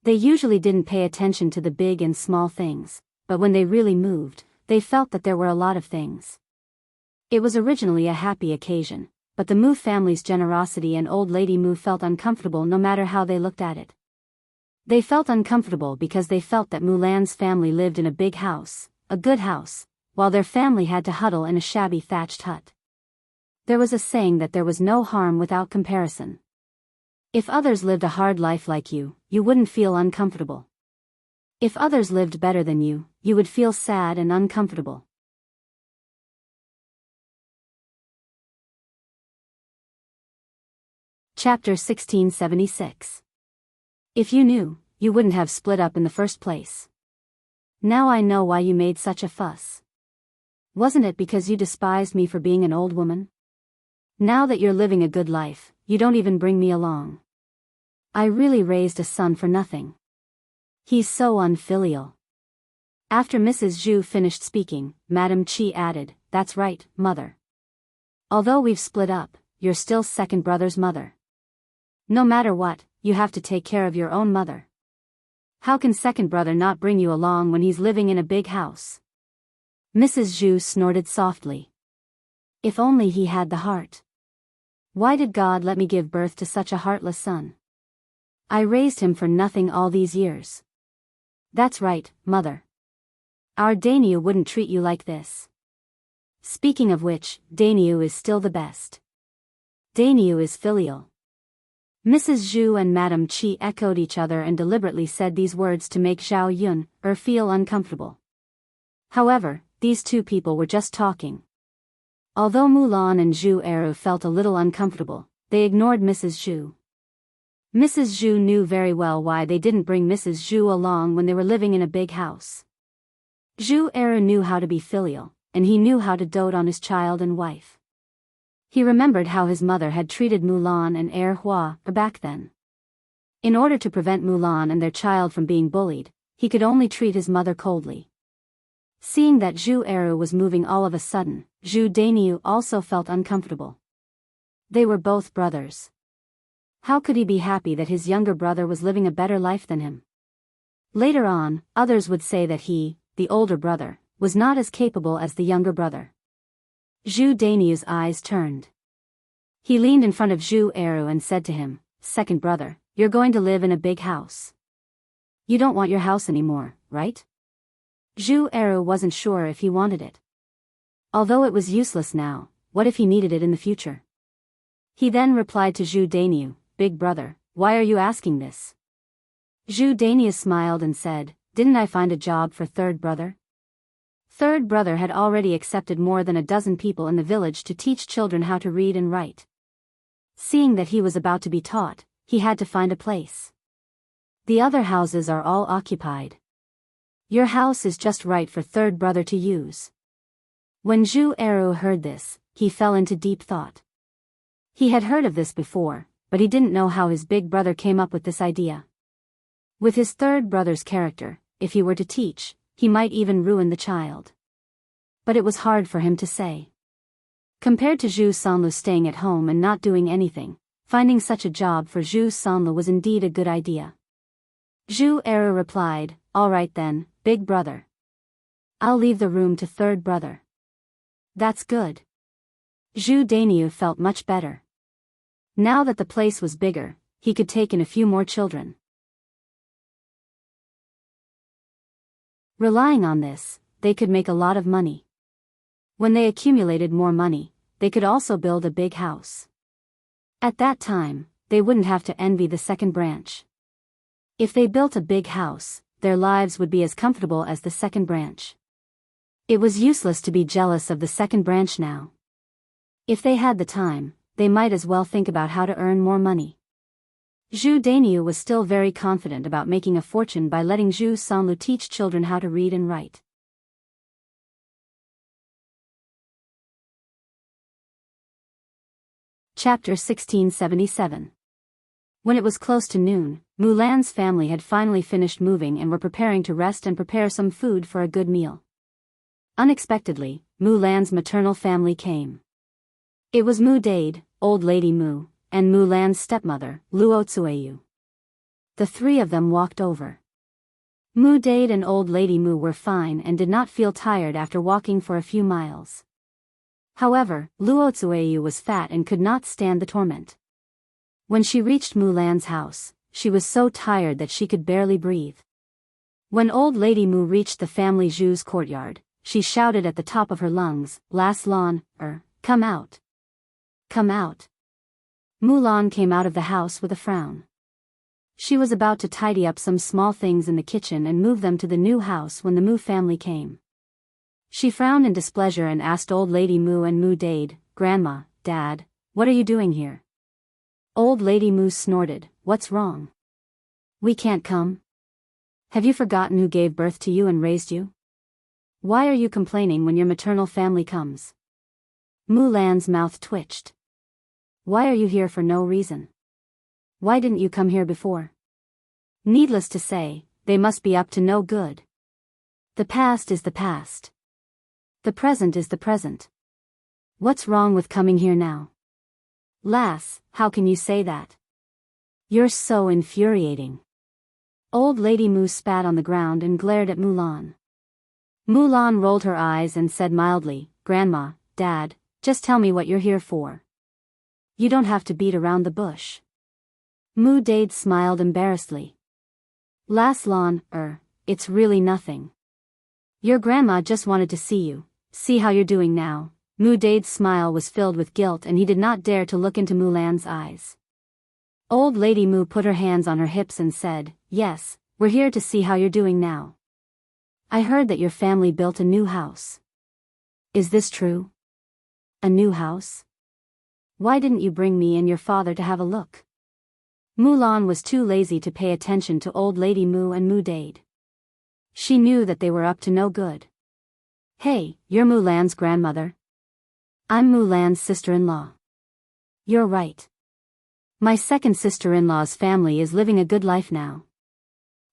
They usually didn't pay attention to the big and small things, but when they really moved, they felt that there were a lot of things. It was originally a happy occasion, but the Mu family's generosity and old lady Mu felt uncomfortable no matter how they looked at it. They felt uncomfortable because they felt that Mulan's family lived in a big house, a good house, while their family had to huddle in a shabby thatched hut. There was a saying that there was no harm without comparison. If others lived a hard life like you, you wouldn't feel uncomfortable. If others lived better than you would feel sad and uncomfortable. Chapter 1676. If you knew, you wouldn't have split up in the first place. Now I know why you made such a fuss. Wasn't it because you despised me for being an old woman? Now that you're living a good life, you don't even bring me along. I really raised a son for nothing. He's so unfilial. After Mrs. Zhu finished speaking, Madame Qi added, "That's right, mother. Although we've split up, you're still second brother's mother. No matter what, you have to take care of your own mother. How can second brother not bring you along when he's living in a big house?" Mrs. Zhu snorted softly. If only he had the heart. Why did God let me give birth to such a heartless son? I raised him for nothing all these years. That's right, mother. Our Daniu wouldn't treat you like this. Speaking of which, Daniu is still the best. Daniu is filial. Mrs. Zhu and Madame Qi echoed each other and deliberately said these words to make Zhao Yun'er feel uncomfortable. However, these two people were just talking. Although Mulan and Zhu Eru felt a little uncomfortable, they ignored Mrs. Zhu. Mrs. Zhu knew very well why they didn't bring Mrs. Zhu along when they were living in a big house. Zhu Eru knew how to be filial, and he knew how to dote on his child and wife. He remembered how his mother had treated Mulan and Hua back then. In order to prevent Mulan and their child from being bullied, he could only treat his mother coldly. Seeing that Zhu Eru was moving all of a sudden, Zhu Daniu also felt uncomfortable. They were both brothers. How could he be happy that his younger brother was living a better life than him? Later on, others would say that he, the older brother, was not as capable as the younger brother. Zhu Daniu's eyes turned. He leaned in front of Zhu Eru and said to him, "Second brother, you're going to live in a big house. You don't want your house anymore, right?" Zhu Eru wasn't sure if he wanted it. Although it was useless now, what if he needed it in the future? He then replied to Zhu Daniu, "Big brother, why are you asking this?" Zhu Daniu smiled and said, "Didn't I find a job for third brother?" Third brother had already accepted more than a dozen people in the village to teach children how to read and write. Seeing that he was about to be taught, he had to find a place. The other houses are all occupied. Your house is just right for third brother to use. When Zhu Eru heard this, he fell into deep thought. He had heard of this before, but he didn't know how his big brother came up with this idea. With his third brother's character, if he were to teach, he might even ruin the child. But it was hard for him to say. Compared to Zhu Sanlu staying at home and not doing anything, finding such a job for Zhu Sanlu was indeed a good idea. Zhu Eru replied, "All right then, big brother. I'll leave the room to third brother." "That's good." Zhu Daniu felt much better. Now that the place was bigger, he could take in a few more children. Relying on this, they could make a lot of money. When they accumulated more money, they could also build a big house. At that time, they wouldn't have to envy the second branch. If they built a big house, their lives would be as comfortable as the second branch. It was useless to be jealous of the second branch now. If they had the time, they might as well think about how to earn more money. Zhu Daniu was still very confident about making a fortune by letting Zhu Sanlu teach children how to read and write. Chapter 1677. When it was close to noon, Mulan's family had finally finished moving and were preparing to rest and prepare some food for a good meal. Unexpectedly, Mulan's maternal family came. It was Mu Dade, Old Lady Mu, and Mulan's stepmother, Luo Tsueyu. The three of them walked over. Mu Dade and Old Lady Mu were fine and did not feel tired after walking for a few miles. However, Luo Tsueyu was fat and could not stand the torment. When she reached Mulan's house, she was so tired that she could barely breathe. When Old Lady Mu reached the family Zhu's courtyard, she shouted at the top of her lungs, "Last Lan, come out. Come out." Mulan came out of the house with a frown. She was about to tidy up some small things in the kitchen and move them to the new house when the Mu family came. She frowned in displeasure and asked Old Lady Mu and Mu Dade, "Grandma, Dad, what are you doing here?" Old Lady Mu snorted, "What's wrong? We can't come? Have you forgotten who gave birth to you and raised you? Why are you complaining when your maternal family comes?" Mulan's mouth twitched. "Why are you here for no reason? Why didn't you come here before?" Needless to say, they must be up to no good. The past is the past. The present is the present. What's wrong with coming here now? Lass, how can you say that? You're so infuriating. Old Lady Mu spat on the ground and glared at Mulan. Mulan rolled her eyes and said mildly, "Grandma, Dad, just tell me what you're here for. You don't have to beat around the bush." Mu Dade smiled embarrassedly. "Lass Lan, it's really nothing. Your grandma just wanted to see you, see how you're doing now." Mu Dade's smile was filled with guilt and he did not dare to look into Mulan's eyes. Old Lady Mu put her hands on her hips and said, "Yes, we're here to see how you're doing now. I heard that your family built a new house. Is this true? A new house? Why didn't you bring me and your father to have a look?" Mulan was too lazy to pay attention to Old Lady Mu and Mu Dade. She knew that they were up to no good. "Hey, you're Mulan's grandmother? I'm Mulan's sister-in-law." "You're right. My second sister-in-law's family is living a good life now.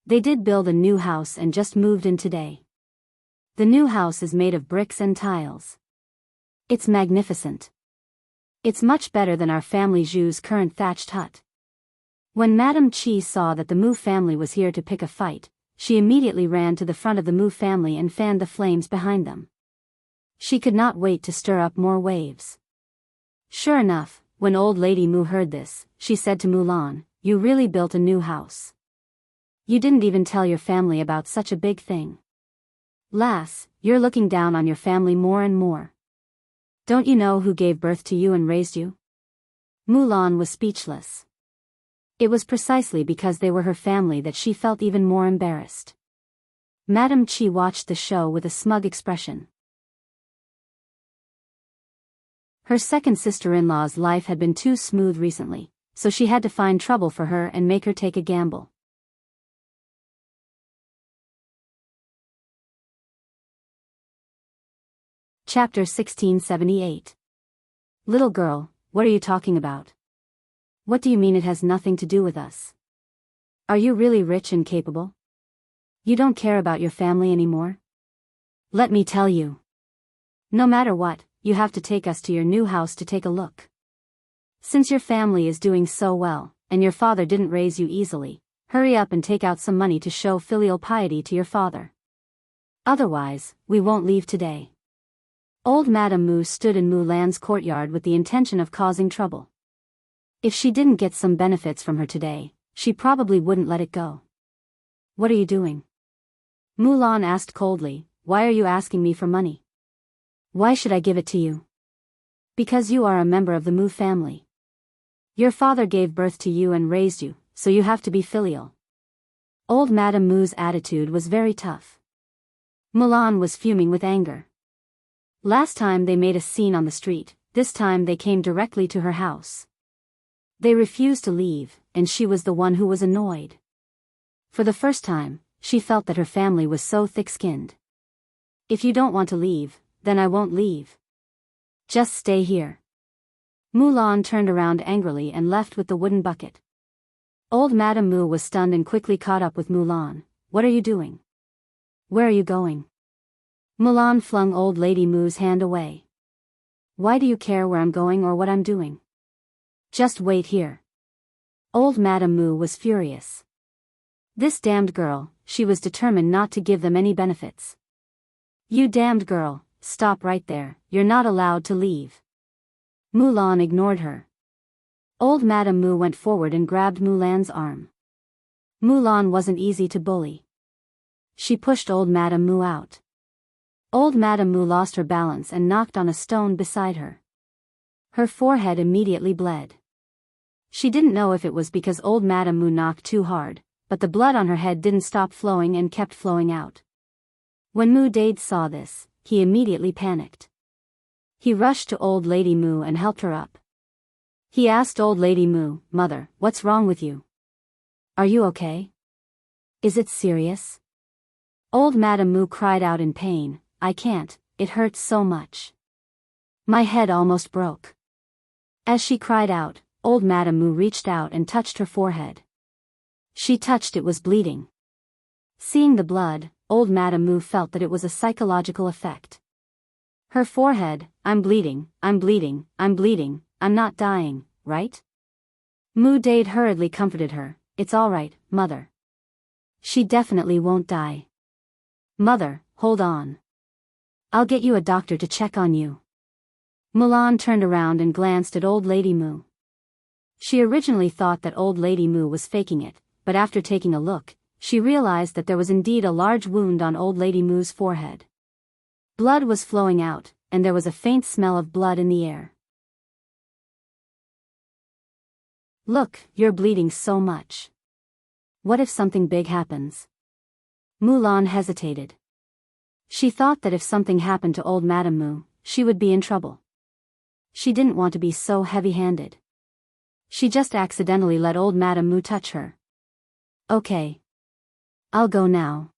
They did build a new house and just moved in today. The new house is made of bricks and tiles. It's magnificent. It's much better than our family Zhu's current thatched hut." When Madame Qi saw that the Mu family was here to pick a fight, she immediately ran to the front of the Mu family and fanned the flames behind them. She could not wait to stir up more waves. Sure enough, when Old Lady Mu heard this, she said to Mulan, "You really built a new house. You didn't even tell your family about such a big thing. Lass, you're looking down on your family more and more. Don't you know who gave birth to you and raised you?" Mulan was speechless. It was precisely because they were her family that she felt even more embarrassed. Madame Qi watched the show with a smug expression. Her second sister-in-law's life had been too smooth recently, so she had to find trouble for her and make her take a gamble. Chapter 1678. Little girl, what are you talking about? What do you mean it has nothing to do with us? Are you really rich and capable? You don't care about your family anymore? Let me tell you. No matter what, you have to take us to your new house to take a look. Since your family is doing so well, and your father didn't raise you easily, hurry up and take out some money to show filial piety to your father. Otherwise, we won't leave today. Old Madame Mu stood in Mulan's courtyard with the intention of causing trouble. If she didn't get some benefits from her today, she probably wouldn't let it go. What are you doing? Mulan asked coldly, why are you asking me for money? Why should I give it to you? Because you are a member of the Mu family. Your father gave birth to you and raised you, so you have to be filial. Old Madame Mu's attitude was very tough. Mulan was fuming with anger. Last time they made a scene on the street, this time they came directly to her house. They refused to leave, and she was the one who was annoyed. For the first time, she felt that her family was so thick-skinned. If you don't want to leave, then I won't leave. Just stay here. Mulan turned around angrily and left with the wooden bucket. Old Madame Mu was stunned and quickly caught up with Mulan. What are you doing? Where are you going? Mulan flung Old Lady Mu's hand away. Why do you care where I'm going or what I'm doing? Just wait here. Old Madame Mu was furious. This damned girl, she was determined not to give them any benefits. You damned girl, stop right there, you're not allowed to leave. Mulan ignored her. Old Madame Mu went forward and grabbed Mulan's arm. Mulan wasn't easy to bully. She pushed Old Madame Mu out. Old Madame Mu lost her balance and knocked on a stone beside her. Her forehead immediately bled. She didn't know if it was because Old Madame Mu knocked too hard, but the blood on her head didn't stop flowing and kept flowing out. When Mu Dade saw this, he immediately panicked. He rushed to Old Lady Mu and helped her up. He asked Old Lady Mu, Mother, what's wrong with you? Are you okay? Is it serious? Old Madame Mu cried out in pain, I can't, it hurts so much. My head almost broke. As she cried out, Old Madame Mu reached out and touched her forehead. She touched it was bleeding. Seeing the blood, Old Madame Mu felt that it was a psychological effect. Her forehead, I'm bleeding, I'm bleeding, I'm bleeding, I'm not dying, right? Mu Dade hurriedly comforted her, it's all right, Mother. She definitely won't die. Mother, hold on. I'll get you a doctor to check on you. Mulan turned around and glanced at Old Lady Mu. She originally thought that Old Lady Mu was faking it, but after taking a look, she realized that there was indeed a large wound on Old Lady Mu's forehead. Blood was flowing out, and there was a faint smell of blood in the air. Look, you're bleeding so much. What if something big happens? Mulan hesitated. She thought that if something happened to Old Madame Mu, she would be in trouble. She didn't want to be so heavy-handed. She just accidentally let Old Madame Mu touch her. Okay. I'll go now.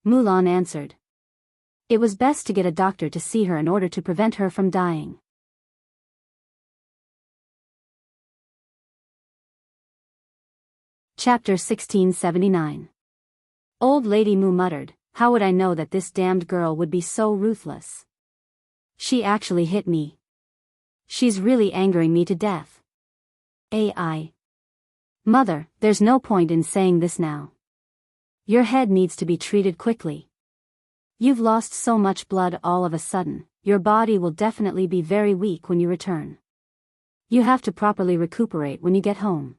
Mulan answered. It was best to get a doctor to see her in order to prevent her from dying. Chapter 1679. Old Lady Mu muttered, how would I know that this damned girl would be so ruthless? She actually hit me. She's really angering me to death. AI. Mother, there's no point in saying this now. Your head needs to be treated quickly. You've lost so much blood all of a sudden, your body will definitely be very weak when you return. You have to properly recuperate when you get home.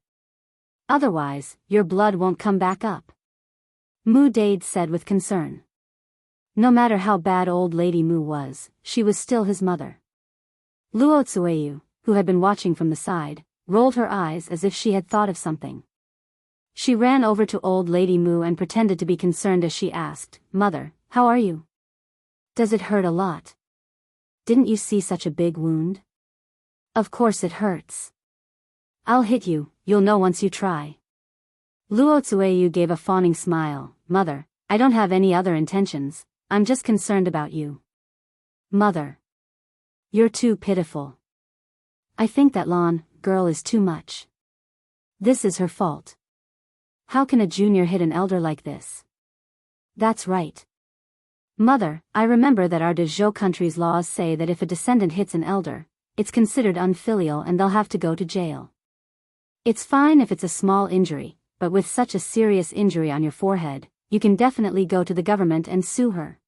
Otherwise, your blood won't come back up. Mu Dade said with concern. No matter how bad Old Lady Mu was, she was still his mother. Luo Tsueyu, who had been watching from the side, rolled her eyes as if she had thought of something. She ran over to Old Lady Mu and pretended to be concerned as she asked, Mother, how are you? Does it hurt a lot? Didn't you see such a big wound? Of course it hurts. I'll hit you, you'll know once you try. Luo Tsueyu gave a fawning smile, Mother, I don't have any other intentions, I'm just concerned about you. Mother. You're too pitiful. I think that Lan girl is too much. This is her fault. How can a junior hit an elder like this? That's right. Mother, I remember that our Dezhou country's laws say that if a descendant hits an elder, it's considered unfilial and they'll have to go to jail. It's fine if it's a small injury, but with such a serious injury on your forehead, you can definitely go to the government and sue her.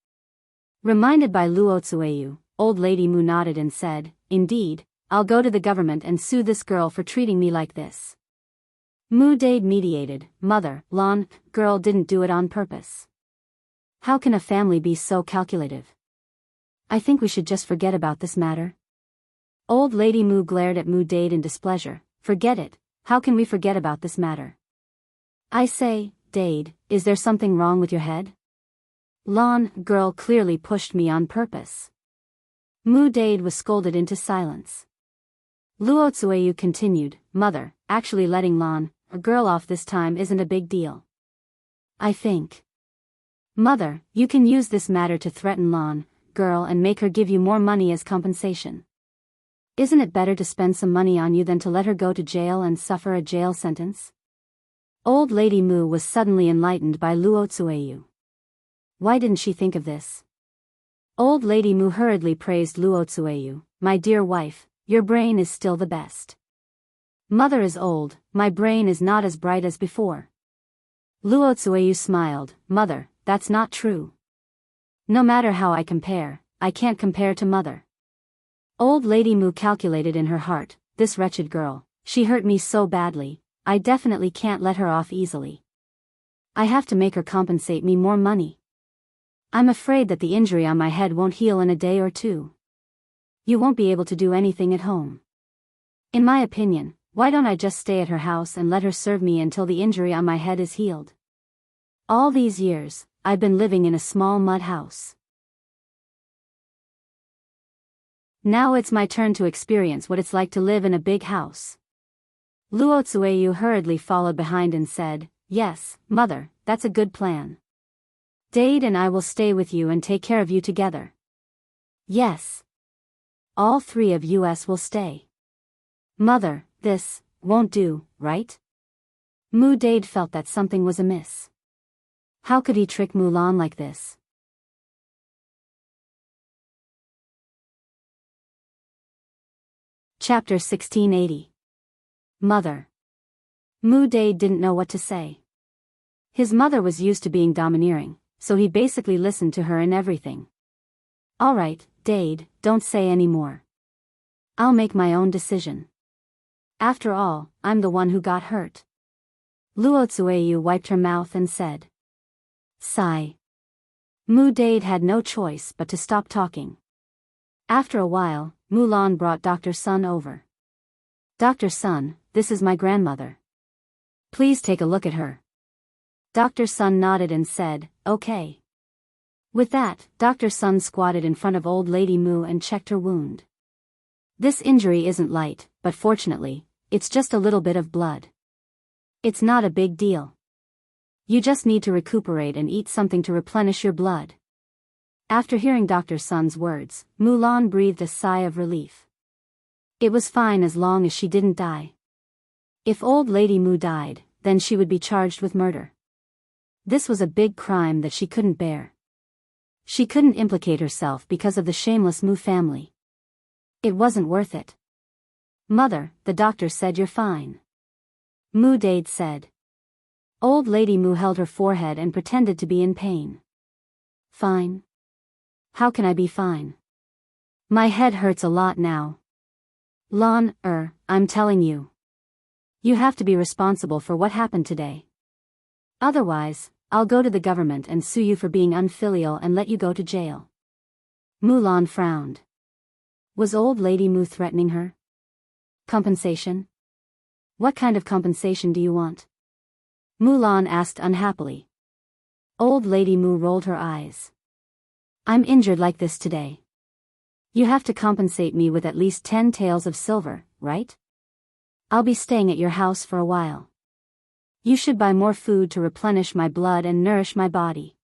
Reminded by Luo Tsueyu, old lady Mu nodded and said, Indeed, I'll go to the government and sue this girl for treating me like this. Mu Dade mediated, Mother, Lan girl didn't do it on purpose. How can a family be so calculative? I think we should just forget about this matter. Old lady Mu glared at Mu Dade in displeasure. Forget it, how can we forget about this matter? I say, Dade, is there something wrong with your head? Lan girl clearly pushed me on purpose. Mu Dade was scolded into silence. Luo Tsueyu continued, Mother, actually letting Lan girl off this time isn't a big deal. I think. Mother, you can use this matter to threaten Lan girl and make her give you more money as compensation. Isn't it better to spend some money on you than to let her go to jail and suffer a jail sentence? Old lady Mu was suddenly enlightened by Luo Tsueyu. Why didn't she think of this? Old lady Mu hurriedly praised Luo Tsueyu. My dear wife, your brain is still the best. Mother is old, my brain is not as bright as before. Luo Tsueyu smiled. Mother, that's not true. No matter how I compare, I can't compare to Mother. Old lady Mu calculated in her heart, this wretched girl, she hurt me so badly, I definitely can't let her off easily. I have to make her compensate me more money. I'm afraid that the injury on my head won't heal in a day or two. You won't be able to do anything at home. In my opinion, why don't I just stay at her house and let her serve me until the injury on my head is healed? All these years, I've been living in a small mud house. Now it's my turn to experience what it's like to live in a big house. Luo Tsueyu hurriedly followed behind and said, Yes, Mother, that's a good plan. Dade and I will stay with you and take care of you together. Yes. All three of us will stay. Mother, this won't do, right? Mu Dade felt that something was amiss. How could he trick Mulan like this? Chapter 1680. Mother. Mu Dade didn't know what to say. His mother was used to being domineering, so he basically listened to her in everything. All right, Dade, don't say any more. I'll make my own decision. After all, I'm the one who got hurt. Luo Tsueyu wiped her mouth and said. Sigh. Mu Dade had no choice but to stop talking. After a while, Mulan brought Dr. Sun over. Dr. Sun, this is my grandmother. Please take a look at her. Dr. Sun nodded and said, Okay. With that, Dr. Sun squatted in front of old lady Mu and checked her wound. This injury isn't light, but fortunately, it's just a little bit of blood. It's not a big deal. You just need to recuperate and eat something to replenish your blood. After hearing Dr. Sun's words, Mulan breathed a sigh of relief. It was fine as long as she didn't die. If old lady Mu died, then she would be charged with murder. This was a big crime that she couldn't bear. She couldn't implicate herself because of the shameless Mu family. It wasn't worth it. Mother, the doctor said you're fine. Mu Dade said. Old lady Mu held her forehead and pretended to be in pain. Fine? How can I be fine? My head hurts a lot now. Lan, I'm telling you. You have to be responsible for what happened today. Otherwise, I'll go to the government and sue you for being unfilial and let you go to jail. Mulan frowned. Was old lady Mu threatening her? Compensation? What kind of compensation do you want? Mulan asked unhappily. Old lady Mu rolled her eyes. I'm injured like this today. You have to compensate me with at least 10 taels of silver, right? I'll be staying at your house for a while. You should buy more food to replenish my blood and nourish my body.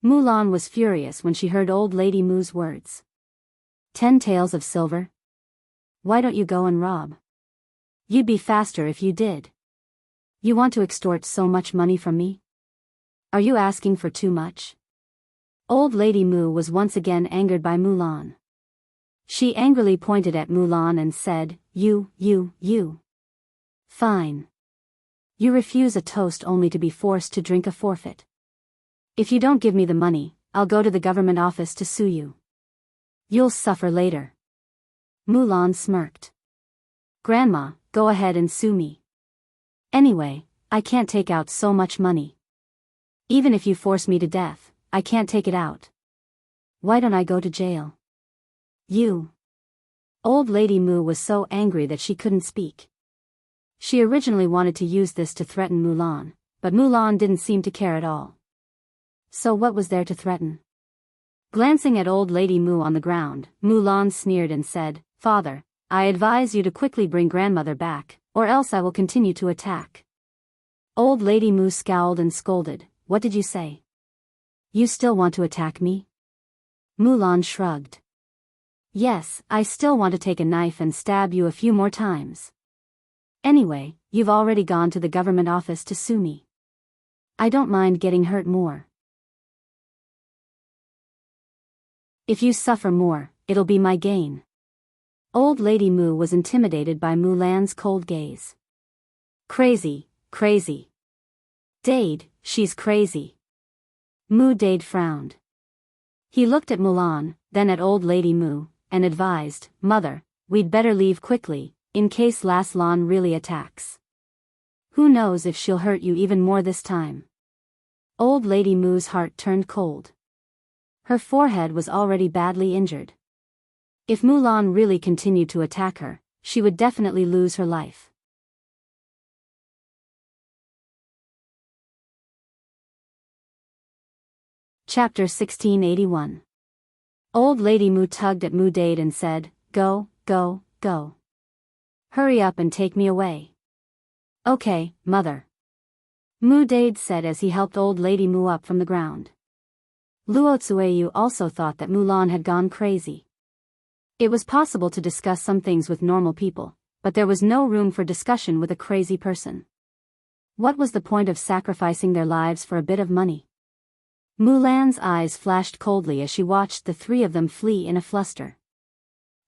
Mulan was furious when she heard old lady Mu's words. 10 taels of silver? Why don't you go and rob? You'd be faster if you did. You want to extort so much money from me? Are you asking for too much? Old Lady Mu was once again angered by Mulan. She angrily pointed at Mulan and said, You. Fine. You refuse a toast only to be forced to drink a forfeit. If you don't give me the money, I'll go to the government office to sue you. You'll suffer later. Mulan smirked. Grandma, go ahead and sue me. Anyway, I can't take out so much money. Even if you force me to death, I can't take it out. Why don't I go to jail? You. Old Lady Mu was so angry that she couldn't speak. She originally wanted to use this to threaten Mulan, but Mulan didn't seem to care at all. So what was there to threaten? Glancing at Old Lady Mu on the ground, Mulan sneered and said, Father, I advise you to quickly bring grandmother back, or else I will continue to attack. Old Lady Mu scowled and scolded, What did you say? You still want to attack me? Mulan shrugged. Yes, I still want to take a knife and stab you a few more times. Anyway, you've already gone to the government office to sue me. I don't mind getting hurt more. If you suffer more, it'll be my gain. Old Lady Mu was intimidated by Mulan's cold gaze. Crazy. Dade, she's crazy. Mu Dade frowned. He looked at Mulan, then at Old Lady Mu, and advised, Mother, we'd better leave quickly, in case Las Lan really attacks. Who knows if she'll hurt you even more this time. Old Lady Mu's heart turned cold. Her forehead was already badly injured. If Mulan really continued to attack her, she would definitely lose her life. Chapter 1681. Old Lady Mu tugged at Mu Dade and said, Go. Hurry up and take me away. Okay, Mother. Mu Dade said as he helped Old Lady Mu up from the ground. Luo Tsueyu also thought that Mulan had gone crazy. It was possible to discuss some things with normal people, but there was no room for discussion with a crazy person. What was the point of sacrificing their lives for a bit of money? Mulan's eyes flashed coldly as she watched the three of them flee in a fluster.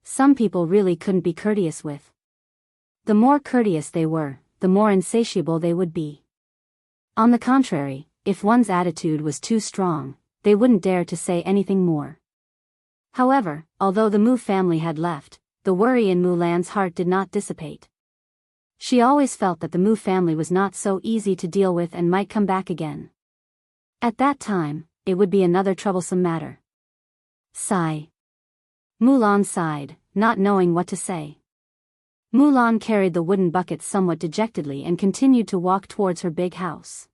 Some people really couldn't be courteous with. The more courteous they were, the more insatiable they would be. On the contrary, if one's attitude was too strong, they wouldn't dare to say anything more. However, although the Mu family had left, the worry in Mulan's heart did not dissipate. She always felt that the Mu family was not so easy to deal with and might come back again. At that time, it would be another troublesome matter. Sigh. Mulan sighed, not knowing what to say. Mulan carried the wooden bucket somewhat dejectedly and continued to walk towards her big house.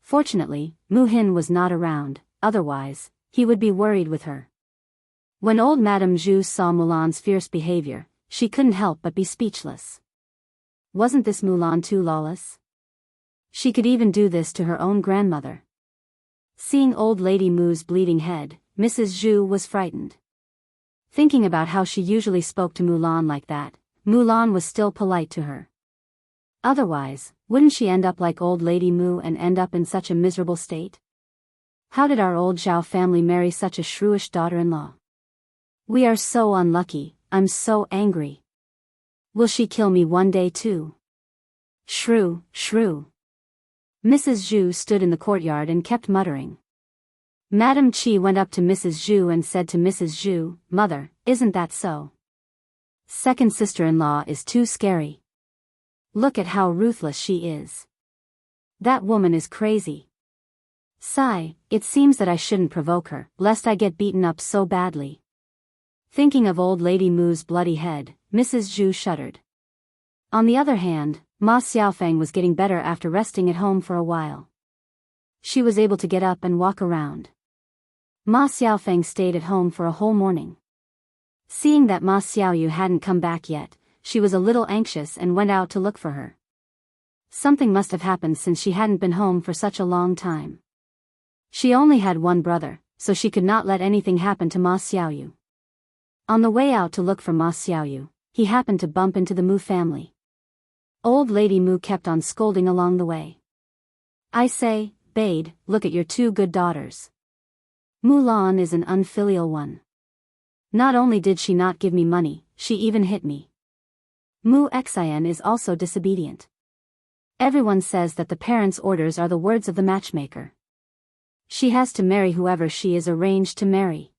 Fortunately, Mu Hin was not around, otherwise, he would be worried with her. When old Madame Zhu saw Mulan's fierce behavior, she couldn't help but be speechless. Wasn't this Mulan too lawless? She could even do this to her own grandmother. Seeing Old Lady Mu's bleeding head, Mrs. Zhu was frightened. Thinking about how she usually spoke to Mulan like that, Mulan was still polite to her. Otherwise, wouldn't she end up like Old Lady Mu and end up in such a miserable state? How did our old Zhao family marry such a shrewish daughter-in-law? We are so unlucky, I'm so angry. Will she kill me one day too? Shrew. Mrs. Zhu stood in the courtyard and kept muttering. Madame Qi went up to Mrs. Zhu and said to Mrs. Zhu, Mother, isn't that so? Second sister-in-law is too scary. Look at how ruthless she is. That woman is crazy. Sigh, it seems that I shouldn't provoke her, lest I get beaten up so badly. Thinking of Old Lady Mu's bloody head, Mrs. Zhu shuddered. On the other hand, Ma Xiaofeng was getting better after resting at home for a while. She was able to get up and walk around. Ma Xiaofeng stayed at home for a whole morning. Seeing that Ma Xiaoyu hadn't come back yet, she was a little anxious and went out to look for her. Something must have happened since she hadn't been home for such a long time. She only had one brother, so she could not let anything happen to Ma Xiaoyu. On the way out to look for Ma Xiaoyu, he happened to bump into the Mu family. Old Lady Mu kept on scolding along the way. I say, Bade, look at your two good daughters. Mulan is an unfilial one. Not only did she not give me money, she even hit me. Mu Xian is also disobedient. Everyone says that the parents' orders are the words of the matchmaker. She has to marry whoever she is arranged to marry.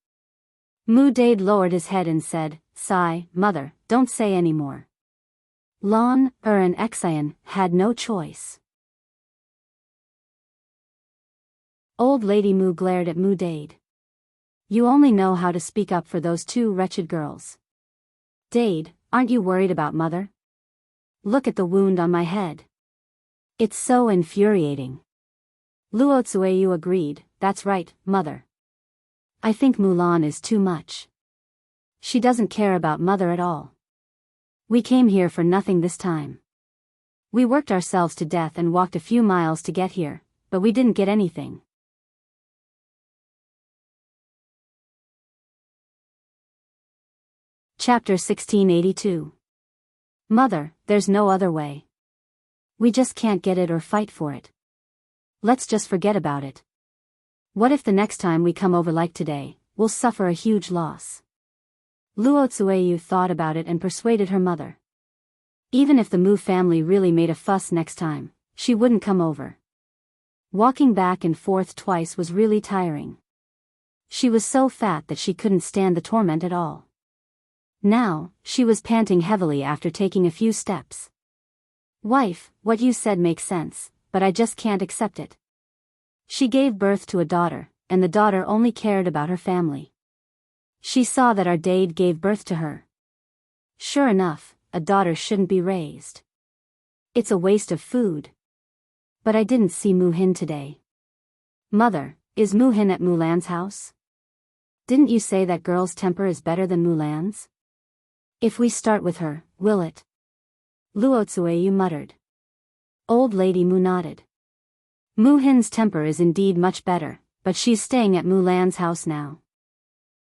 Mu Dade lowered his head and said, Sigh, mother, don't say any more. Lan, and Xian had no choice. Old Lady Mu glared at Mu Dade. You only know how to speak up for those two wretched girls. Dade, aren't you worried about mother? Look at the wound on my head. It's so infuriating. Luo Tsueyu agreed, that's right, mother. I think Mulan is too much. She doesn't care about mother at all. We came here for nothing this time. We worked ourselves to death and walked a few miles to get here, but we didn't get anything. Chapter 1682. Mother, there's no other way. We just can't get it or fight for it. Let's just forget about it. What if the next time we come over like today, we'll suffer a huge loss? Luo Tsueyu thought about it and persuaded her mother. Even if the Mu family really made a fuss next time, she wouldn't come over. Walking back and forth twice was really tiring. She was so fat that she couldn't stand the torment at all. Now, she was panting heavily after taking a few steps. Wife, what you said makes sense, but I just can't accept it. She gave birth to a daughter, and the daughter only cared about her family. She saw that our Dade gave birth to her. Sure enough, a daughter shouldn't be raised. It's a waste of food. But I didn't see Mu-hin today. Mother, is Mu-hin at Mulan's house? Didn't you say that girl's temper is better than Mulan's? If we start with her, will it? Luo Tsueyu muttered. Old Lady Mu nodded. Mu-hin's temper is indeed much better, but she's staying at Mulan's house now.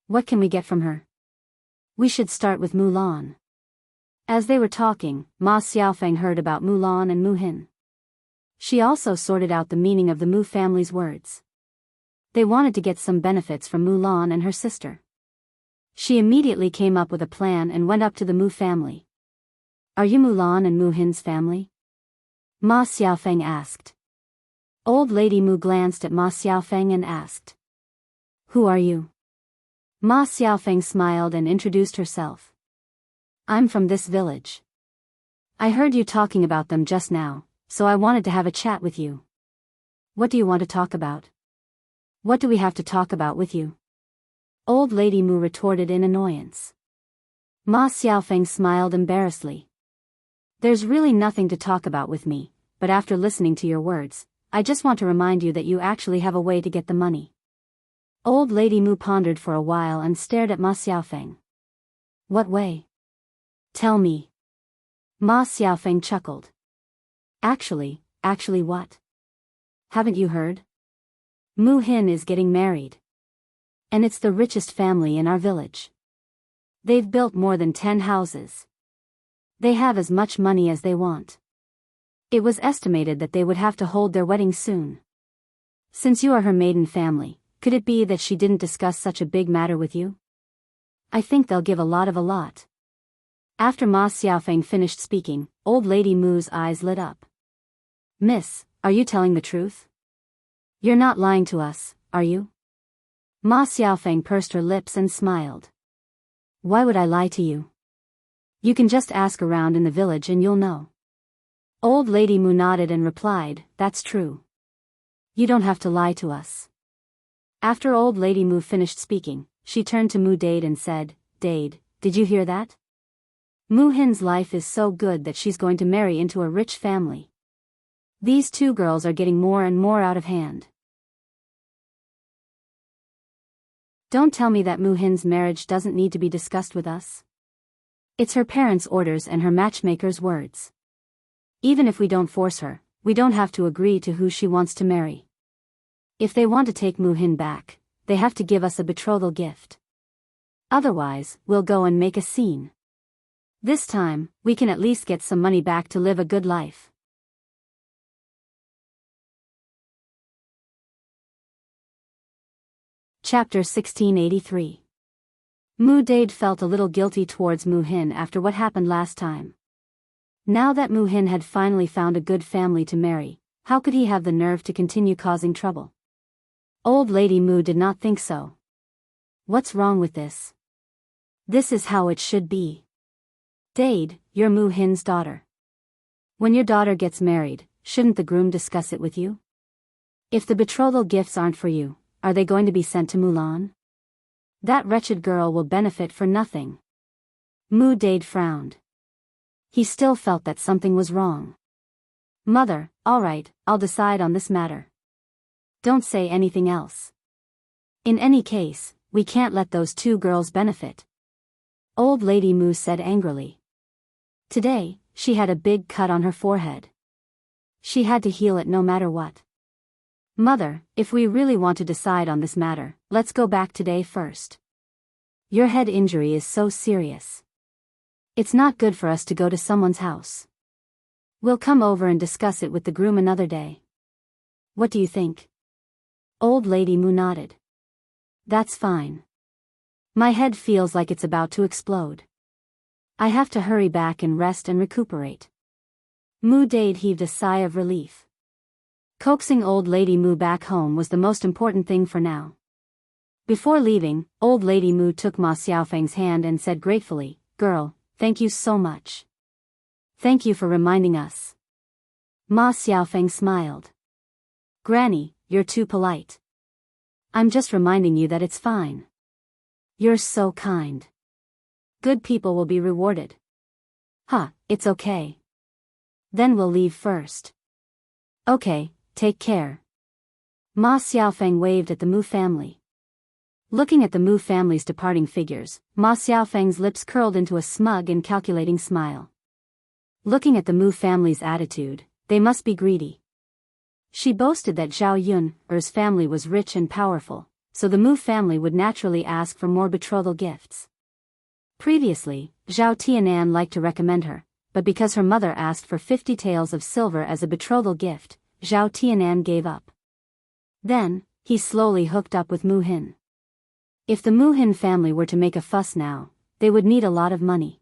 What can we get from her? We should start with Mulan. As they were talking, Ma Xiaofeng heard about Mulan and Mu-hin. She also sorted out the meaning of the Mu family's words. They wanted to get some benefits from Mulan and her sister. She immediately came up with a plan and went up to the Mu family. Are you Mulan and Mu-hin's family? Ma Xiaofeng asked. Old Lady Mu glanced at Ma Xiaofeng and asked. Who are you? Ma Xiaofeng smiled and introduced herself. I'm from this village. I heard you talking about them just now, so I wanted to have a chat with you. What do you want to talk about? What do we have to talk about with you? Old Lady Mu retorted in annoyance. Ma Xiaofeng smiled embarrassedly. There's really nothing to talk about with me, but after listening to your words, I just want to remind you that you actually have a way to get the money. Old Lady Mu pondered for a while and stared at Ma Xiaofeng. What way? Tell me. Ma Xiaofeng chuckled. Actually what? Haven't you heard? Mu-hin is getting married. And it's the richest family in our village. They've built more than 10 houses. They have as much money as they want. It was estimated that they would have to hold their wedding soon. Since you are her maiden family, could it be that she didn't discuss such a big matter with you? I think they'll give a lot. After Ma Xiaofeng finished speaking, Old Lady Mu's eyes lit up. Miss, are you telling the truth? You're not lying to us, are you? Ma Xiaofeng pursed her lips and smiled. Why would I lie to you? You can just ask around in the village and you'll know. Old Lady Mu nodded and replied, that's true. You don't have to lie to us. After Old Lady Mu finished speaking, she turned to Mu Dade and said, Dade, did you hear that? Mu-hin's life is so good that she's going to marry into a rich family. These two girls are getting more and more out of hand. Don't tell me that Mu-hin's marriage doesn't need to be discussed with us. It's her parents' orders and her matchmaker's words. Even if we don't force her, we don't have to agree to who she wants to marry. If they want to take Mu-hin back, they have to give us a betrothal gift. Otherwise, we'll go and make a scene. This time, we can at least get some money back to live a good life. Chapter 1683. Mu Dade felt a little guilty towards Mu Hin after what happened last time. Now that Mu Hin had finally found a good family to marry, how could he have the nerve to continue causing trouble? Old Lady Mu did not think so. What's wrong with this? This is how it should be. Dade, you're Mu Hin's daughter. When your daughter gets married, shouldn't the groom discuss it with you? If the betrothal gifts aren't for you, are they going to be sent to Mulan? That wretched girl will benefit for nothing. Mu Dade frowned. He still felt that something was wrong. Mother, all right, I'll decide on this matter. Don't say anything else. In any case, we can't let those two girls benefit. Old Lady Mu said angrily. Today, she had a big cut on her forehead. She had to heal it no matter what. Mother, if we really want to decide on this matter, let's go back today first. Your head injury is so serious. It's not good for us to go to someone's house. We'll come over and discuss it with the groom another day. What do you think? Old Lady Mu nodded. That's fine. My head feels like it's about to explode. I have to hurry back and rest and recuperate. Mu Dade heaved a sigh of relief. Coaxing Old Lady Mu back home was the most important thing for now. Before leaving, Old Lady Mu took Ma Xiaofeng's hand and said gratefully, "Girl, thank you so much. Thank you for reminding us." Ma Xiaofeng smiled. "Granny, you're too polite. I'm just reminding you that it's fine. You're so kind. Good people will be rewarded." "Huh, it's okay. Then we'll leave first." "Okay, take care." Ma Xiaofeng waved at the Mu family. Looking at the Mu family's departing figures, Ma Xiaofeng's lips curled into a smug and calculating smile. Looking at the Mu family's attitude, they must be greedy. She boasted that Zhao Yun's family was rich and powerful, so the Mu family would naturally ask for more betrothal gifts. Previously, Zhao Tianan liked to recommend her, but because her mother asked for 50 taels of silver as a betrothal gift, Zhao Tianan gave up. Then, he slowly hooked up with Mu Hin. If the Mu Hin family were to make a fuss now, they would need a lot of money.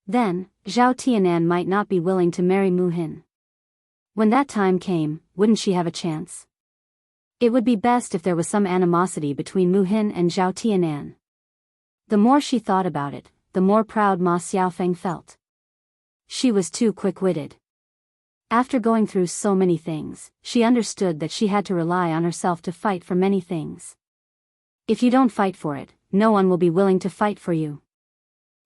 Then, Zhao Tianan might not be willing to marry Mu Hin. When that time came, wouldn't she have a chance? It would be best if there was some animosity between Mu Hin and Zhao Tianan. The more she thought about it, the more proud Ma Xiaofeng felt. She was too quick-witted. After going through so many things, she understood that she had to rely on herself to fight for many things. If you don't fight for it, no one will be willing to fight for you.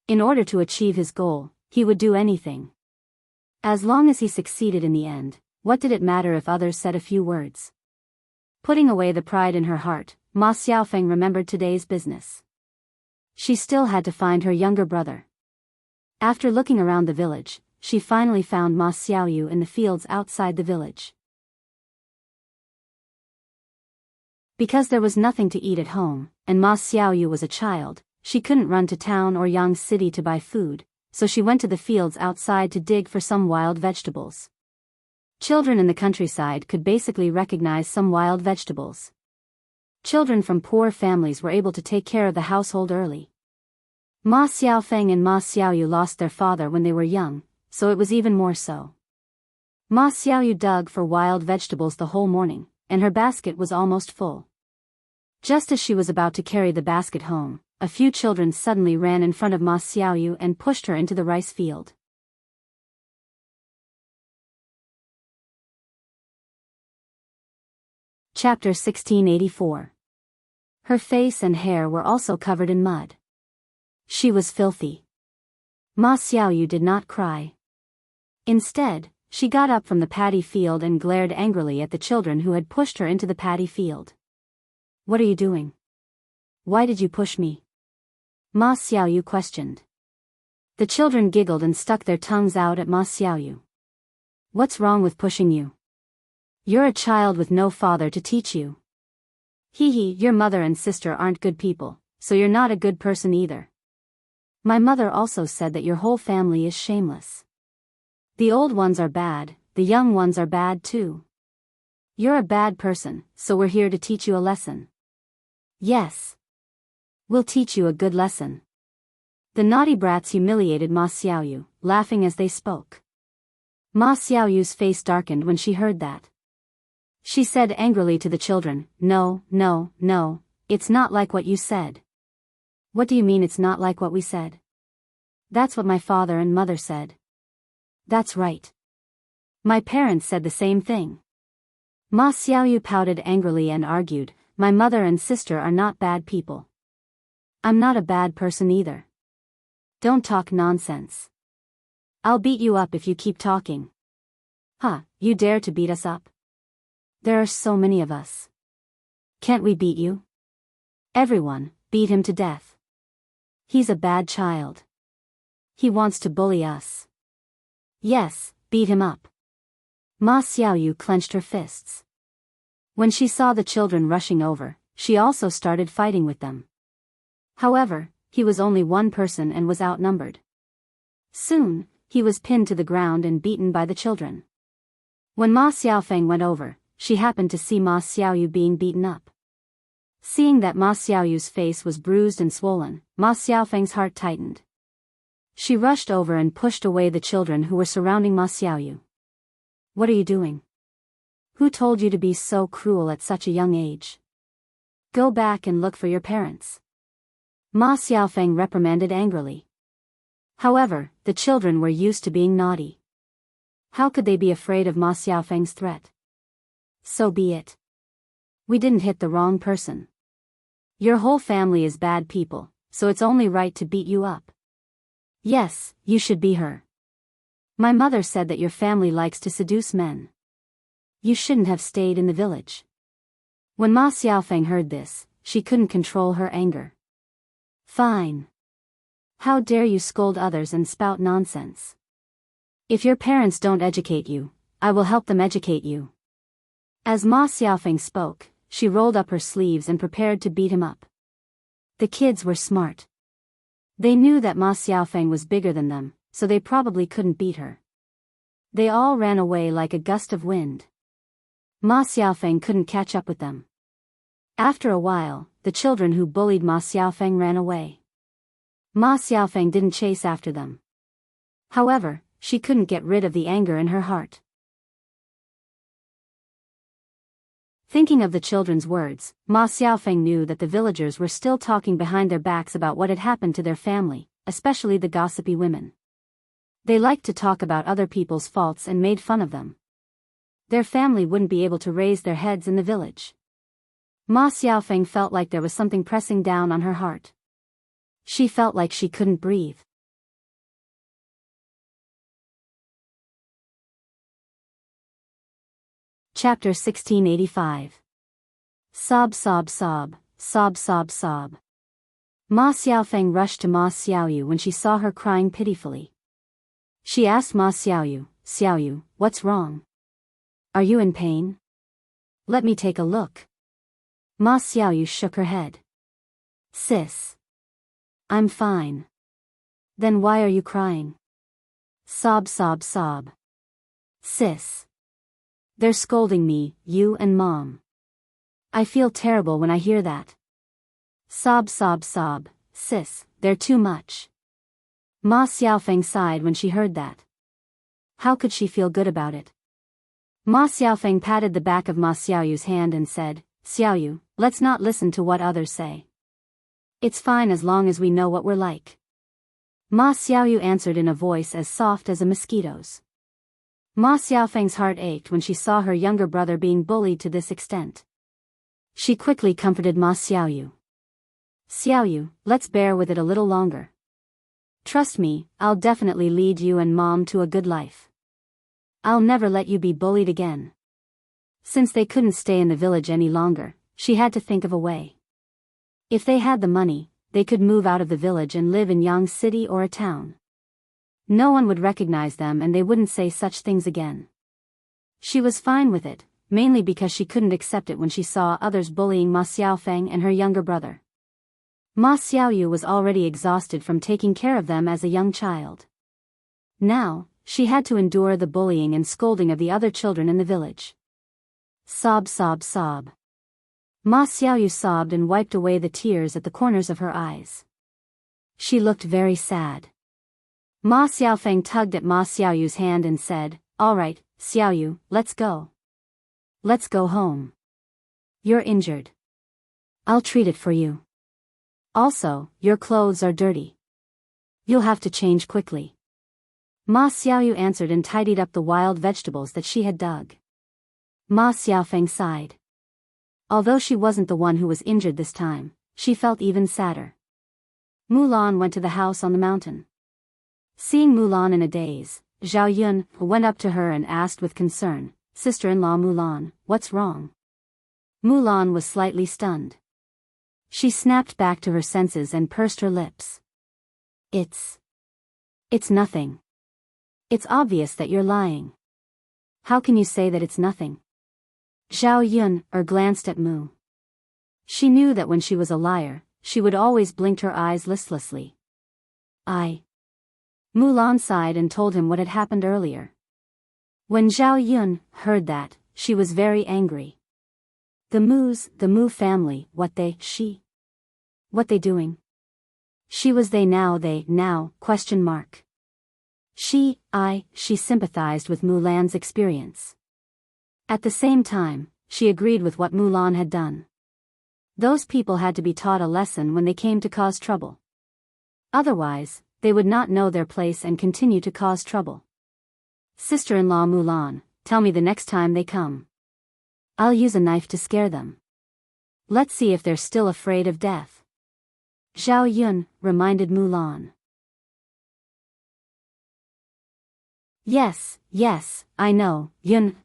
In order to achieve his goal, he would do anything. As long as he succeeded in the end, what did it matter if others said a few words? Putting away the pride in her heart, Ma Xiaofeng remembered today's business. She still had to find her younger brother. After looking around the village, she finally found Ma Xiaoyu in the fields outside the village. Because there was nothing to eat at home, and Ma Xiaoyu was a child, she couldn't run to town or Yang City to buy food, so she went to the fields outside to dig for some wild vegetables. Children in the countryside could basically recognize some wild vegetables. Children from poor families were able to take care of the household early. Ma Xiaofeng and Ma Xiaoyu lost their father when they were young, so it was even more so. Ma Xiaoyu dug for wild vegetables the whole morning, and her basket was almost full. Just as she was about to carry the basket home, a few children suddenly ran in front of Ma Xiaoyu and pushed her into the rice field. Chapter 1684. Her face and hair were also covered in mud. She was filthy. Ma Xiaoyu did not cry. Instead, she got up from the paddy field and glared angrily at the children who had pushed her into the paddy field. "What are you doing? Why did you push me?" Ma Xiaoyu questioned. The children giggled and stuck their tongues out at Ma Xiaoyu. "What's wrong with pushing you? You're a child with no father to teach you. Hee hee, your mother and sister aren't good people, so you're not a good person either. My mother also said that your whole family is shameless. The old ones are bad, the young ones are bad too. You're a bad person, so we're here to teach you a lesson. Yes. We'll teach you a good lesson. The naughty brats humiliated Ma Xiaoyu, laughing as they spoke. Ma Xiaoyu's face darkened when she heard that. She said angrily to the children, "No, no, no, it's not like what you said." "What do you mean it's not like what we said?" "That's what my father and mother said." "That's right. My parents said the same thing." Ma Xiaoyu pouted angrily and argued, "My mother and sister are not bad people. I'm not a bad person either. Don't talk nonsense. I'll beat you up if you keep talking." "Huh, you dare to beat us up? There are so many of us. Can't we beat you?" "Everyone, beat him to death. He's a bad child. He wants to bully us." "Yes, beat him up." Ma Xiaoyu clenched her fists. When she saw the children rushing over, she also started fighting with them. However, he was only one person and was outnumbered. Soon, he was pinned to the ground and beaten by the children. When Ma Xiaofeng went over, she happened to see Ma Xiaoyu being beaten up. Seeing that Ma Xiaoyu's face was bruised and swollen, Ma Xiaofeng's heart tightened. She rushed over and pushed away the children who were surrounding Ma Xiaoyu. "What are you doing? Who told you to be so cruel at such a young age? Go back and look for your parents." Ma Xiaofeng reprimanded angrily. However, the children were used to being naughty. How could they be afraid of Ma Xiaofeng's threat? "So be it. We didn't hit the wrong person. Your whole family is bad people, so it's only right to beat you up. Yes, you should be her. My mother said that your family likes to seduce men. You shouldn't have stayed in the village." When Ma Xiaofeng heard this, she couldn't control her anger. "Fine. How dare you scold others and spout nonsense? If your parents don't educate you, I will help them educate you." As Ma Xiaofeng spoke, she rolled up her sleeves and prepared to beat him up. The kids were smart. They knew that Ma Xiaofeng was bigger than them, so they probably couldn't beat her. They all ran away like a gust of wind. Ma Xiaofeng couldn't catch up with them. After a while, the children who bullied Ma Xiaofeng ran away. Ma Xiaofeng didn't chase after them. However, she couldn't get rid of the anger in her heart. Thinking of the children's words, Ma Xiaofeng knew that the villagers were still talking behind their backs about what had happened to their family, especially the gossipy women. They liked to talk about other people's faults and made fun of them. Their family wouldn't be able to raise their heads in the village. Ma Xiaofeng felt like there was something pressing down on her heart. She felt like she couldn't breathe. Chapter 1685. Sob sob sob, sob sob sob. Ma Xiaofeng rushed to Ma Xiaoyu when she saw her crying pitifully. She asked Ma Xiaoyu, "Xiaoyu, what's wrong? Are you in pain? Let me take a look." Ma Xiaoyu shook her head. "Sis. I'm fine." "Then why are you crying?" Sob sob sob. "Sis. They're scolding me, you and Mom. I feel terrible when I hear that." Sob sob sob, "Sis, they're too much." Ma Xiaofeng sighed when she heard that. How could she feel good about it? Ma Xiaofeng patted the back of Ma Xiaoyu's hand and said, "Xiaoyu, let's not listen to what others say. It's fine as long as we know what we're like." Ma Xiaoyu answered in a voice as soft as a mosquito's. Ma Xiaofeng's heart ached when she saw her younger brother being bullied to this extent. She quickly comforted Ma Xiaoyu. "Xiaoyu, let's bear with it a little longer. Trust me, I'll definitely lead you and Mom to a good life. I'll never let you be bullied again." Since they couldn't stay in the village any longer, she had to think of a way. If they had the money, they could move out of the village and live in Yang City or a town. No one would recognize them and they wouldn't say such things again. She was fine with it, mainly because she couldn't accept it when she saw others bullying Ma Xiaofeng and her younger brother. Ma Xiaoyu was already exhausted from taking care of them as a young child. Now, she had to endure the bullying and scolding of the other children in the village. Sob, sob, sob. Ma Xiaoyu sobbed and wiped away the tears at the corners of her eyes. She looked very sad. Ma Xiaofeng tugged at Ma Xiaoyu's hand and said, "All right, Xiaoyu, let's go. Let's go home. You're injured. I'll treat it for you. Also, your clothes are dirty. You'll have to change quickly." Ma Xiaoyu answered and tidied up the wild vegetables that she had dug. Ma Xiaofeng sighed. Although she wasn't the one who was injured this time, she felt even sadder. Mulan went to the house on the mountain. Seeing Mulan in a daze, Zhao Yun went up to her and asked with concern, "Sister-in-law Mulan, what's wrong?" Mulan was slightly stunned. She snapped back to her senses and pursed her lips. It's nothing. It's obvious that you're lying. How can you say that it's nothing?" Zhao Yun glanced at Mu. She knew that when she was a liar, she would always blink her eyes listlessly. Mulan sighed and told him what had happened earlier. When Zhao Yun heard that, she was very angry. The Mu family, what they doing? She was they now, question mark. She sympathized with Mulan's experience. At the same time, she agreed with what Mulan had done. Those people had to be taught a lesson when they came to cause trouble. Otherwise, they would not know their place and continue to cause trouble. "Sister-in-law Mulan, tell me the next time they come. I'll use a knife to scare them. Let's see if they're still afraid of death." Zhao Yun reminded Mulan. Yes, I know, Yun,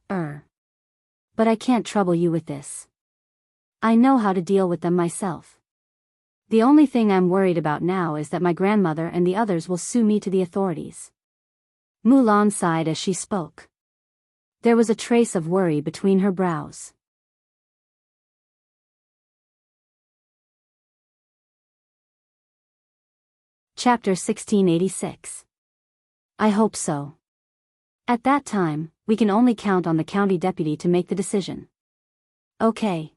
but I can't trouble you with this. I know how to deal with them myself. The only thing I'm worried about now is that my grandmother and the others will sue me to the authorities." Mulan sighed as she spoke. There was a trace of worry between her brows. Chapter 1686. I hope so. At that time, we can only count on the county deputy to make the decision. Okay.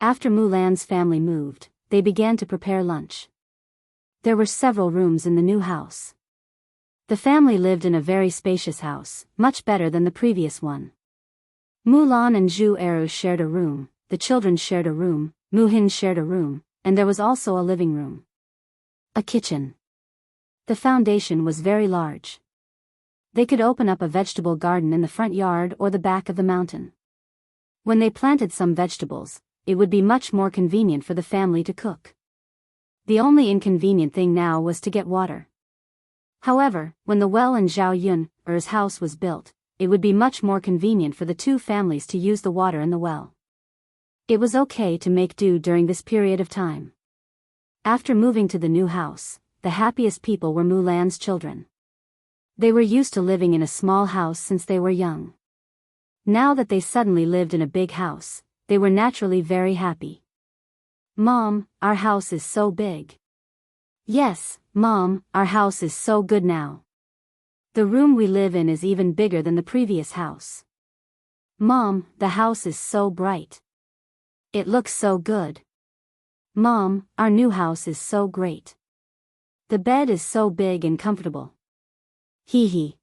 After Mulan's family moved, they began to prepare lunch. There were several rooms in the new house. The family lived in a very spacious house, much better than the previous one. Mulan and Zhu Eru shared a room, the children shared a room, Muhin shared a room, and there was also a living room. A kitchen. The foundation was very large. They could open up a vegetable garden in the front yard or the back of the mountain. When they planted some vegetables, it would be much more convenient for the family to cook. The only inconvenient thing now was to get water. However, when the well in Zhao Yun's house was built, it would be much more convenient for the two families to use the water in the well. It was okay to make do during this period of time. After moving to the new house, the happiest people were Mulan's children. They were used to living in a small house since they were young. Now that they suddenly lived in a big house, they were naturally very happy. "Mom, our house is so big." "Yes, Mom, our house is so good now. The room we live in is even bigger than the previous house." "Mom, the house is so bright. It looks so good." "Mom, our new house is so great. The bed is so big and comfortable. Hee.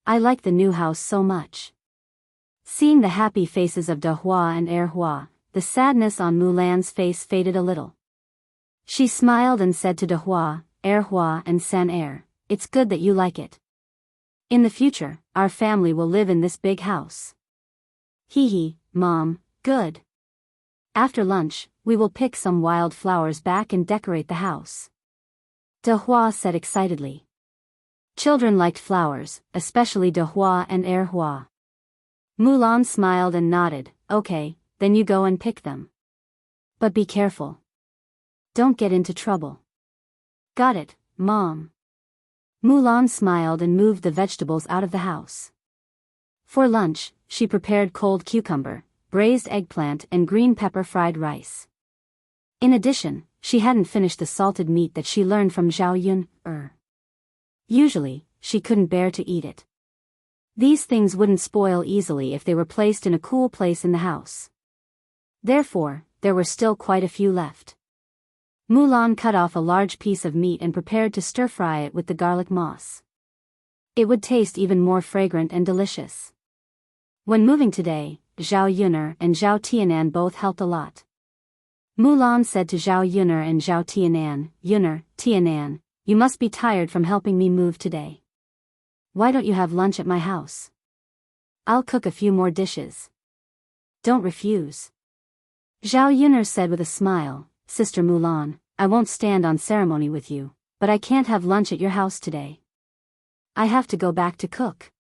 I like the new house so much." Seeing the happy faces of Dehua and Erhua, the sadness on Mulan's face faded a little. She smiled and said to Dehua, Erhua and San, "It's good that you like it. In the future, our family will live in this big house." Hee, Mom, good. After lunch, we will pick some wild flowers back and decorate the house. Dehua said excitedly. Children liked flowers, especially Dehua and Erhua. Mulan smiled and nodded. "Okay, then you go and pick them. But be careful. Don't get into trouble." "Got it, Mom." Mulan smiled and moved the vegetables out of the house. For lunch, she prepared cold cucumber, braised eggplant and green pepper fried rice. In addition, she hadn't finished the salted meat that she learned from Zhao Yun. Usually, she couldn't bear to eat it. These things wouldn't spoil easily if they were placed in a cool place in the house. Therefore, there were still quite a few left. Mulan cut off a large piece of meat and prepared to stir-fry it with the garlic moss. It would taste even more fragrant and delicious. When moving today, Zhao Yun'er and Zhao Tianan both helped a lot. Mulan said to Zhao Yun'er and Zhao Tianan, "Yun'er, Tianan, you must be tired from helping me move today. Why don't you have lunch at my house? I'll cook a few more dishes. Don't refuse." Zhao Yun'er said with a smile, "Sister Mulan, I won't stand on ceremony with you, but I can't have lunch at your house today. I have to go back to cook.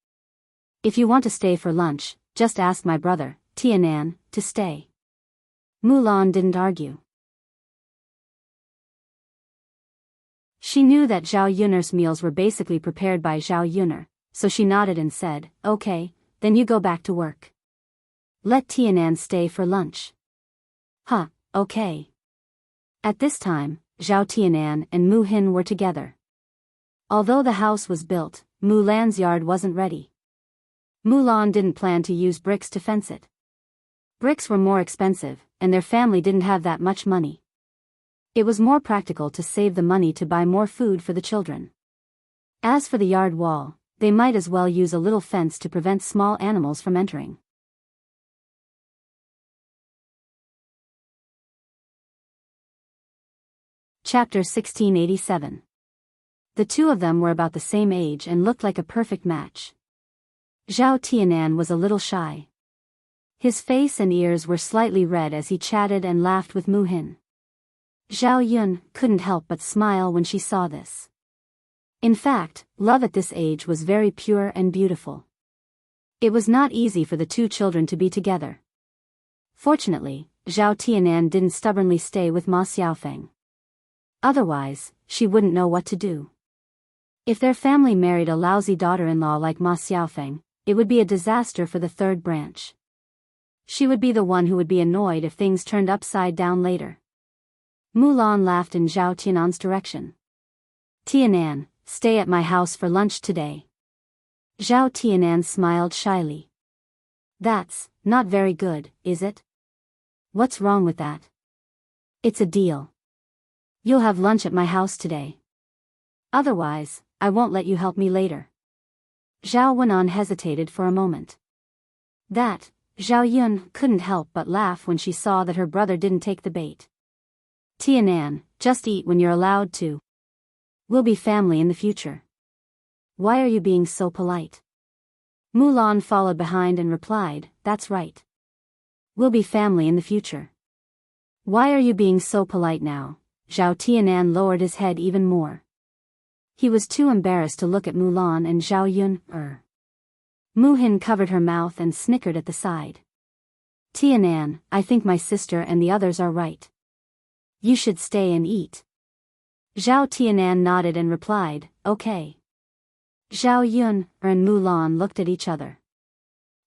If you want to stay for lunch, just ask my brother, Tianan, to stay." Mulan didn't argue. She knew that Zhao Yun'er's meals were basically prepared by Zhao Yun'er, so she nodded and said, "Okay, then you go back to work. Let Tianan stay for lunch." "Huh, okay." At this time, Zhao Tianan and Mu Hin were together. Although the house was built, Mulan's yard wasn't ready. Mulan didn't plan to use bricks to fence it. Bricks were more expensive, and their family didn't have that much money. It was more practical to save the money to buy more food for the children. As for the yard wall, they might as well use a little fence to prevent small animals from entering. Chapter 1687. The two of them were about the same age and looked like a perfect match. Zhao Tianan was a little shy. His face and ears were slightly red as he chatted and laughed with Mu Hin. Zhao Yun couldn't help but smile when she saw this. In fact, love at this age was very pure and beautiful. It was not easy for the two children to be together. Fortunately, Zhao Tianan didn't stubbornly stay with Ma Xiaofeng. Otherwise, she wouldn't know what to do. If their family married a lousy daughter-in-law like Ma Xiaofeng, it would be a disaster for the third branch. She would be the one who would be annoyed if things turned upside down later. Mulan laughed in Zhao Tianan's direction. "Tianan, stay at my house for lunch today." Zhao Tianan smiled shyly. "That's not very good, is it? What's wrong with that? It's a deal. You'll have lunch at my house today. Otherwise, I won't let you help me later." Zhao Wenan hesitated for a moment. That, Zhao Yun couldn't help but laugh when she saw that her brother didn't take the bait. "Tianan, just eat when you're allowed to. We'll be family in the future. Why are you being so polite?" Mulan followed behind and replied, "That's right. We'll be family in the future. Why are you being so polite now?" Zhao Tianan lowered his head even more. He was too embarrassed to look at Mulan and Zhao Yun. Mu Hin covered her mouth and snickered at the side. "Tianan, I think my sister and the others are right. You should stay and eat." Zhao Tianan nodded and replied, "Okay." Zhao Yun and Mulan looked at each other.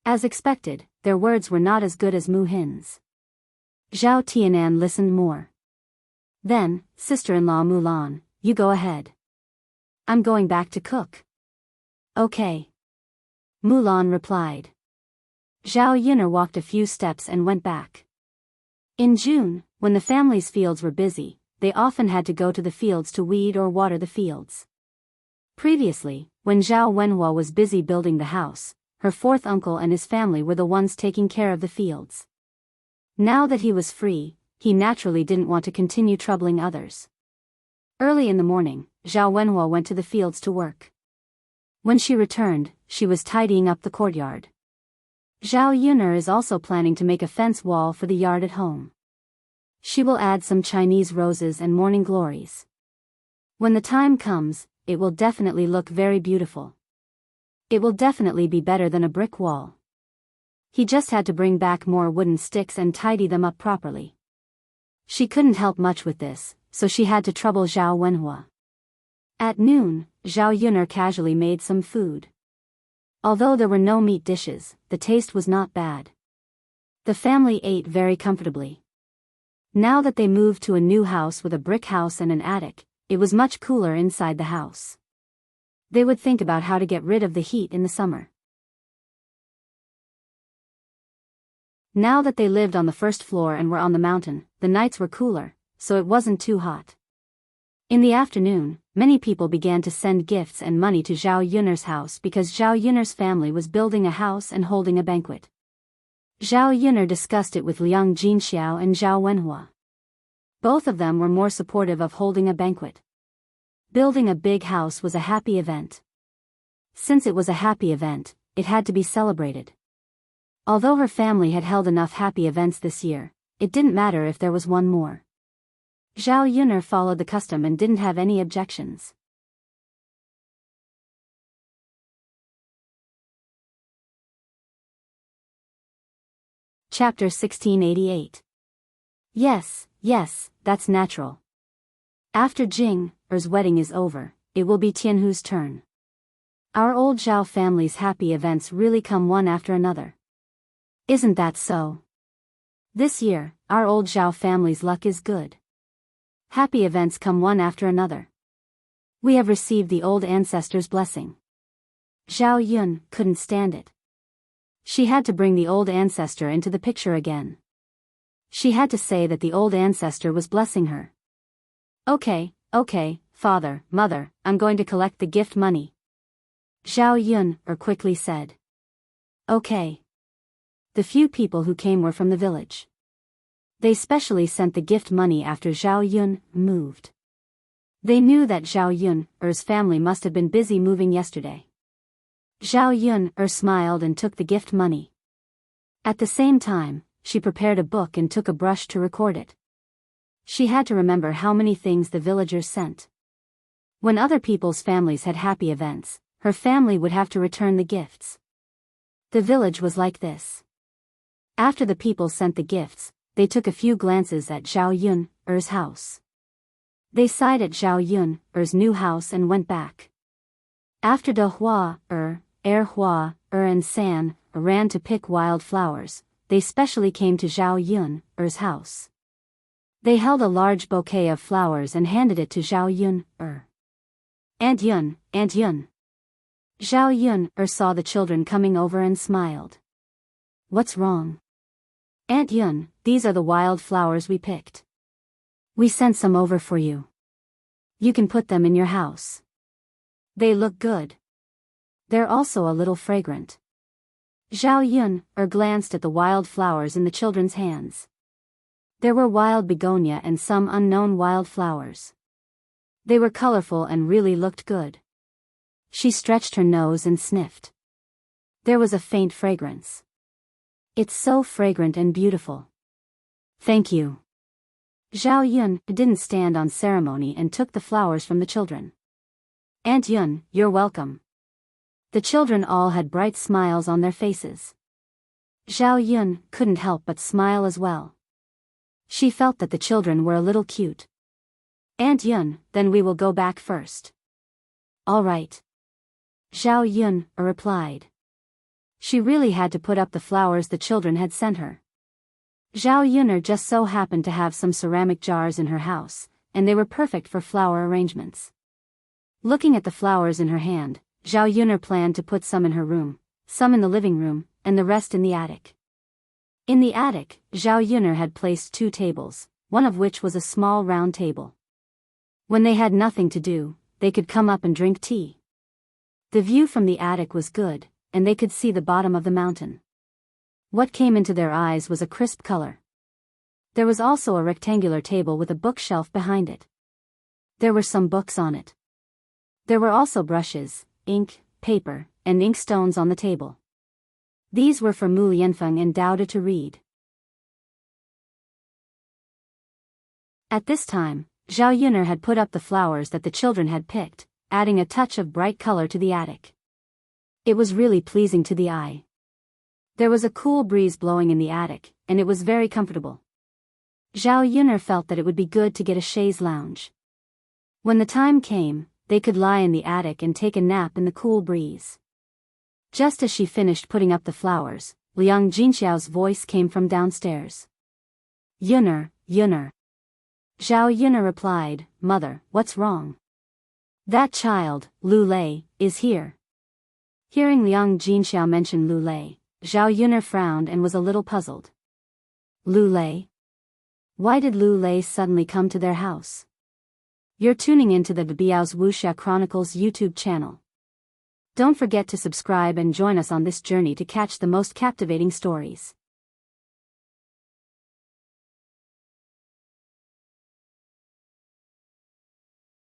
As expected, their words were not as good as Mu Hin's. Zhao Tianan listened more. "Then, sister-in-law Mulan, you go ahead. I'm going back to cook." "Okay." Mulan replied. Zhao Yun'er walked a few steps and went back. In June, when the family's fields were busy, they often had to go to the fields to weed or water the fields. Previously, when Zhao Wenhua was busy building the house, her fourth uncle and his family were the ones taking care of the fields. Now that he was free, he naturally didn't want to continue troubling others. Early in the morning, Zhao Wenhua went to the fields to work. When she returned, she was tidying up the courtyard. Zhao Yun'er is also planning to make a fence wall for the yard at home. She will add some Chinese roses and morning glories. When the time comes, it will definitely look very beautiful. It will definitely be better than a brick wall. He just had to bring back more wooden sticks and tidy them up properly. She couldn't help much with this, so she had to trouble Zhao Wenhua. At noon, Zhao Yun'er casually made some food. Although there were no meat dishes, the taste was not bad. The family ate very comfortably. Now that they moved to a new house with a brick house and an attic, it was much cooler inside the house. They would think about how to get rid of the heat in the summer. Now that they lived on the first floor and were on the mountain, the nights were cooler, so it wasn't too hot. In the afternoon, many people began to send gifts and money to Zhao Yun'er's house because Zhao Yun'er's family was building a house and holding a banquet. Zhao Yun'er discussed it with Liang Jinxiao and Zhao Wenhua. Both of them were more supportive of holding a banquet. Building a big house was a happy event. Since it was a happy event, it had to be celebrated. Although her family had held enough happy events this year, it didn't matter if there was one more. Zhao Yun'er followed the custom and didn't have any objections. Chapter 1688. Yes, that's natural. After Jing's wedding is over, it will be Tianhu's turn. Our old Zhao family's happy events really come one after another. Isn't that so? This year, our old Zhao family's luck is good. Happy events come one after another. We have received the old ancestor's blessing. Zhao Yun couldn't stand it. She had to bring the old ancestor into the picture again. She had to say that the old ancestor was blessing her. Okay, father, mother, I'm going to collect the gift money. Zhao Yun quickly said. Okay. The few people who came were from the village. They specially sent the gift money after Zhao Yun moved. They knew that Zhao Yun's family must have been busy moving yesterday. Zhao Yun smiled and took the gift money. At the same time, she prepared a book and took a brush to record it. She had to remember how many things the villagers sent. When other people's families had happy events, her family would have to return the gifts. The village was like this. After the people sent the gifts, they took a few glances at Zhao Yun'er's house. They sighed at Zhao Yun'er's new house and went back. After De Hua-er, and San ran to pick wild flowers, they specially came to Zhao Yun'er's house. They held a large bouquet of flowers and handed it to Zhao Yun'er. Aunt Yun. Zhao Yun'er saw the children coming over and smiled. What's wrong? Aunt Yun, these are the wild flowers we picked. We sent some over for you. You can put them in your house. They look good. They're also a little fragrant. Zhao Yun'er glanced at the wild flowers in the children's hands. There were wild begonia and some unknown wild flowers. They were colorful and really looked good. She stretched her nose and sniffed. There was a faint fragrance. It's so fragrant and beautiful. Thank you. Zhao Yun didn't stand on ceremony and took the flowers from the children. Aunt Yun, you're welcome. The children all had bright smiles on their faces. Zhao Yun couldn't help but smile as well. She felt that the children were a little cute. Aunt Yun, then we will go back first. All right. Zhao Yun replied. She really had to put up the flowers the children had sent her. Zhao Yun'er just so happened to have some ceramic jars in her house, and they were perfect for flower arrangements. Looking at the flowers in her hand, Zhao Yun'er planned to put some in her room, some in the living room, and the rest in the attic. In the attic, Zhao Yun'er had placed 2 tables, one of which was a small round table. When they had nothing to do, they could come up and drink tea. The view from the attic was good, and they could see the bottom of the mountain. What came into their eyes was a crisp color. There was also a rectangular table with a bookshelf behind it. There were some books on it. There were also brushes, ink, paper, and inkstones on the table. These were for Mu Lianfeng and Dao De to read. At this time, Zhao Yun'er had put up the flowers that the children had picked, adding a touch of bright color to the attic. It was really pleasing to the eye. There was a cool breeze blowing in the attic, and it was very comfortable. Zhao Yun'er felt that it would be good to get a chaise lounge. When the time came, they could lie in the attic and take a nap in the cool breeze. Just as she finished putting up the flowers, Liang Jinxiao's voice came from downstairs. Yun'er, Yunner. Zhao Yunner replied, Mother, what's wrong? That child, Lu Lei, is here. Hearing Liang Jinxiao mention Lu Lei, Zhao Yunner frowned and was a little puzzled. Lu Lei? Why did Lu Lei suddenly come to their house? You're tuning into the Biyao's Wuxia Chronicles YouTube channel. Don't forget to subscribe and join us on this journey to catch the most captivating stories.